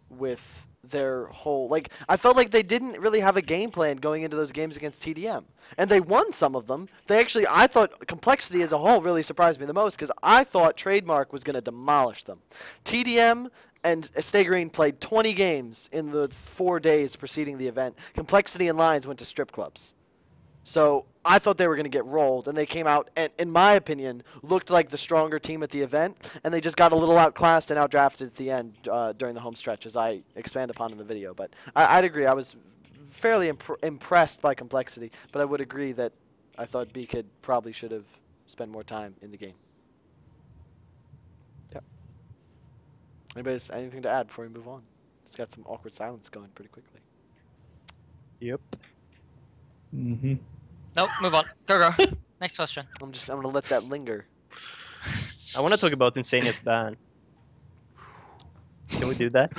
S1: with their whole, like, I felt like they didn't really have a game plan going into those games against TDM. And they won some of them. They actually, I thought Complexity as a whole really surprised me the most because I thought Trademark was going to demolish them. TDM and stayGreen played 20 games in the 4 days preceding the event. Complexity and Lions went to strip clubs. So I thought they were going to get rolled, and they came out and, in my opinion, looked like the stronger team at the event, and they just got a little outclassed and outdrafted at the end during the home stretch, as I expand upon in the video. But I'd agree. I was fairly impressed by Complexity, but I would agree that I thought B-Kid probably should have spent more time in the game. Yep. Anybody have anything to add before we move on? It's got some awkward silence going pretty quickly.
S5: Yep.
S2: Mm-hmm.
S6: Nope, move on. Go. Next question.
S1: I'm gonna let that linger.
S5: I want to talk about Insania's ban. Can we do that?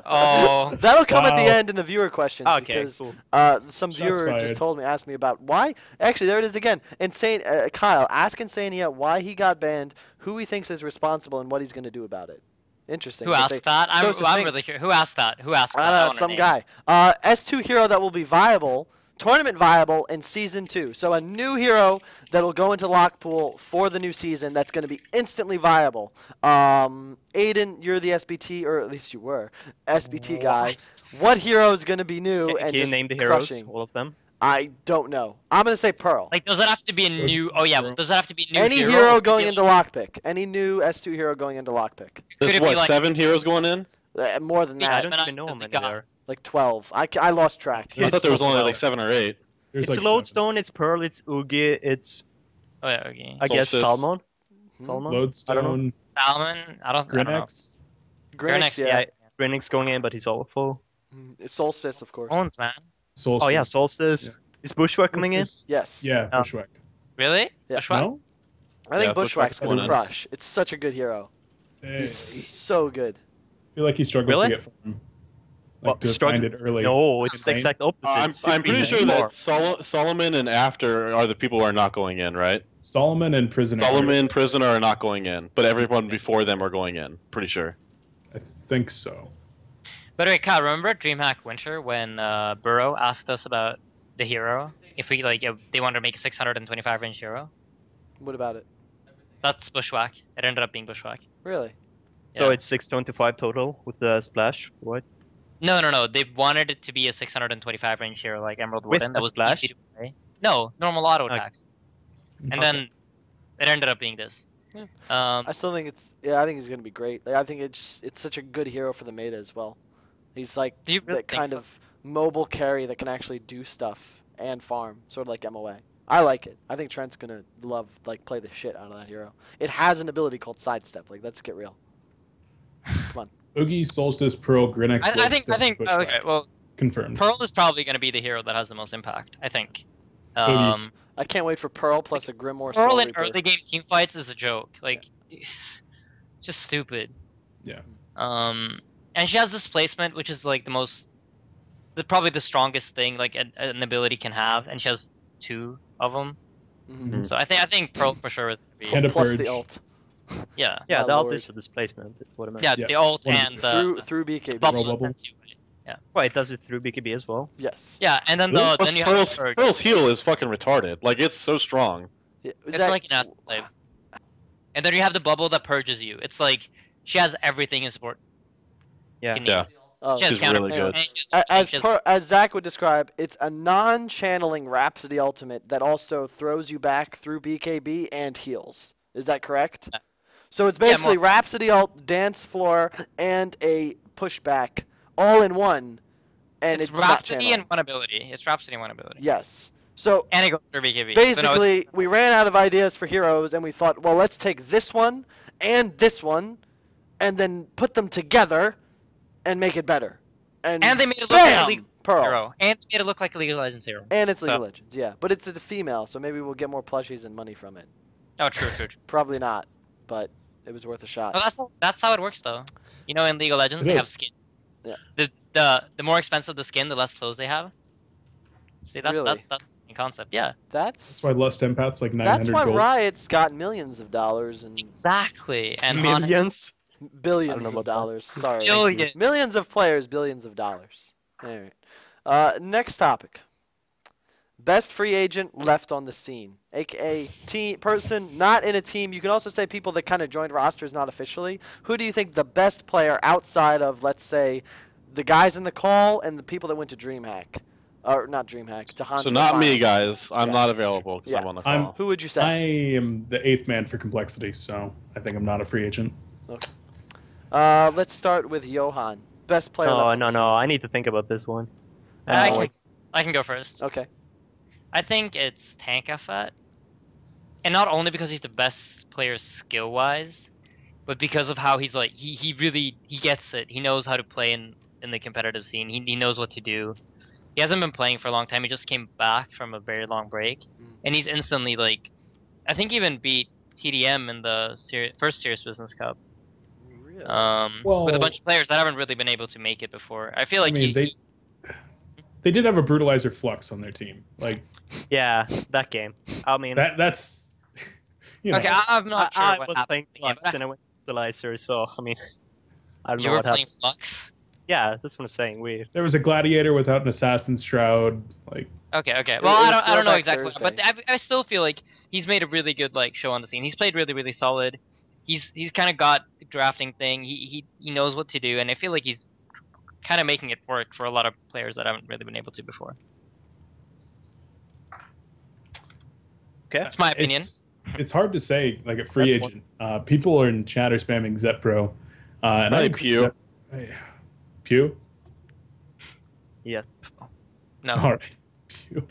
S6: Oh.
S1: That'll come at the end in the viewer questions.
S5: Okay,
S1: because,
S5: cool.
S1: Some viewer just asked me about why. Actually, there it is again. Kyle, ask Insania why he got banned, who he thinks is responsible, and what he's gonna do about it. Interesting.
S6: Who asked that? I'm really curious. Who asked that?
S1: Some guy. S2 hero that will be viable, tournament viable in Season 2. So a new hero that will go into lock pool for the new season that's going to be instantly viable. Aydin, you're the SBT, or at least you were, SBT guy. What hero is going to be new and
S5: can you
S1: just
S5: name the heroes,
S1: crushing?
S5: all of them?
S1: I don't know. I'm going to say Pearl.
S6: Like, does it have to be a new... Oh, yeah. Does it have to be a new
S1: Any hero going into lockpick. Any new S2 hero going into lockpick.
S3: There's what, like 7 heroes going in?
S1: More than that.
S5: I don't even know how many there are.
S1: Like 12. I lost track.
S3: I thought there was only like 7 or 8.
S5: It's like Lodestone, it's Pearl, it's Ugi, it's...
S6: Oh, yeah, Ugi.
S5: I guess Salmon?
S2: Lodestone.
S6: Salmon? I don't know.
S1: Grinix, yeah.
S5: Grinix going in, but he's awful.
S1: Solstice, of course.
S6: Bones, man.
S2: Solstice.
S5: Oh, yeah, Solstice. Yeah. Is Bushwhack coming in?
S1: Yes.
S2: Yeah, Bushwhack.
S6: Really?
S1: Yeah.
S6: Bushwhack?
S2: No?
S1: I think Bushwhack's going to crush. It's such a good hero. He's so good.
S2: I feel like he struggles to get farm. Like to find it early.
S5: No, it's the exact opposite.
S3: I'm pretty sure that Solomon and After are the people who are not going in, right?
S2: Solomon and Prisoner.
S3: Prisoner are not going in, but everyone before them are going in. Pretty sure.
S2: I think so.
S6: By the way, Kyle, remember DreamHack Winter when Burrow asked us about the hero? If we if they wanted to make a 625 range hero?
S1: What about it?
S6: That's Bushwhack. It ended up being Bushwhack.
S1: Really?
S6: Yeah.
S5: So it's 625 total with the splash. What?
S6: No. They wanted it to be a 625 range hero like Emerald
S5: With
S6: Wooden.
S5: a
S6: That was
S5: splash?
S6: easy to play. No, normal auto attacks. And
S5: Okay.
S6: then it ended up being this.
S1: Yeah.
S6: Um,
S1: I still think I think he's gonna be great. Like, I think it's such a good hero for the meta as well. He's like
S6: Do you really
S1: that kind
S6: think
S1: of mobile carry that can actually do stuff and farm, sort of like MOA. I like it. I think Trent's gonna play the shit out of that hero. It has an ability called sidestep. Like, let's get real. Come on.
S2: Oogie, Solstice, Pearl, Grinnex.
S6: I think.
S2: Bushwhack.
S6: Okay, well,
S2: Confirmed.
S6: Pearl is probably going to be the hero that has the most impact. I think.
S2: Oogie.
S1: I can't wait for Pearl plus a Grimoire
S6: Pearl
S1: Soul
S6: in
S1: Reaper.
S6: early game team fights is a joke. Like, it's just stupid.
S2: Yeah.
S6: And she has displacement, which is like probably the strongest thing like an ability can have, and she has 2 of them.
S1: Mm-hmm.
S6: So I think Pearl for sure is gonna
S2: And
S6: be.
S2: a
S1: Plus
S2: purge.
S1: the ult.
S6: Yeah.
S5: Yeah,
S1: My
S5: the ult
S1: lord.
S5: is a displacement. That's what I meant.
S6: Yeah,
S2: Yeah,
S6: the ult
S2: one of
S6: and
S2: the
S1: Through BKB.
S6: bubble.
S2: Bubble.
S6: defense.
S5: Well, it does it through BKB as well.
S1: Yes.
S6: Yeah, and then
S2: Really?
S6: then you have the purge.
S3: Pearl's heal is fucking retarded. Like, it's so strong.
S1: Yeah,
S6: It's like an acid slave. And then you have the bubble that purges you. It's like she has everything in support.
S5: Yeah.
S6: You can
S3: Yeah.
S6: need.
S1: Oh,
S6: She has
S3: She's
S6: counter
S3: really
S6: and
S3: good.
S6: she has-
S1: as Zach would describe, it's a non-channeling Rhapsody ultimate that also throws you back through BKB and heals. Is that correct?
S6: Yeah.
S1: So it's
S6: Yeah,
S1: basically
S6: more-
S1: Rhapsody ult, dance floor, and a pushback all in one, and it's not
S6: Rhapsody
S1: channeling.
S6: and one ability. It's Rhapsody and one ability.
S1: Yes. So
S6: And it goes through BKB. So no,
S1: basically, we ran out of ideas for heroes, and we thought, well, let's take this one and this one, and then put them together and make it better. And
S6: they made it look
S1: bam!
S6: like a League
S1: Pearl.
S6: hero. And they made it look like a League of Legends hero.
S1: And it's League
S6: So-
S1: of Legends, yeah. But it's a female, so maybe we'll get more plushies and money from it.
S6: Oh, true.
S1: Probably not, but it was worth a shot.
S6: No, that's how it works though. You know, in League of Legends
S2: It
S6: they have
S2: is.
S6: skin.
S1: Yeah.
S6: The more expensive the skin, the less clothes they have. See, that's
S1: Really?
S6: that's the concept. Yeah.
S1: That's
S2: That's why Lust Empath's like 900
S1: that's why
S2: gold.
S1: Riot's got millions of dollars and
S6: Exactly. And on
S5: Millions.
S1: billions
S5: I don't know
S1: of
S5: about that.
S1: dollars. Sorry.
S6: Billion.
S1: Millions of players, billions of dollars. All right. Next topic. Best free agent left on the scene, aka person not in a team. You can also say people that kind of joined rosters not officially. Who do you think the best player outside of, let's say, the guys in the call and the people that went to DreamHack, or not DreamHack, to Hunt?
S3: So not me, guys. I'm
S1: Yeah.
S3: not available because
S1: Yeah.
S3: I'm on the call.
S1: Who would you
S2: I
S1: say?
S2: am the 8th man for complexity, so I think I'm not a free agent.
S1: Let's start with Johan. Best player.
S5: Oh,
S1: left on
S5: no,
S1: the
S5: no. I need to think about this one.
S6: I can go first.
S1: scene. Okay.
S6: I think it's Tankafat. And not only because he's the best player skill wise, but because of how he's like he really gets it. He knows how to play in the competitive scene. He knows what to do. He hasn't been playing for a long time. He just came back from a very long break. And he's instantly like I think even beat TDM in the first Serious Business Cup.
S1: Really?
S6: With
S2: Well-
S6: a bunch of players that haven't really been able to make it before. I feel like
S2: I mean, they did have a brutalizer Flux on their team. Like
S5: Yeah, that game. I mean,
S2: that's you know.
S6: okay, I'm not sure
S5: I
S6: what
S5: was
S6: happened.
S5: playing
S6: in the game,
S5: Flux and I went to Utilizer, so I mean, I don't
S6: you
S5: know
S6: were
S5: what
S6: playing
S5: happened.
S6: Flux?
S5: Yeah, that's what I'm saying.
S2: There was a gladiator without an assassin's shroud. Like
S6: Okay.
S1: It
S6: Well,
S1: was
S6: I don't know
S1: Throwback
S6: exactly, but
S1: Thursday.
S6: I still feel like he's made a really good show on the scene. He's played really solid. He's kind of got the drafting thing. He knows what to do, and I feel like he's kind of making it work for a lot of players that haven't really been able to before.
S5: Okay.
S6: That's my opinion.
S2: It's hard to say. Like a free
S5: That's
S2: agent, people are in chat are spamming Zepro. And
S3: Probably
S2: agree
S3: Pew.
S2: Pew.
S5: Yeah.
S6: No.
S2: All right. Pew.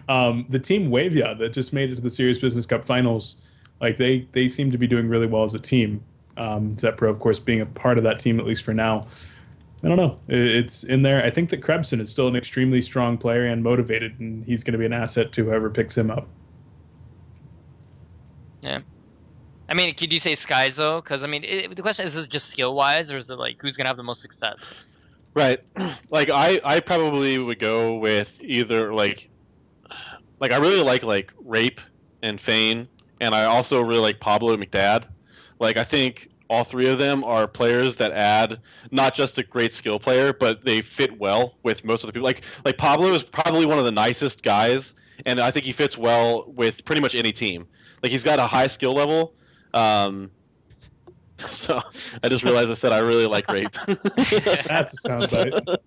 S2: The team Wavia that just made it to the Serious Business Cup finals, like they seem to be doing really well as a team. Zepro, of course, being a part of that team at least for now. I don't know. It's in there. I think that Krebson is still an extremely strong player and motivated, and he's going to be an asset to whoever picks him up.
S6: Yeah. I mean, could you say Skyzo? Because I mean, the question is it just skill wise, or is it like who's gonna have the most success?
S3: Right. Like I probably would go with either like I really like Rape and Fane, and I also really like Pablo McDad. Like I think all three of them are players that add not just a great skill player, but they fit well with most of the people. Like Pablo is probably one of the nicest guys, and I think he fits well with pretty much any team. Like he's got a high skill level. So I just realized I said I really like rape.
S2: That's a soundbite.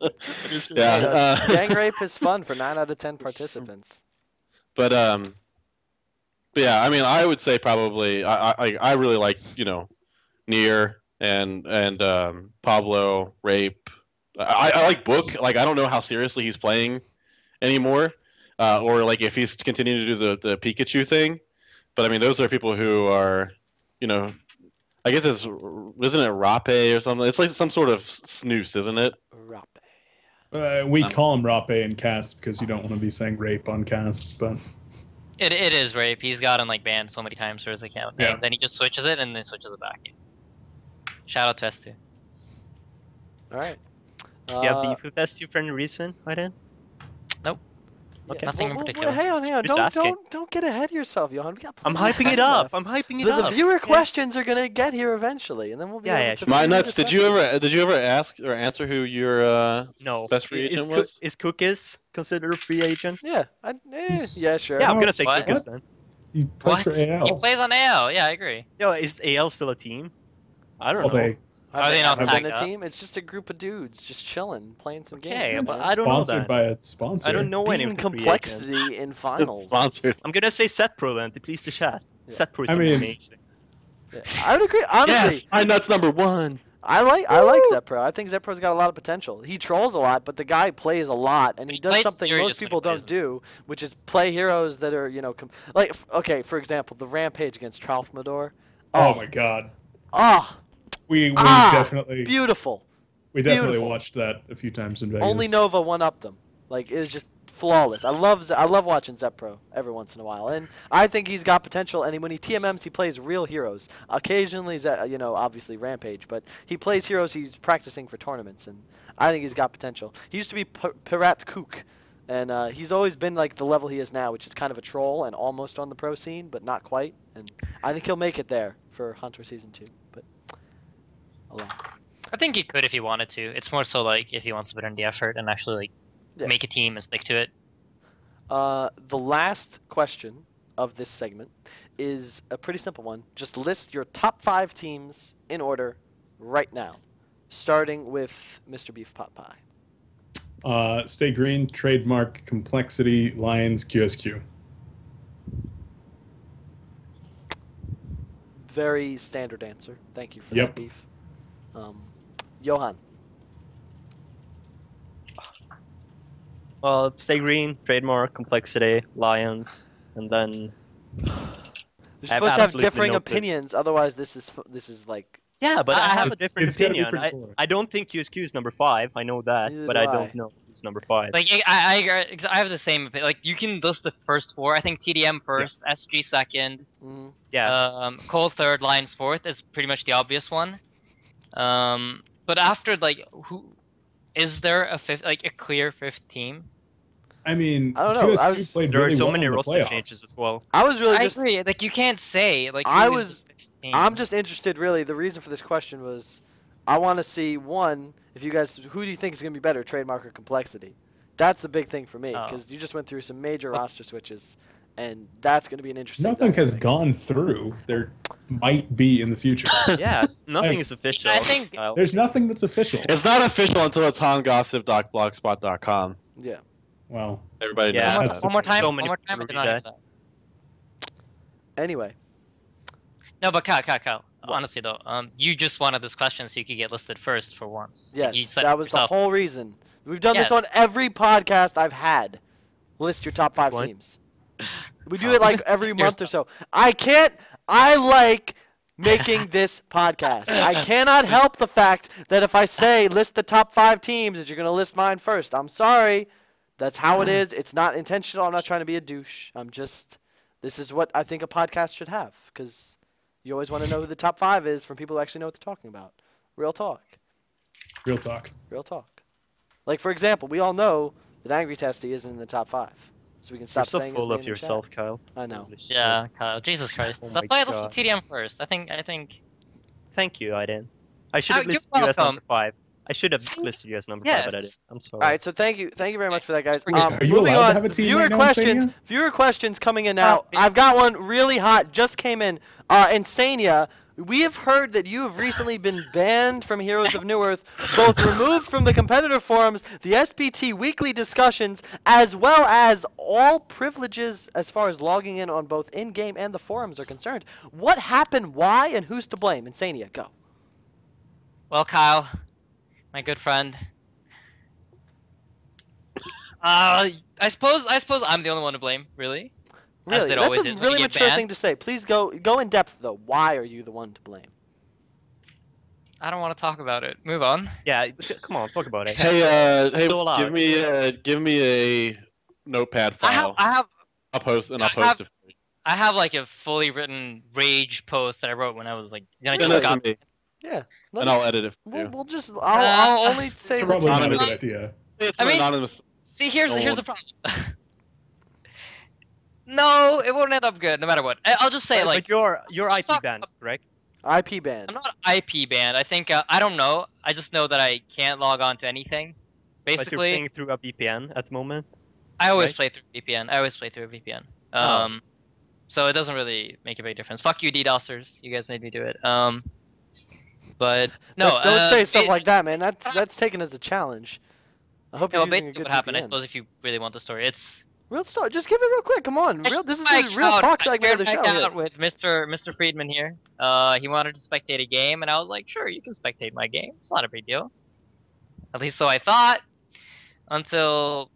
S3: Yeah,
S1: gang rape is fun for 9 out of 10 participants.
S3: But yeah, I mean, I would say probably I really like Nier and Pablo, rape. I like Book. Like I don't know how seriously he's playing anymore, or like if he's continuing to do the Pikachu thing. But I mean, those are people who are, I guess isn't it Rape or something? It's like some sort of snooze, isn't it?
S1: Rape.
S2: We call him Rape in cast because you don't want to be saying rape on casts, but
S6: it is rape. He's gotten like banned so many times for his account, and then he just switches it and then switches it back. Shout out to S2.
S1: All right.
S5: Yeah, beef with S2 for any reason, Aydin?
S6: Nope.
S5: Okay.
S6: Nothing in particular.
S1: Hang on. Don't get ahead of yourself, Johan.
S5: I'm hyping it up. I'm hyping it up.
S1: The viewer questions are gonna get here eventually, and then we'll be able to.
S3: Mynuts, did you ever ask or answer who your best free agent was?
S5: Is Cookies considered a free agent?
S1: Yeah. Yeah, sure.
S5: Yeah, I'm gonna say
S6: What?
S5: Cookies then.
S2: he plays for AL.
S6: He plays on AL. Yeah, I agree.
S5: Yo, is AL still a team? I don't know.
S6: Are they not
S1: been
S6: tagged
S1: a
S6: up?
S1: team? It's just a group of dudes just chilling, playing some
S5: Okay,
S1: games.
S5: but
S1: man.
S5: I don't know
S2: Sponsored
S5: that.
S2: by a sponsor.
S5: I don't know any
S1: Beating
S5: of the free agents.
S1: complexity in finals.
S3: Sponsored.
S5: I'm gonna say Set Pro then to please the chat.
S1: Yeah.
S5: Set Pro is
S2: I mean-
S5: amazing.
S1: Yeah, I would agree. Honestly,
S3: Mynuts #1.
S1: I like Zepro. I think Zepro's got a lot of potential. He trolls a lot, but the guy plays a lot, and he does
S6: plays
S1: something
S6: serious
S1: most
S6: when he
S1: people don't
S6: plays.
S1: do, which is play heroes that are okay. For example, the Rampage against Tralfmador.
S2: Oh my god.
S1: Ah,
S2: We definitely
S1: beautiful.
S2: beautiful. Watched that a few times in Vegas.
S1: Only Nova one-upped him. Like it was just flawless. I love watching Zepro every once in a while, and I think he's got potential. And when he TMMs, he plays real heroes. Occasionally, obviously Rampage, but he plays heroes he's practicing for tournaments, and I think he's got potential. He used to be Pirat Kook, and he's always been like the level he is now, which is kind of a troll and almost on the pro scene, but not quite. And I think he'll make it there for Hunter Season 2, but alas.
S6: I think he could if he wanted to. It's more so like if he wants to put in the effort and actually make a team and stick to it.
S1: The last question of this segment is a pretty simple one. Just list your top 5 teams in order right now, starting with Mr. Beef Pot Pie.
S2: stayGreen, Trademark, Complexity, Lions, QSQ.
S1: Very standard answer. Thank you for that, Beef. Johan.
S5: Well, stayGreen, Trademark, Complexity, Lions, and then.
S1: You're supposed to have differing opinions, otherwise this is like.
S5: Yeah, but I have a different opinion. I don't think QSQ is number 5. I know that, but I don't know who's number 5.
S6: Like I have the same opinion. Like you can list the first 4. I think TDM first, SG second.
S5: Yeah.
S6: Cole third, Lions fourth is pretty much the obvious one. But after who is there a fifth, like a clear 5th team?
S2: I mean,
S1: I don't know.
S2: QSQ played
S5: there
S2: really
S5: are so
S2: well
S5: many
S2: in the
S5: roster
S2: playoffs.
S5: changes as well.
S1: I was really
S6: I agree. Like you can't say like.
S1: I'm just interested. Really, the reason for this question was, I want to see who do you think is going to be better, Trademark or Complexity? That's the big thing for me because you just went through some major roster switches, and that's going to be an interesting.
S2: Nothing has gone through. There might be in the future.
S5: Yeah, nothing is official.
S6: I think
S2: there's nothing that's official.
S3: It's not official until it's hongossip.blogspot.com.
S1: Yeah.
S2: Well,
S3: everybody knows.
S6: One more time.
S5: So
S6: One
S5: many
S6: more time.
S5: people
S6: I did not
S5: do
S6: have that.
S1: Anyway.
S6: No, but Kyle. Honestly though, you just wanted this question so you could get listed first for once.
S1: Yes, that was the whole reason. We've done this on every podcast I've had. List your top 5 teams. We do it like every month or so. I like making this podcast. I cannot help the fact that if I say list the top 5 teams, that you're going to list mine first. I'm sorry. That's how it is. It's not intentional. I'm not trying to be a douche. This is what I think a podcast should have, because you always want to know who the top 5 is from people who actually know what they're talking about. Real talk.
S2: Real talk.
S1: Real talk. Like, for example, we all know that Angry Testy isn't in the top 5. So we can stop saying his name in
S5: full of yourself,
S1: chat.
S5: Kyle.
S1: I know.
S6: Yeah, Kyle. Jesus Christ.
S5: Oh
S6: That's why I
S5: my
S6: listed TDM first. I think
S5: Thank you, Aydin. I should have listed you as number 5. I should have listed you as number 5, but I didn't. I'm sorry.
S1: All right, so thank you very much for that, guys.
S2: Are you
S1: moving
S2: allowed
S1: on,
S2: to have a team right now,
S1: viewer questions coming in now. I've got one really hot, just came in. Insania, we have heard that you have recently been banned from Heroes of New Earth, both removed from the competitor forums, the SPT weekly discussions, as well as all privileges as far as logging in on both in-game and the forums are concerned. What happened, why, and who's to blame? Insania, go.
S6: Well, Kyle, my good friend. I suppose I'm the only one to blame, really.
S1: Really, that's a really mature thing to say. Please go in depth though. Why are you the one to blame?
S6: I don't want to talk about it. Move on.
S5: Yeah, come on, talk about it.
S3: Hey, give me a notepad file. I'll post it.
S6: I have like a fully written rage post that I wrote when I was like,
S3: Yeah, and I'll edit it.
S1: We'll just. I'll only say
S2: probably not a good idea.
S6: I mean, see, here's the problem. No, it won't end up good, no matter what. I'll just say, like,
S5: but you're IP banned, correct?
S1: IP banned.
S6: I'm not IP banned. I think I don't know. I just know that I can't log on to anything. Basically,
S5: but you're playing through a VPN at the moment.
S6: I always play through VPN. I always play through a VPN. So it doesn't really make a big difference. Fuck you, DDoSers. You guys made me do it. But no.
S1: Don't say stuff like that, man. That's taken as a challenge. I hope you're using
S6: basically
S1: a good
S6: what happened.
S1: VPN.
S6: I suppose if you really want the story, it's.
S1: Real story. Just give it real quick. Come on. This is a real talk segment of the show.
S6: Out with Mr. Freedman here. He wanted to spectate a game, and I was like, sure, you can spectate my game. It's not a big deal. At least so I thought. Until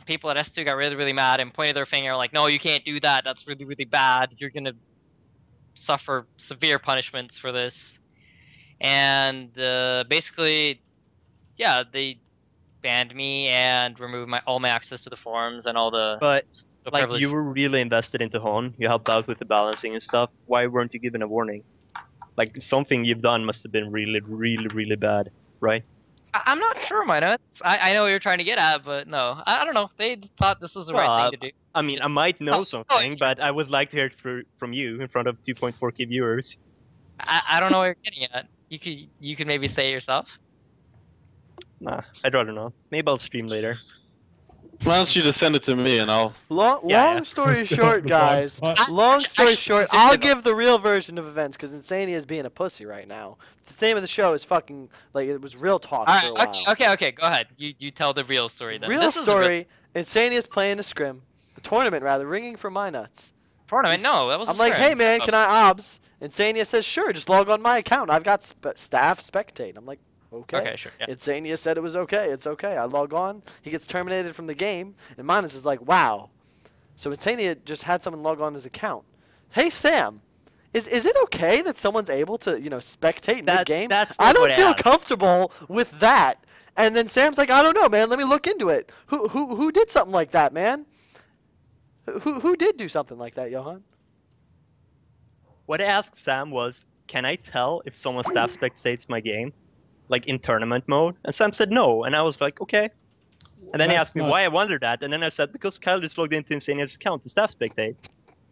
S6: people at S2 got really, really mad and pointed their finger like, no, you can't do that. That's really, really bad. You're gonna suffer severe punishments for this. And basically, yeah, they banned me and removed all my access to the forums and all the.
S5: But like you were really invested into Hon. You helped out with the balancing and stuff. Why weren't you given a warning? Like something you've done must have been really, really, really bad, right?
S6: I'm not sure, Mynuts. I know what you're trying to get at, but no, I don't know. They thought this was the right thing to do.
S5: I mean, I might know something, but I would like to hear it from you in front of 2.4K viewers.
S6: I don't know what you're getting at. You could maybe say it yourself.
S5: Nah, I'd rather not. Maybe I'll stream later.
S3: Why don't you just send it to me and I'll...
S1: Long story short, guys. Long story short, I'll give the real version of events because Insania is being a pussy right now. The name of the show is fucking... Like, it was real talk for a while.
S6: Okay, go ahead. You tell the real story then.
S1: Real story, Insania's playing a scrim. A tournament, rather, ringing for Mynuts.
S6: Tournament? No, that was
S1: I'm like, hey, man, can I obs? Insania says, sure, just log on my account. I've got staff spectate. I'm like... Okay,
S6: sure. Yeah.
S1: Insania said it was okay. It's okay. I log on. He gets terminated from the game, and Mynuts is like, wow. So Insania just had someone log on his account. Hey, Sam, is it okay that someone's able to, spectate mid-game? I don't feel comfortable with that. And then Sam's like, I don't know, man. Let me look into it. Who did something like that, man? Who did do something like that, Johan?
S5: What I asked Sam was, can I tell if someone staff spectates my game? Like in tournament mode, and Sam said no, and I was like, okay. And then he asked me why I wondered that, and then I said because Kyle just logged into Insania's account to staff spectate,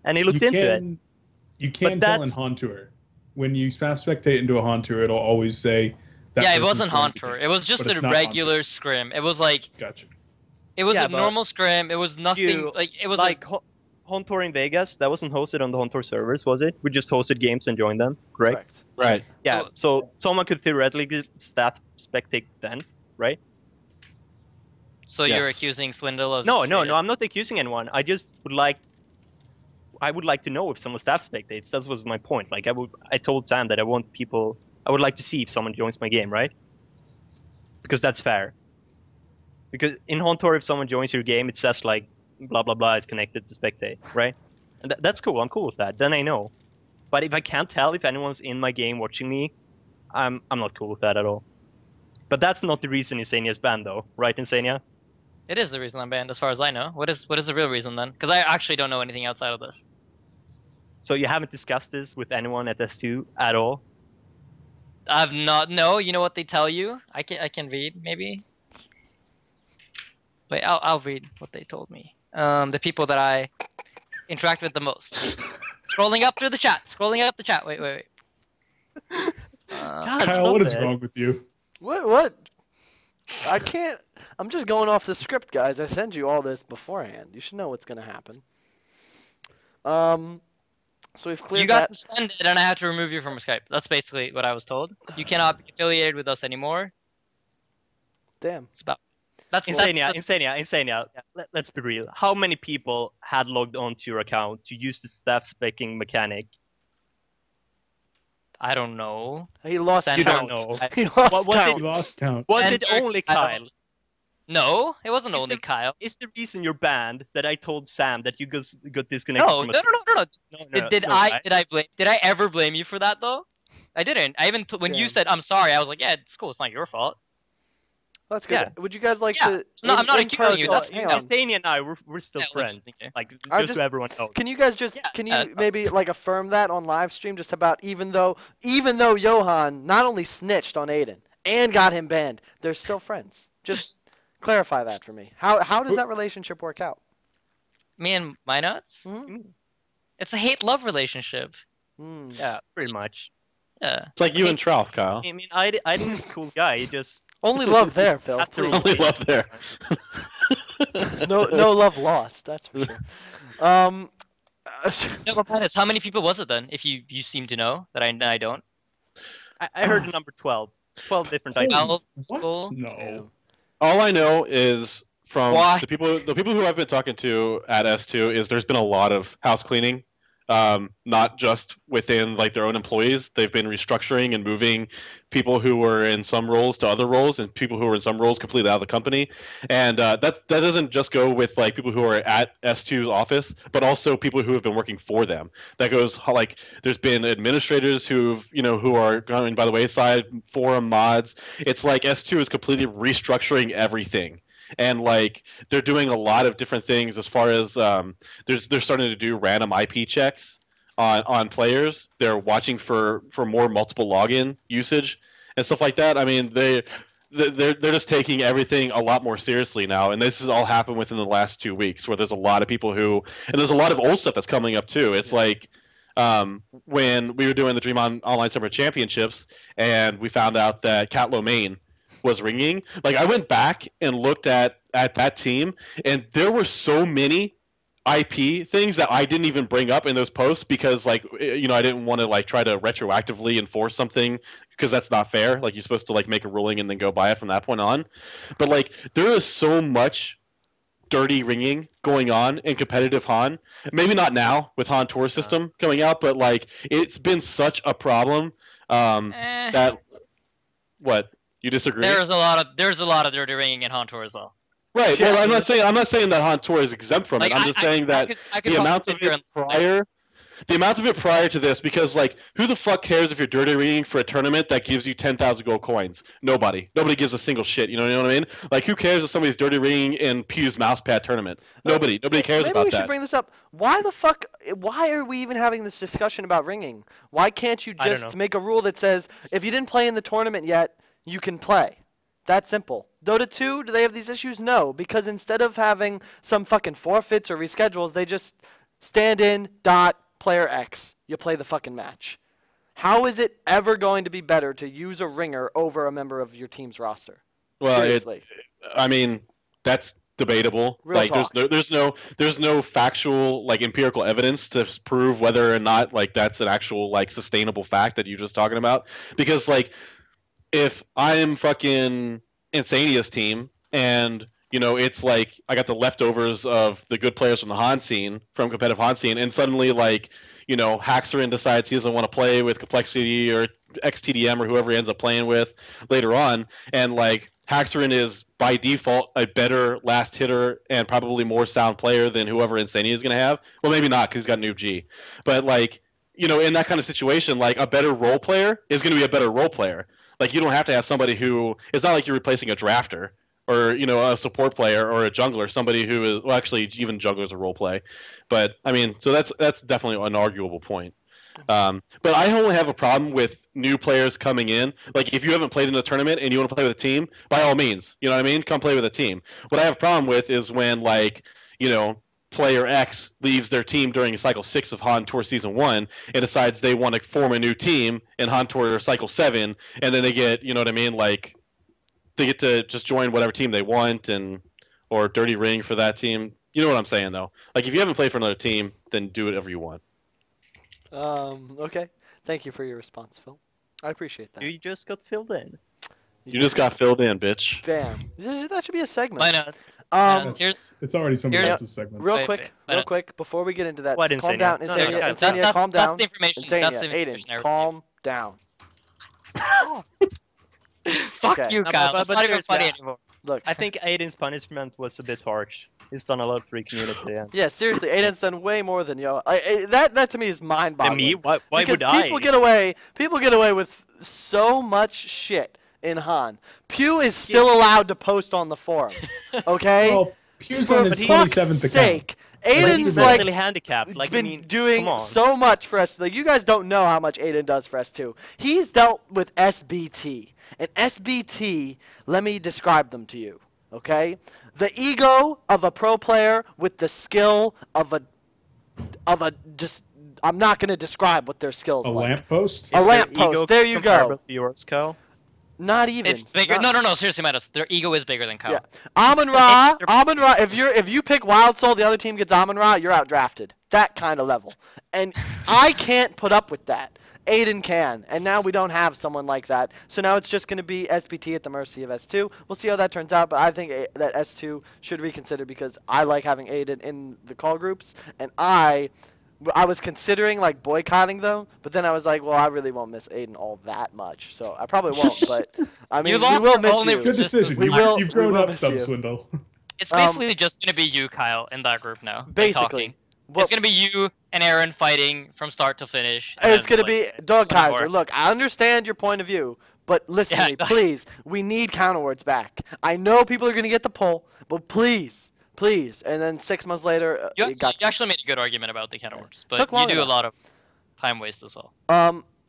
S5: and he looked into it.
S2: You can tell in Hon Tour. When you staff spectate into a Hon Tour, it'll always say.
S6: Yeah, it wasn't Hon Tour. It was just a regular scrim. It was like.
S2: Gotcha.
S6: It was a normal scrim. It was nothing it was
S5: like. Hon Tour in Vegas, that wasn't hosted on the Hon Tour servers, was it? We just hosted games and joined them, correct?
S3: Right.
S5: Yeah, so someone could theoretically staff spectate then, right?
S6: So you're accusing Swindle of...
S5: No, I'm not accusing anyone. I just would like... I would like to know if someone staff spectates. That was my point. Like, I told Sam that I want people... I would like to see if someone joins my game, right? Because that's fair. Because in Hon Tour, if someone joins your game, it says, like, blah blah blah is connected to spectate, right? And that's cool. I'm cool with that. Then I know. But if I can't tell if anyone's in my game watching me, I'm not cool with that at all. But that's not the reason Insania's banned, though, right, Insania?
S6: It is the reason I'm banned, as far as I know. What is the real reason then? Because I actually don't know anything outside of this.
S5: So you haven't discussed this with anyone at S2 at all?
S6: I've not. No. You know what they tell you? I can read maybe. Wait, I'll read what they told me. The people that I interact with the most. Scrolling up the chat. Wait.
S2: Kyle, what is wrong with you?
S1: What? I can't. I'm just going off the script, guys. I send you all this beforehand. You should know what's going to happen. So we've cleared that.
S6: You got suspended, and I have to remove you from Skype. That's basically what I was told. You cannot be affiliated with us anymore.
S1: Damn.
S6: It's about. That's
S5: Insania. Yeah. Let's be real. How many people had logged onto your account to use the staff specking mechanic?
S6: I don't know.
S1: He lost count.
S5: You don't know.
S1: He lost count.
S2: He lost count.
S5: Was it only Kyle?
S6: No, it wasn't only Kyle.
S5: Is the reason you're banned that I told Sam that you got disconnected from us?
S6: No. Did I ever blame you for that though? I didn't. I even when you said I'm sorry, I was like, yeah, it's cool. It's not your fault.
S1: That's good. Yeah. Would you guys like to?
S6: No, I'm not accusing you. That's
S5: Insania and I. We're still friends. Like just so everyone knows.
S1: Can you guys just maybe like affirm that on live stream just about even though Johan not only snitched on Aydin and got him banned, they're still friends. Just clarify that for me. How does that relationship work out?
S6: Me and Mynuts?
S1: Mm-hmm.
S6: It's a hate-love relationship.
S5: Yeah, pretty much.
S6: Yeah.
S3: It's like you and Trout, Kyle.
S5: I mean, Aydin's a cool guy. He just
S1: only love there, Phil.
S3: Only love there.
S1: no love lost. That's for sure.
S6: No, but Mynuts, how many people was it then? If you seem to know that I don't.
S5: I heard the number 12. 12 different types.
S6: 12
S2: people? No.
S1: Yeah.
S3: All I know is from the people who I've been talking to at S2 is there's been a lot of house cleaning, not just within like their own employees. They've been restructuring and moving people who were in some roles to other roles, and people who were in some roles completely out of the company. And that doesn't just go with like people who are at S2's office, but also people who have been working for them. That goes like there's been administrators who are going by the wayside, forum mods. It's like S2 is completely restructuring everything. And like they're doing a lot of different things as far as they're starting to do random IP checks on players. They're watching for more multiple login usage and stuff like that. I mean they're just taking everything a lot more seriously now, and this has all happened within the last 2 weeks where there's a lot of people and there's a lot of old stuff that's coming up too. It's like when we were doing the Dream Online Server Championships and we found out that Cat Lomain was ringing. Like I went back and looked at that team, and there were so many IP things that I didn't even bring up in those posts because like I didn't want to like try to retroactively enforce something because that's not fair. Like you're supposed to like make a ruling and then go by it from that point on. But like there is so much dirty ringing going on in competitive Han. Maybe not now with Han Tour system coming out, but like it's been such a problem that what. You disagree?
S6: There's a lot of dirty ringing in Han Tour as well.
S3: Right. Well, I'm not saying that Han Tour is exempt from it. I'm just saying that the amount of it prior to this, because like who the fuck cares if you're dirty ringing for a tournament that gives you 10,000 gold coins? Nobody gives a single shit. You know what I mean? Like who cares if somebody's dirty ringing in Pew's mousepad tournament? Nobody cares about that. Maybe we should
S1: bring this up. Why are we even having this discussion about ringing? Why can't you just make a rule that says if you didn't play in the tournament yet, you can play? That simple. Dota 2, do they have these issues? No, because instead of having some fucking forfeits or reschedules, they just stand in, player X. You play the fucking match. How is it ever going to be better to use a ringer over a member of your team's roster?
S3: Well,
S1: seriously.
S3: I mean, that's debatable.
S1: Real
S3: like
S1: talk.
S3: there's no factual like empirical evidence to prove whether or not like that's an actual like sustainable fact that you're just talking about. Because like if I'm fucking Insania's team and it's like I got the leftovers of the good players from the Han scene, from competitive Han scene, and suddenly like Haxerin decides he doesn't want to play with Complexity or XTDM or whoever he ends up playing with later on, and like Haxerin is by default a better last hitter and probably more sound player than whoever Insania is going to have. Well, maybe not because he's got Noob G, but like in that kind of situation, like a better role player is going to be a better role player. Like you don't have to have somebody who – it's not like you're replacing a drafter or, a support player or a jungler, somebody who is – well, actually, even junglers are role play. But, I mean, so that's definitely an arguable point. But I only have a problem with new players coming in. Like if you haven't played in a tournament and you want to play with a team, by all means, you know what I mean? Come play with a team. What I have a problem with is when, like, player X leaves their team during Cycle 6 of Han Tour Season 1 and decides they want to form a new team in Han Tour Cycle 7, and then they get, you know what I mean, like, they get to just join whatever team they want, or Dirty Ring for that team. You know what I'm saying, though? Like, if you haven't played for another team, then do whatever you want.
S1: Okay. Thank you for your response, Phil. I appreciate that.
S5: You just got filled in.
S3: You just got filled in, bitch.
S1: Bam. That should be a segment.
S6: Mynuts.
S2: It's already somebody else's segment.
S1: Real quick, before we get into that,
S5: What,
S1: calm down. Insania, calm down.
S6: That's the information.
S1: Insania, Aydin, calm down.
S6: Fuck you, Kyle. That's not even funny anymore.
S1: Look,
S5: I think Aydin's punishment was a bit harsh. He's done a lot for the community.
S1: Yeah, seriously, Aydin's done way more than yo. That to me is mind-boggling.
S5: Me? Why would
S1: I? People get away with so much shit in Han. Pew is still allowed to post on the forums. Okay.
S2: Well, Pew's on his 27th account.
S1: Aydin's
S5: mentally handicapped. Like,
S1: been doing so much for us. Like, you guys don't know how much Aydin does for S2. He's dealt with SBT. And SBT, let me describe them to you, okay? The ego of a pro player with the skill of a just, I'm not going to describe what their skills like.
S2: A lamppost?
S1: A lamppost, there you go.
S5: Yours, Kyle?
S1: Not even.
S6: It's bigger. No, seriously, Mynuts. Their ego is bigger than Kyle.
S1: Yeah. Amon-Ra, if you pick Wild Soul, the other team gets Amon-Ra, you're outdrafted. That kind of level. And I can't put up with that. Aydin can, and now we don't have someone like that. So now it's just going to be SBT at the mercy of S2. We'll see how that turns out, but I think that S2 should reconsider because I like having Aydin in the call groups, and I was considering like boycotting them, but then I was like, well, I really won't miss Aydin all that much, so I probably won't. But I mean, we will miss you.
S2: Good decision. You've grown up some, Swindle.
S6: It's basically just going to be you, Kyle, in that group now.
S1: Basically.
S6: It's going to be you and Aaron fighting from start to finish.
S1: It's going to be Dog Kaiser. Look, I understand your point of view, but listen to me, please. We need counterwords back. I know people are going to get the pull, but please. And then 6 months later,
S6: you actually made a good argument about the counterwords, but you do a lot of time waste as well.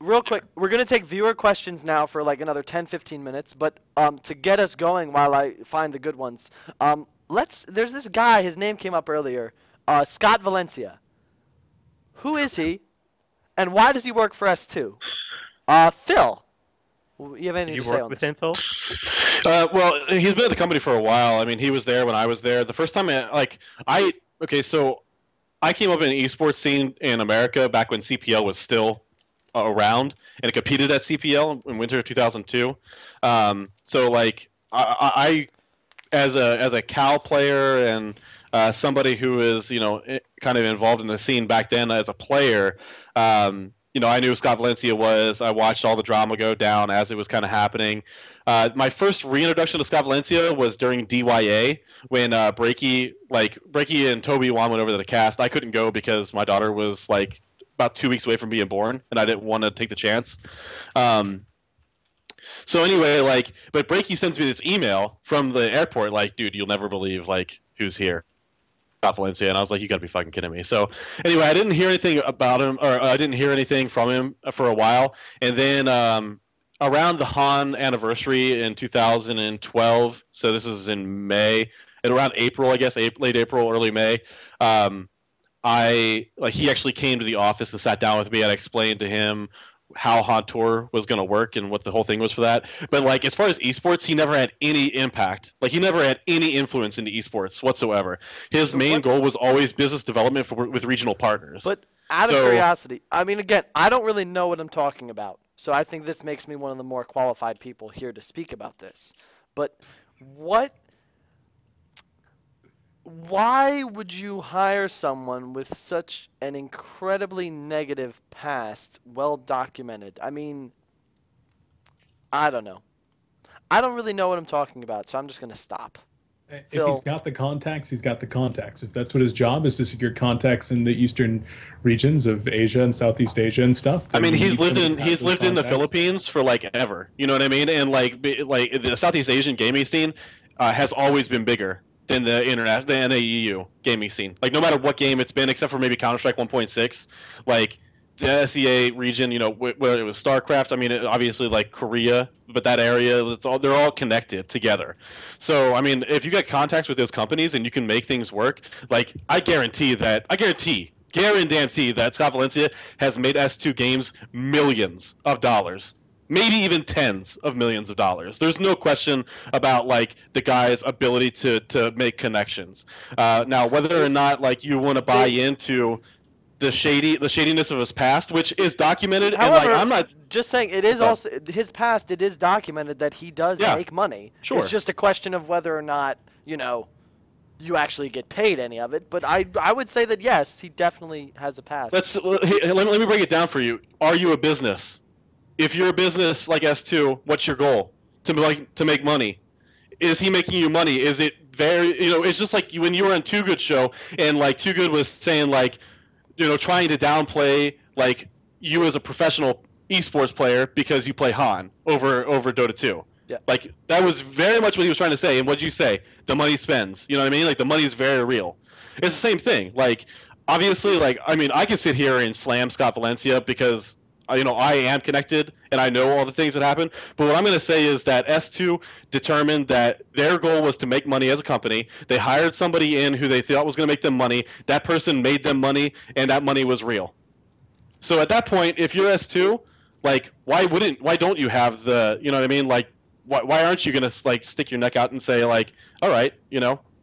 S1: Real quick, we're going to take viewer questions now for like another 10-15 minutes, but to get us going while I find the good ones, there's this guy, his name came up earlier. Scott Valencia. Who is he, and why does he work for S2? Phil, you have anything to say on this?
S5: Phil?
S3: Well, he's been at the company for a while. I mean, he was there when I was there. The first time, so I came up in the eSports scene in America back when CPL was still around, and it competed at CPL in winter of 2002. So like, I as a Cal player and somebody who is, kind of involved in the scene back then as a player, I knew Scott Valencia was. I watched all the drama go down as it was kind of happening. My first reintroduction to Scott Valencia was during DYA when Breaky and Toby Wan went over to the cast. I couldn't go because my daughter was like about 2 weeks away from being born, and I didn't want to take the chance. So anyway, but Breaky sends me this email from the airport, like, dude, you'll never believe who's here. Valencia, and I was like, you gotta be fucking kidding me. So anyway, I didn't hear anything about him, or I didn't hear anything from him for a while, and then around the Han anniversary in 2012, so this is in May, and around April, I guess, late April, early May, he actually came to the office and sat down with me, and I explained to him how Han Tour was going to work and what the whole thing was for that. But as far as esports, he never had any impact. He never had any influence into esports whatsoever. His main goal was always business development with regional partners.
S1: But out of curiosity, I mean, again, I don't really know what I'm talking about. So I think this makes me one of the more qualified people here to speak about this. But why would you hire someone with such an incredibly negative past, well documented? I mean, I don't know. I don't really know what I'm talking about, so I'm just going to stop.
S2: If he's got the contacts, he's got the contacts. If that's what his job is, to secure contacts in the eastern regions of Asia and Southeast Asia and stuff.
S3: I mean, he's lived in the Philippines for ever. You know what I mean? And the Southeast Asian gaming scene has always been bigger than the NAEU gaming scene. No matter what game it's been, except for maybe Counter-Strike 1.6, the SEA region, you know, whether it was StarCraft, I mean, obviously like Korea, but that area, they're all connected together. So, I mean, if you get contacts with those companies and you can make things work, like I guarantee that Scott Valencia has made S2 games millions of dollars. Maybe even tens of millions of dollars. There's no question about like the guy's ability to make connections. Now, whether or not like you want to buy into the shadiness of his past, which is documented.
S1: However,
S3: and like I'm not
S1: just saying it is also his past. It is documented that he does make money.
S3: Sure.
S1: It's just a question of whether or not you actually get paid any of it. But I would say that yes, he definitely has a past.
S3: Let me break it down for you. Are you a business? If you're a business like S2, what's your goal? To make money. Is he making you money? Is it very it's just like when you were on Too Good show and like Too Good was saying like trying to downplay like you as a professional esports player because you play Han over Dota 2.
S1: Yeah.
S3: Like that was very much what he was trying to say. And what'd you say? The money spends. You know what I mean? Like the money is very real. It's the same thing. Like obviously, like I mean, I can sit here and slam Scott Valencia because I am connected and I know all the things that happen. But what I'm going to say is that S2 determined that their goal was to make money as a company. They hired somebody in who they thought was going to make them money. That person made them money, and that money was real. So at that point, if you're S2, like why don't you have the, you know what I mean? Like why aren't you going to like stick your neck out and say like, all right,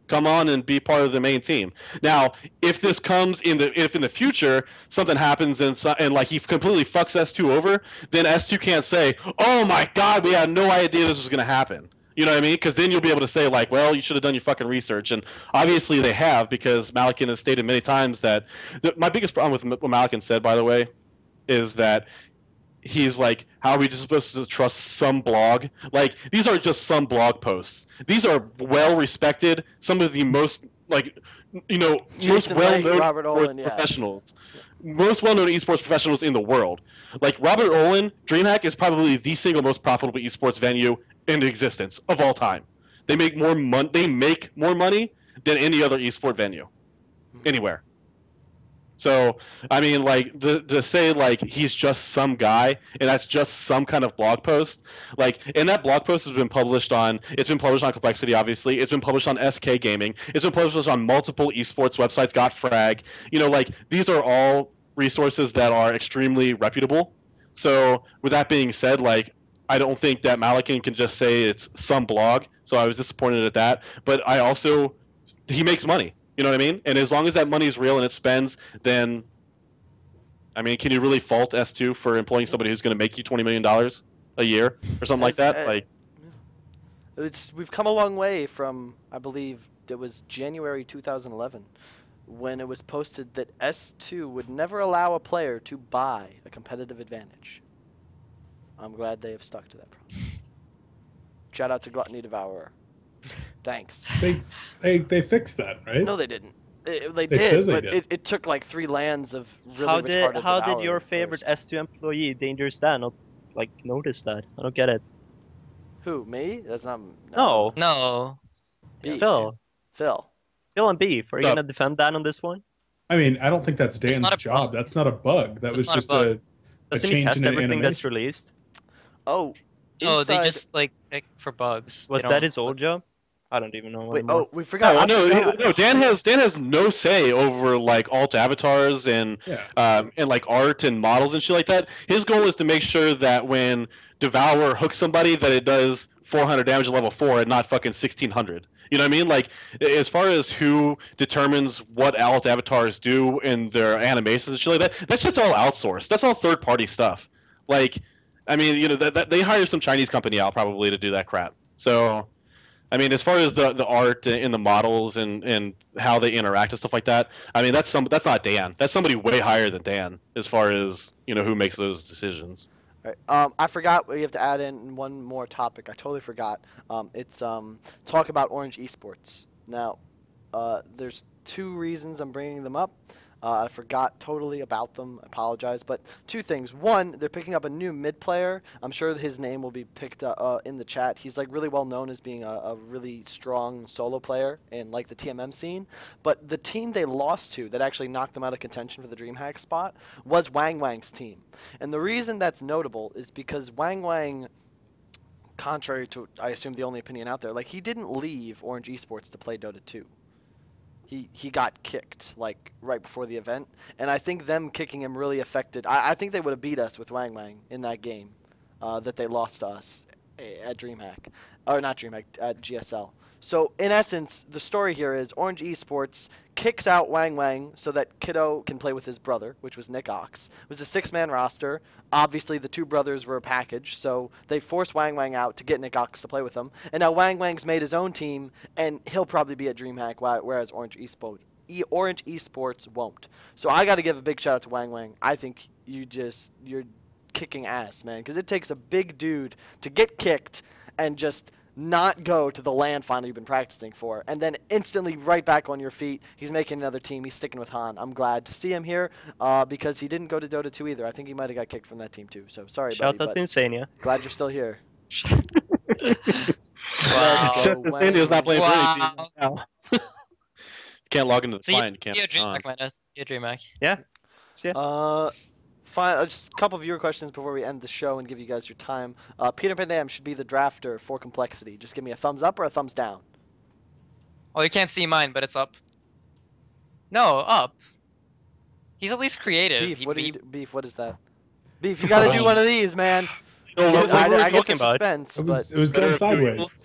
S3: come on and be part of the main team. Now, if this comes in the future something happens and like he completely fucks S2 over, then S2 can't say, "Oh my God, we had no idea this was going to happen." You know what I mean? Because then you'll be able to say like, "Well, you should have done your fucking research." And obviously they have, because Malakin has stated many times that my biggest problem with what Malakin said, by the way, is that he's like, how are we just supposed to trust some blog? Like, these aren't just some blog posts. These are well-respected, some of the most, like, most well-known professionals. Most well-known esports professionals in the world. Like, Robert Olin, DreamHack is probably the single most profitable esports venue in existence of all time. They make more money than any other esport venue. Anywhere. So, I mean, like, to say, like, he's just some guy, and that's just some kind of blog post, like, and that blog post has been published on Complexity, obviously. It's been published on SK Gaming. It's been published on multiple esports websites, Got Frag. Like, these are all resources that are extremely reputable. So, with that being said, like, I don't think that Malakin can just say it's some blog, so I was disappointed at that. But he makes money. You know what I mean? And as long as that money is real and it spends, then, I mean, can you really fault S2 for employing somebody who's going to make you $20 million a year or something like that? Like,
S1: we've come a long way from, I believe it was January 2011, when it was posted that S2 would never allow a player to buy a competitive advantage. I'm glad they have stuck to that promise. Shout out to Gluttony Devourer. Thanks.
S2: They fixed that, right?
S1: No, they didn't. They did, but it took like 3 lands of really retarded
S5: How did your favorite S2 employee, Dangerous Dan, not like notice that? I don't get it.
S1: Who, me? That's not.
S6: No.
S1: Beef.
S5: Phil and Beef. Are you gonna defend Dan on this one?
S2: I mean, I don't think that's Dan's job. That's not a bug. That was just a change in
S5: everything
S2: animation
S5: that's released.
S1: Oh.
S6: Oh, they just like check for bugs.
S5: Was that his old job? I don't even know.
S1: Wait, we forgot.
S3: No, Dan has no say over like alt avatars and like art and models and shit like that. His goal is to make sure that when Devour hooks somebody, that it does 400 damage at level 4 and not fucking 1600. You know what I mean? Like, as far as who determines what alt avatars do in their animations and shit like that shit's all outsourced. That's all third-party stuff. Like, I mean, that they hire some Chinese company out probably to do that crap. So, I mean, as far as the art and the models and how they interact and stuff like that, I mean, that's not Dan. That's somebody way higher than Dan as far as, who makes those decisions.
S1: All right. I forgot we have to add in one more topic. I totally forgot. It's talk about Orange Esports. Now, there's 2 reasons I'm bringing them up. I forgot totally about them. I apologize. But two things. One, they're picking up a new mid player. I'm sure his name will be picked up in the chat. He's like really well known as being a really strong solo player in like the TMM scene. But the team they lost to that actually knocked them out of contention for the DreamHack spot was Wang Wang's team. And the reason that's notable is because Wang Wang, contrary to, I assume, the only opinion out there, like, he didn't leave Orange Esports to play Dota 2. He got kicked, like, right before the event. And I think them kicking him really affected. I think they would have beat us with Wang Wang in that game that they lost to us at DreamHack. Or not DreamHack, at GSL. So, in essence, the story here is Orange Esports kicks out Wang Wang so that Kiddo can play with his brother, which was Nick Ox. It was a 6-man roster. Obviously, the two brothers were a package, so they forced Wang Wang out to get Nick Ox to play with them. And now Wang Wang's made his own team, and he'll probably be at DreamHack, whereas Orange Esports won't. So I got to give a big shout out to Wang Wang. I think you're kicking ass, man, because it takes a big dude to get kicked and just not go to the LAN final you've been practicing for, and then instantly right back on your feet. He's making another team. He's sticking with Han. I'm glad to see him here because he didn't go to Dota 2 either. I think he might have got kicked from that team too. So sorry, buddy.
S5: Shout out to Insania.
S1: Glad you're still here.
S3: Wow. Except Insania's not playing for any team now. You can't log into the client. You can't.
S6: You DreamHack.
S5: Yeah.
S1: Fine. Just a couple viewer questions before we end the show and give you guys your time. Peter Pan Dam should be the drafter for Complexity. Just give me a thumbs up or a thumbs down.
S6: Oh, you can't see mine, but it's up. No, up. He's at least creative.
S1: Beef, what is that? Beef, you gotta do one of these, man. I get the suspense,
S2: it was going sideways.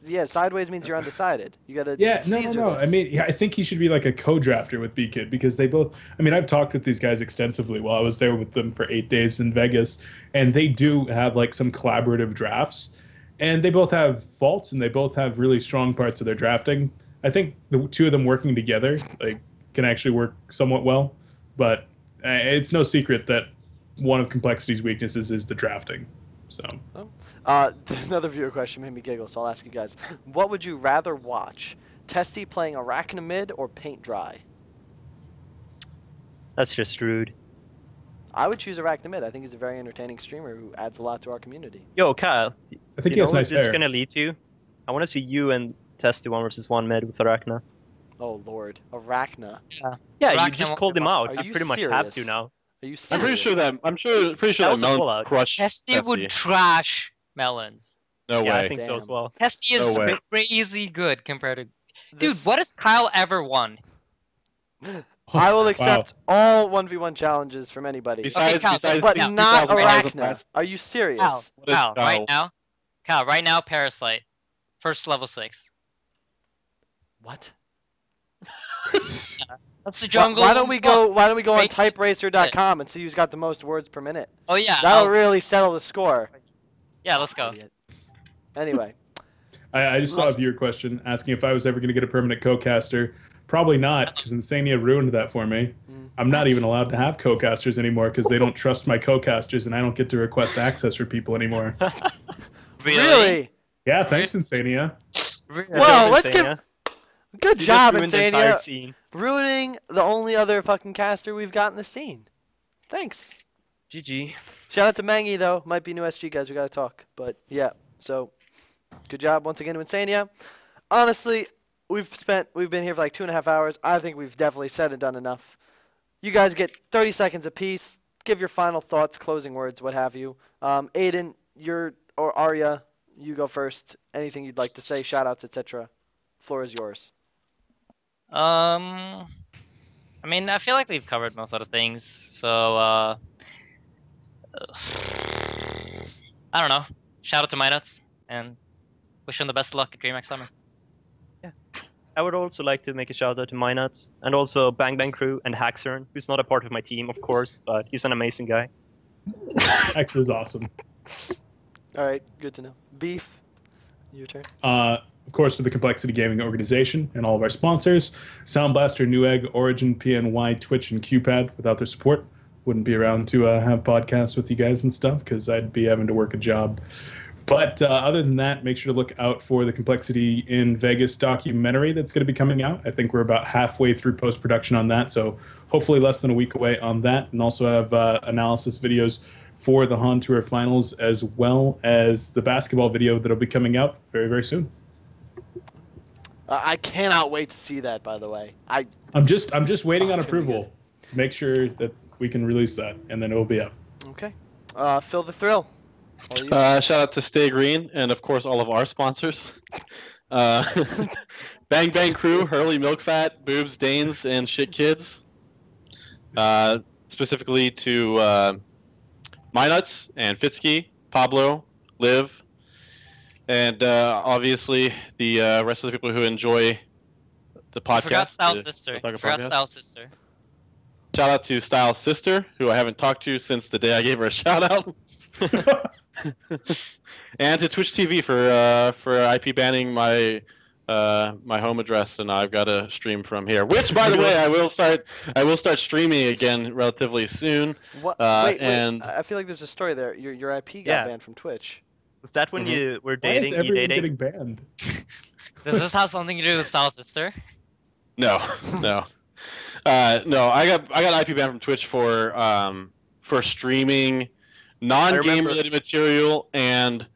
S1: Yeah, sideways means you're undecided. You gotta.
S2: Yeah, no. I mean, I think he should be like a co-drafter with B-Kid because they both. I mean, I've talked with these guys extensively while I was there with them for 8 days in Vegas, and they do have like some collaborative drafts, and they both have faults and they both have really strong parts of their drafting. I think the two of them working together like can actually work somewhat well, but it's no secret that one of Complexity's weaknesses is the drafting. So.
S1: Another viewer question made me giggle, so I'll ask you guys. What would you rather watch? Testy playing Arachna mid or Paint Dry?
S5: That's just rude.
S1: I would choose Arachna mid. I think he's a very entertaining streamer who adds a lot to our community.
S5: Yo, Kyle.
S2: I think he has nice hair.
S5: This is going to lead to? I want to see you and Testy 1v1 mid with Arachna.
S1: Oh, Lord. Arachna.
S5: Yeah,
S6: Arachna
S5: you just called him out. I pretty much have to now.
S1: Are you serious?
S3: I'm pretty sure that Melon crushed
S6: Testy would trash Melons.
S3: No way.
S5: Yeah, I think so as well.
S6: Testy is crazy good compared to... Dude, what has Kyle ever won?
S1: I will accept all 1v1 challenges from anybody. But not Arachna. Are you serious?
S6: Kyle, right now, Parasite. First level 6.
S1: What?
S6: That's the jungle.
S1: Why don't we go on typeracer.com and see who's got the most words per minute?
S6: Oh yeah.
S1: That'll really settle the score.
S6: Yeah, let's go.
S1: Anyway.
S2: I just saw a viewer question asking if I was ever going to get a permanent co-caster. Probably not, because Insania ruined that for me. I'm not even allowed to have co-casters anymore because they don't trust my co-casters and I don't get to request access for people anymore.
S1: Really?
S2: Yeah, thanks, Insania.
S1: Well, let's give... Good job, Insania. Ruining the only other fucking caster we've got in the scene. Thanks.
S5: GG.
S1: Shout out to Mangy, though. Might be new SG guys. We gotta talk. But, yeah. So, good job once again to Insania. Honestly, we've been here for like 2.5 hours. I think we've definitely said and done enough. You guys get 30 seconds apiece. Give your final thoughts, closing words, what have you. Aydin, or Arya, you go first. Anything you'd like to say, shout outs, etc. Floor is yours.
S6: I mean, I feel like we've covered most of the things, so, I don't know. Shout out to Mynuts, and wish him the best of luck at DreamHack Summer.
S5: Yeah. I would also like to make a shout out to Mynuts, and also Bang Bang Crew and Haxern, who's not a part of my team, of course, but he's an amazing guy.
S2: X is awesome.
S1: Alright, good to know. Beef, your turn.
S2: Of course, to the Complexity Gaming organization and all of our sponsors, Sound Blaster, Newegg, Origin, PNY, Twitch, and QPad. Without their support, wouldn't be around to have podcasts with you guys and stuff because I'd be having to work a job But other than that, make sure to look out for the Complexity in Vegas documentary that's going to be coming out. I think we're about halfway through post-production on that, so hopefully less than a week away on that. And also have analysis videos for the Han Tour Finals, as well as the basketball video that'll be coming out very, very soon.
S1: I cannot wait to see that, by the way.
S2: I'm just waiting on approval to make sure that we can release that, and then it will be up.
S1: Okay. Phil the Thrill.
S3: Shout out to stayGreen and of course all of our sponsors. Bang Bang Crew, Hurley Milk Fat, Boobs, Danes, and Shit Kids. Specifically to Mynuts and Fitski, Pablo, Liv, and obviously the rest of the people who enjoy the podcast.
S6: Forgot Style's sister.
S3: Shout out to Style's sister, who I haven't talked to since the day I gave her a shout out. And to Twitch TV for IP banning my my home address, and I've got to stream from here. Which, by the way, I will start streaming again relatively soon.
S1: What? Wait, I feel like there's a story there. Your IP got banned from Twitch.
S5: Was that when you were dating?
S2: Why is everyone getting banned?
S6: Does this have something to do with Style's sister?
S3: No, no, no. I got IP banned from Twitch for streaming non-game related material and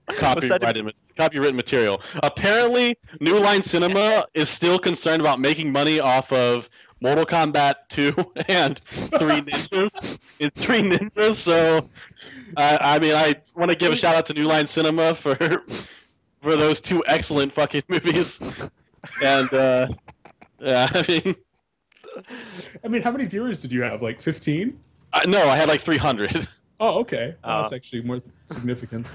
S3: copyrighted material. Apparently, New Line Cinema is still concerned about making money off of Mortal Kombat 2 and Three Ninjas. It's Three Ninjas, so I mean, I want to give a shout out to New Line Cinema for those two excellent fucking movies. And yeah,
S2: I mean, how many viewers did you have? Like 15?
S3: No, I had like 300.
S2: Oh, okay. Oh, that's actually more significant.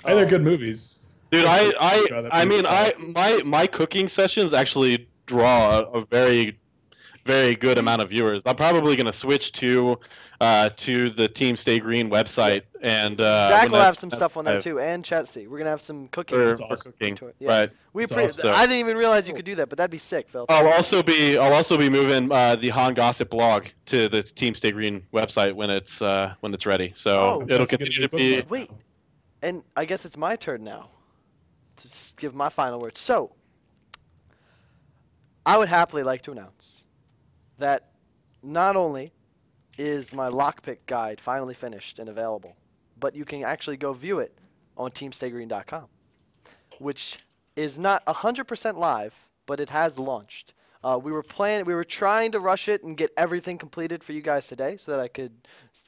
S2: Hey, they're good movies.
S3: Dude, I mean, my cooking sessions actually draw a very, very good amount of viewers. I'm probably gonna switch to the Team Stay Green website, and
S1: Zach will have some stuff on there too, and Chetsy. We're gonna have some cooking.
S3: For cooking.
S1: Yeah.
S3: Right.
S1: I didn't even realize you could do that, but that'd be sick, Phil.
S3: I'll also be moving the Han Gossip blog to the Team Stay Green website when it's ready. So it'll continue to be.
S1: Wait, and I guess it's my turn now to give my final words. So, I would happily like to announce that not only is my lockpick guide finally finished and available, but you can actually go view it on teamstaygreen.com, which is not 100% live, but it has launched. We were trying to rush it and get everything completed for you guys today so that I could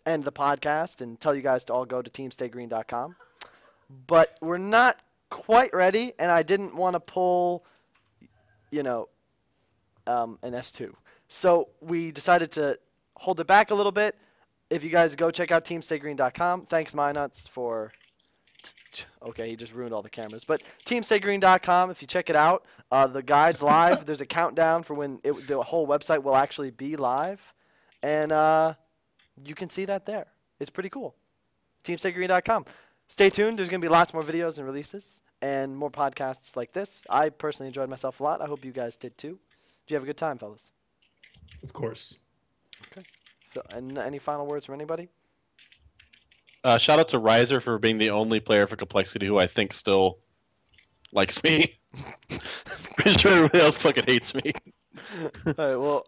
S1: end the podcast and tell you guys to all go to teamstaygreen.com. But we're not quite ready, and I didn't want to pull, an S2. So we decided to hold it back a little bit. If you guys go check out teamstaygreen.com, thanks Mynuts for... Okay, he just ruined all the cameras. But teamstaygreen.com, if you check it out, the guide's live. There's a countdown for when the whole website will actually be live. And you can see that there. It's pretty cool. teamstaygreen.com. Stay tuned. There's going to be lots more videos and releases and more podcasts like this. I personally enjoyed myself a lot. I hope you guys did too. Did you have a good time, fellas?
S2: Of course.
S1: Okay. So, and any final words from anybody?
S3: Shout out to Riser for being the only player for Complexity who I think still likes me. Pretty sure everybody else fucking hates me.
S1: All right, well,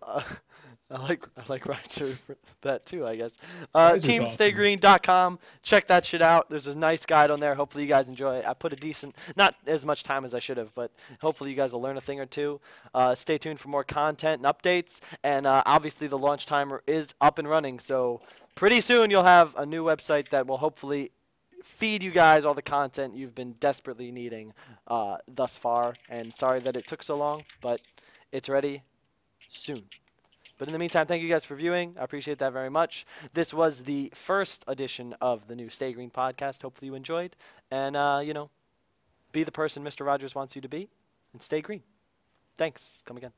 S1: I like Riser for that too, I guess. Teamstaygreen.com. Check that shit out. There's a nice guide on there. Hopefully you guys enjoy it. I put a decent, not as much time as I should have, but hopefully you guys will learn a thing or two. Stay tuned for more content and updates. And obviously the launch timer is up and running, so pretty soon you'll have a new website that will hopefully feed you guys all the content you've been desperately needing thus far. And sorry that it took so long, but it's ready soon. But in the meantime, thank you guys for viewing. I appreciate that very much. This was the first edition of the new Stay Green podcast. Hopefully you enjoyed. And, be the person Mr. Rogers wants you to be and stay green. Thanks. Come again.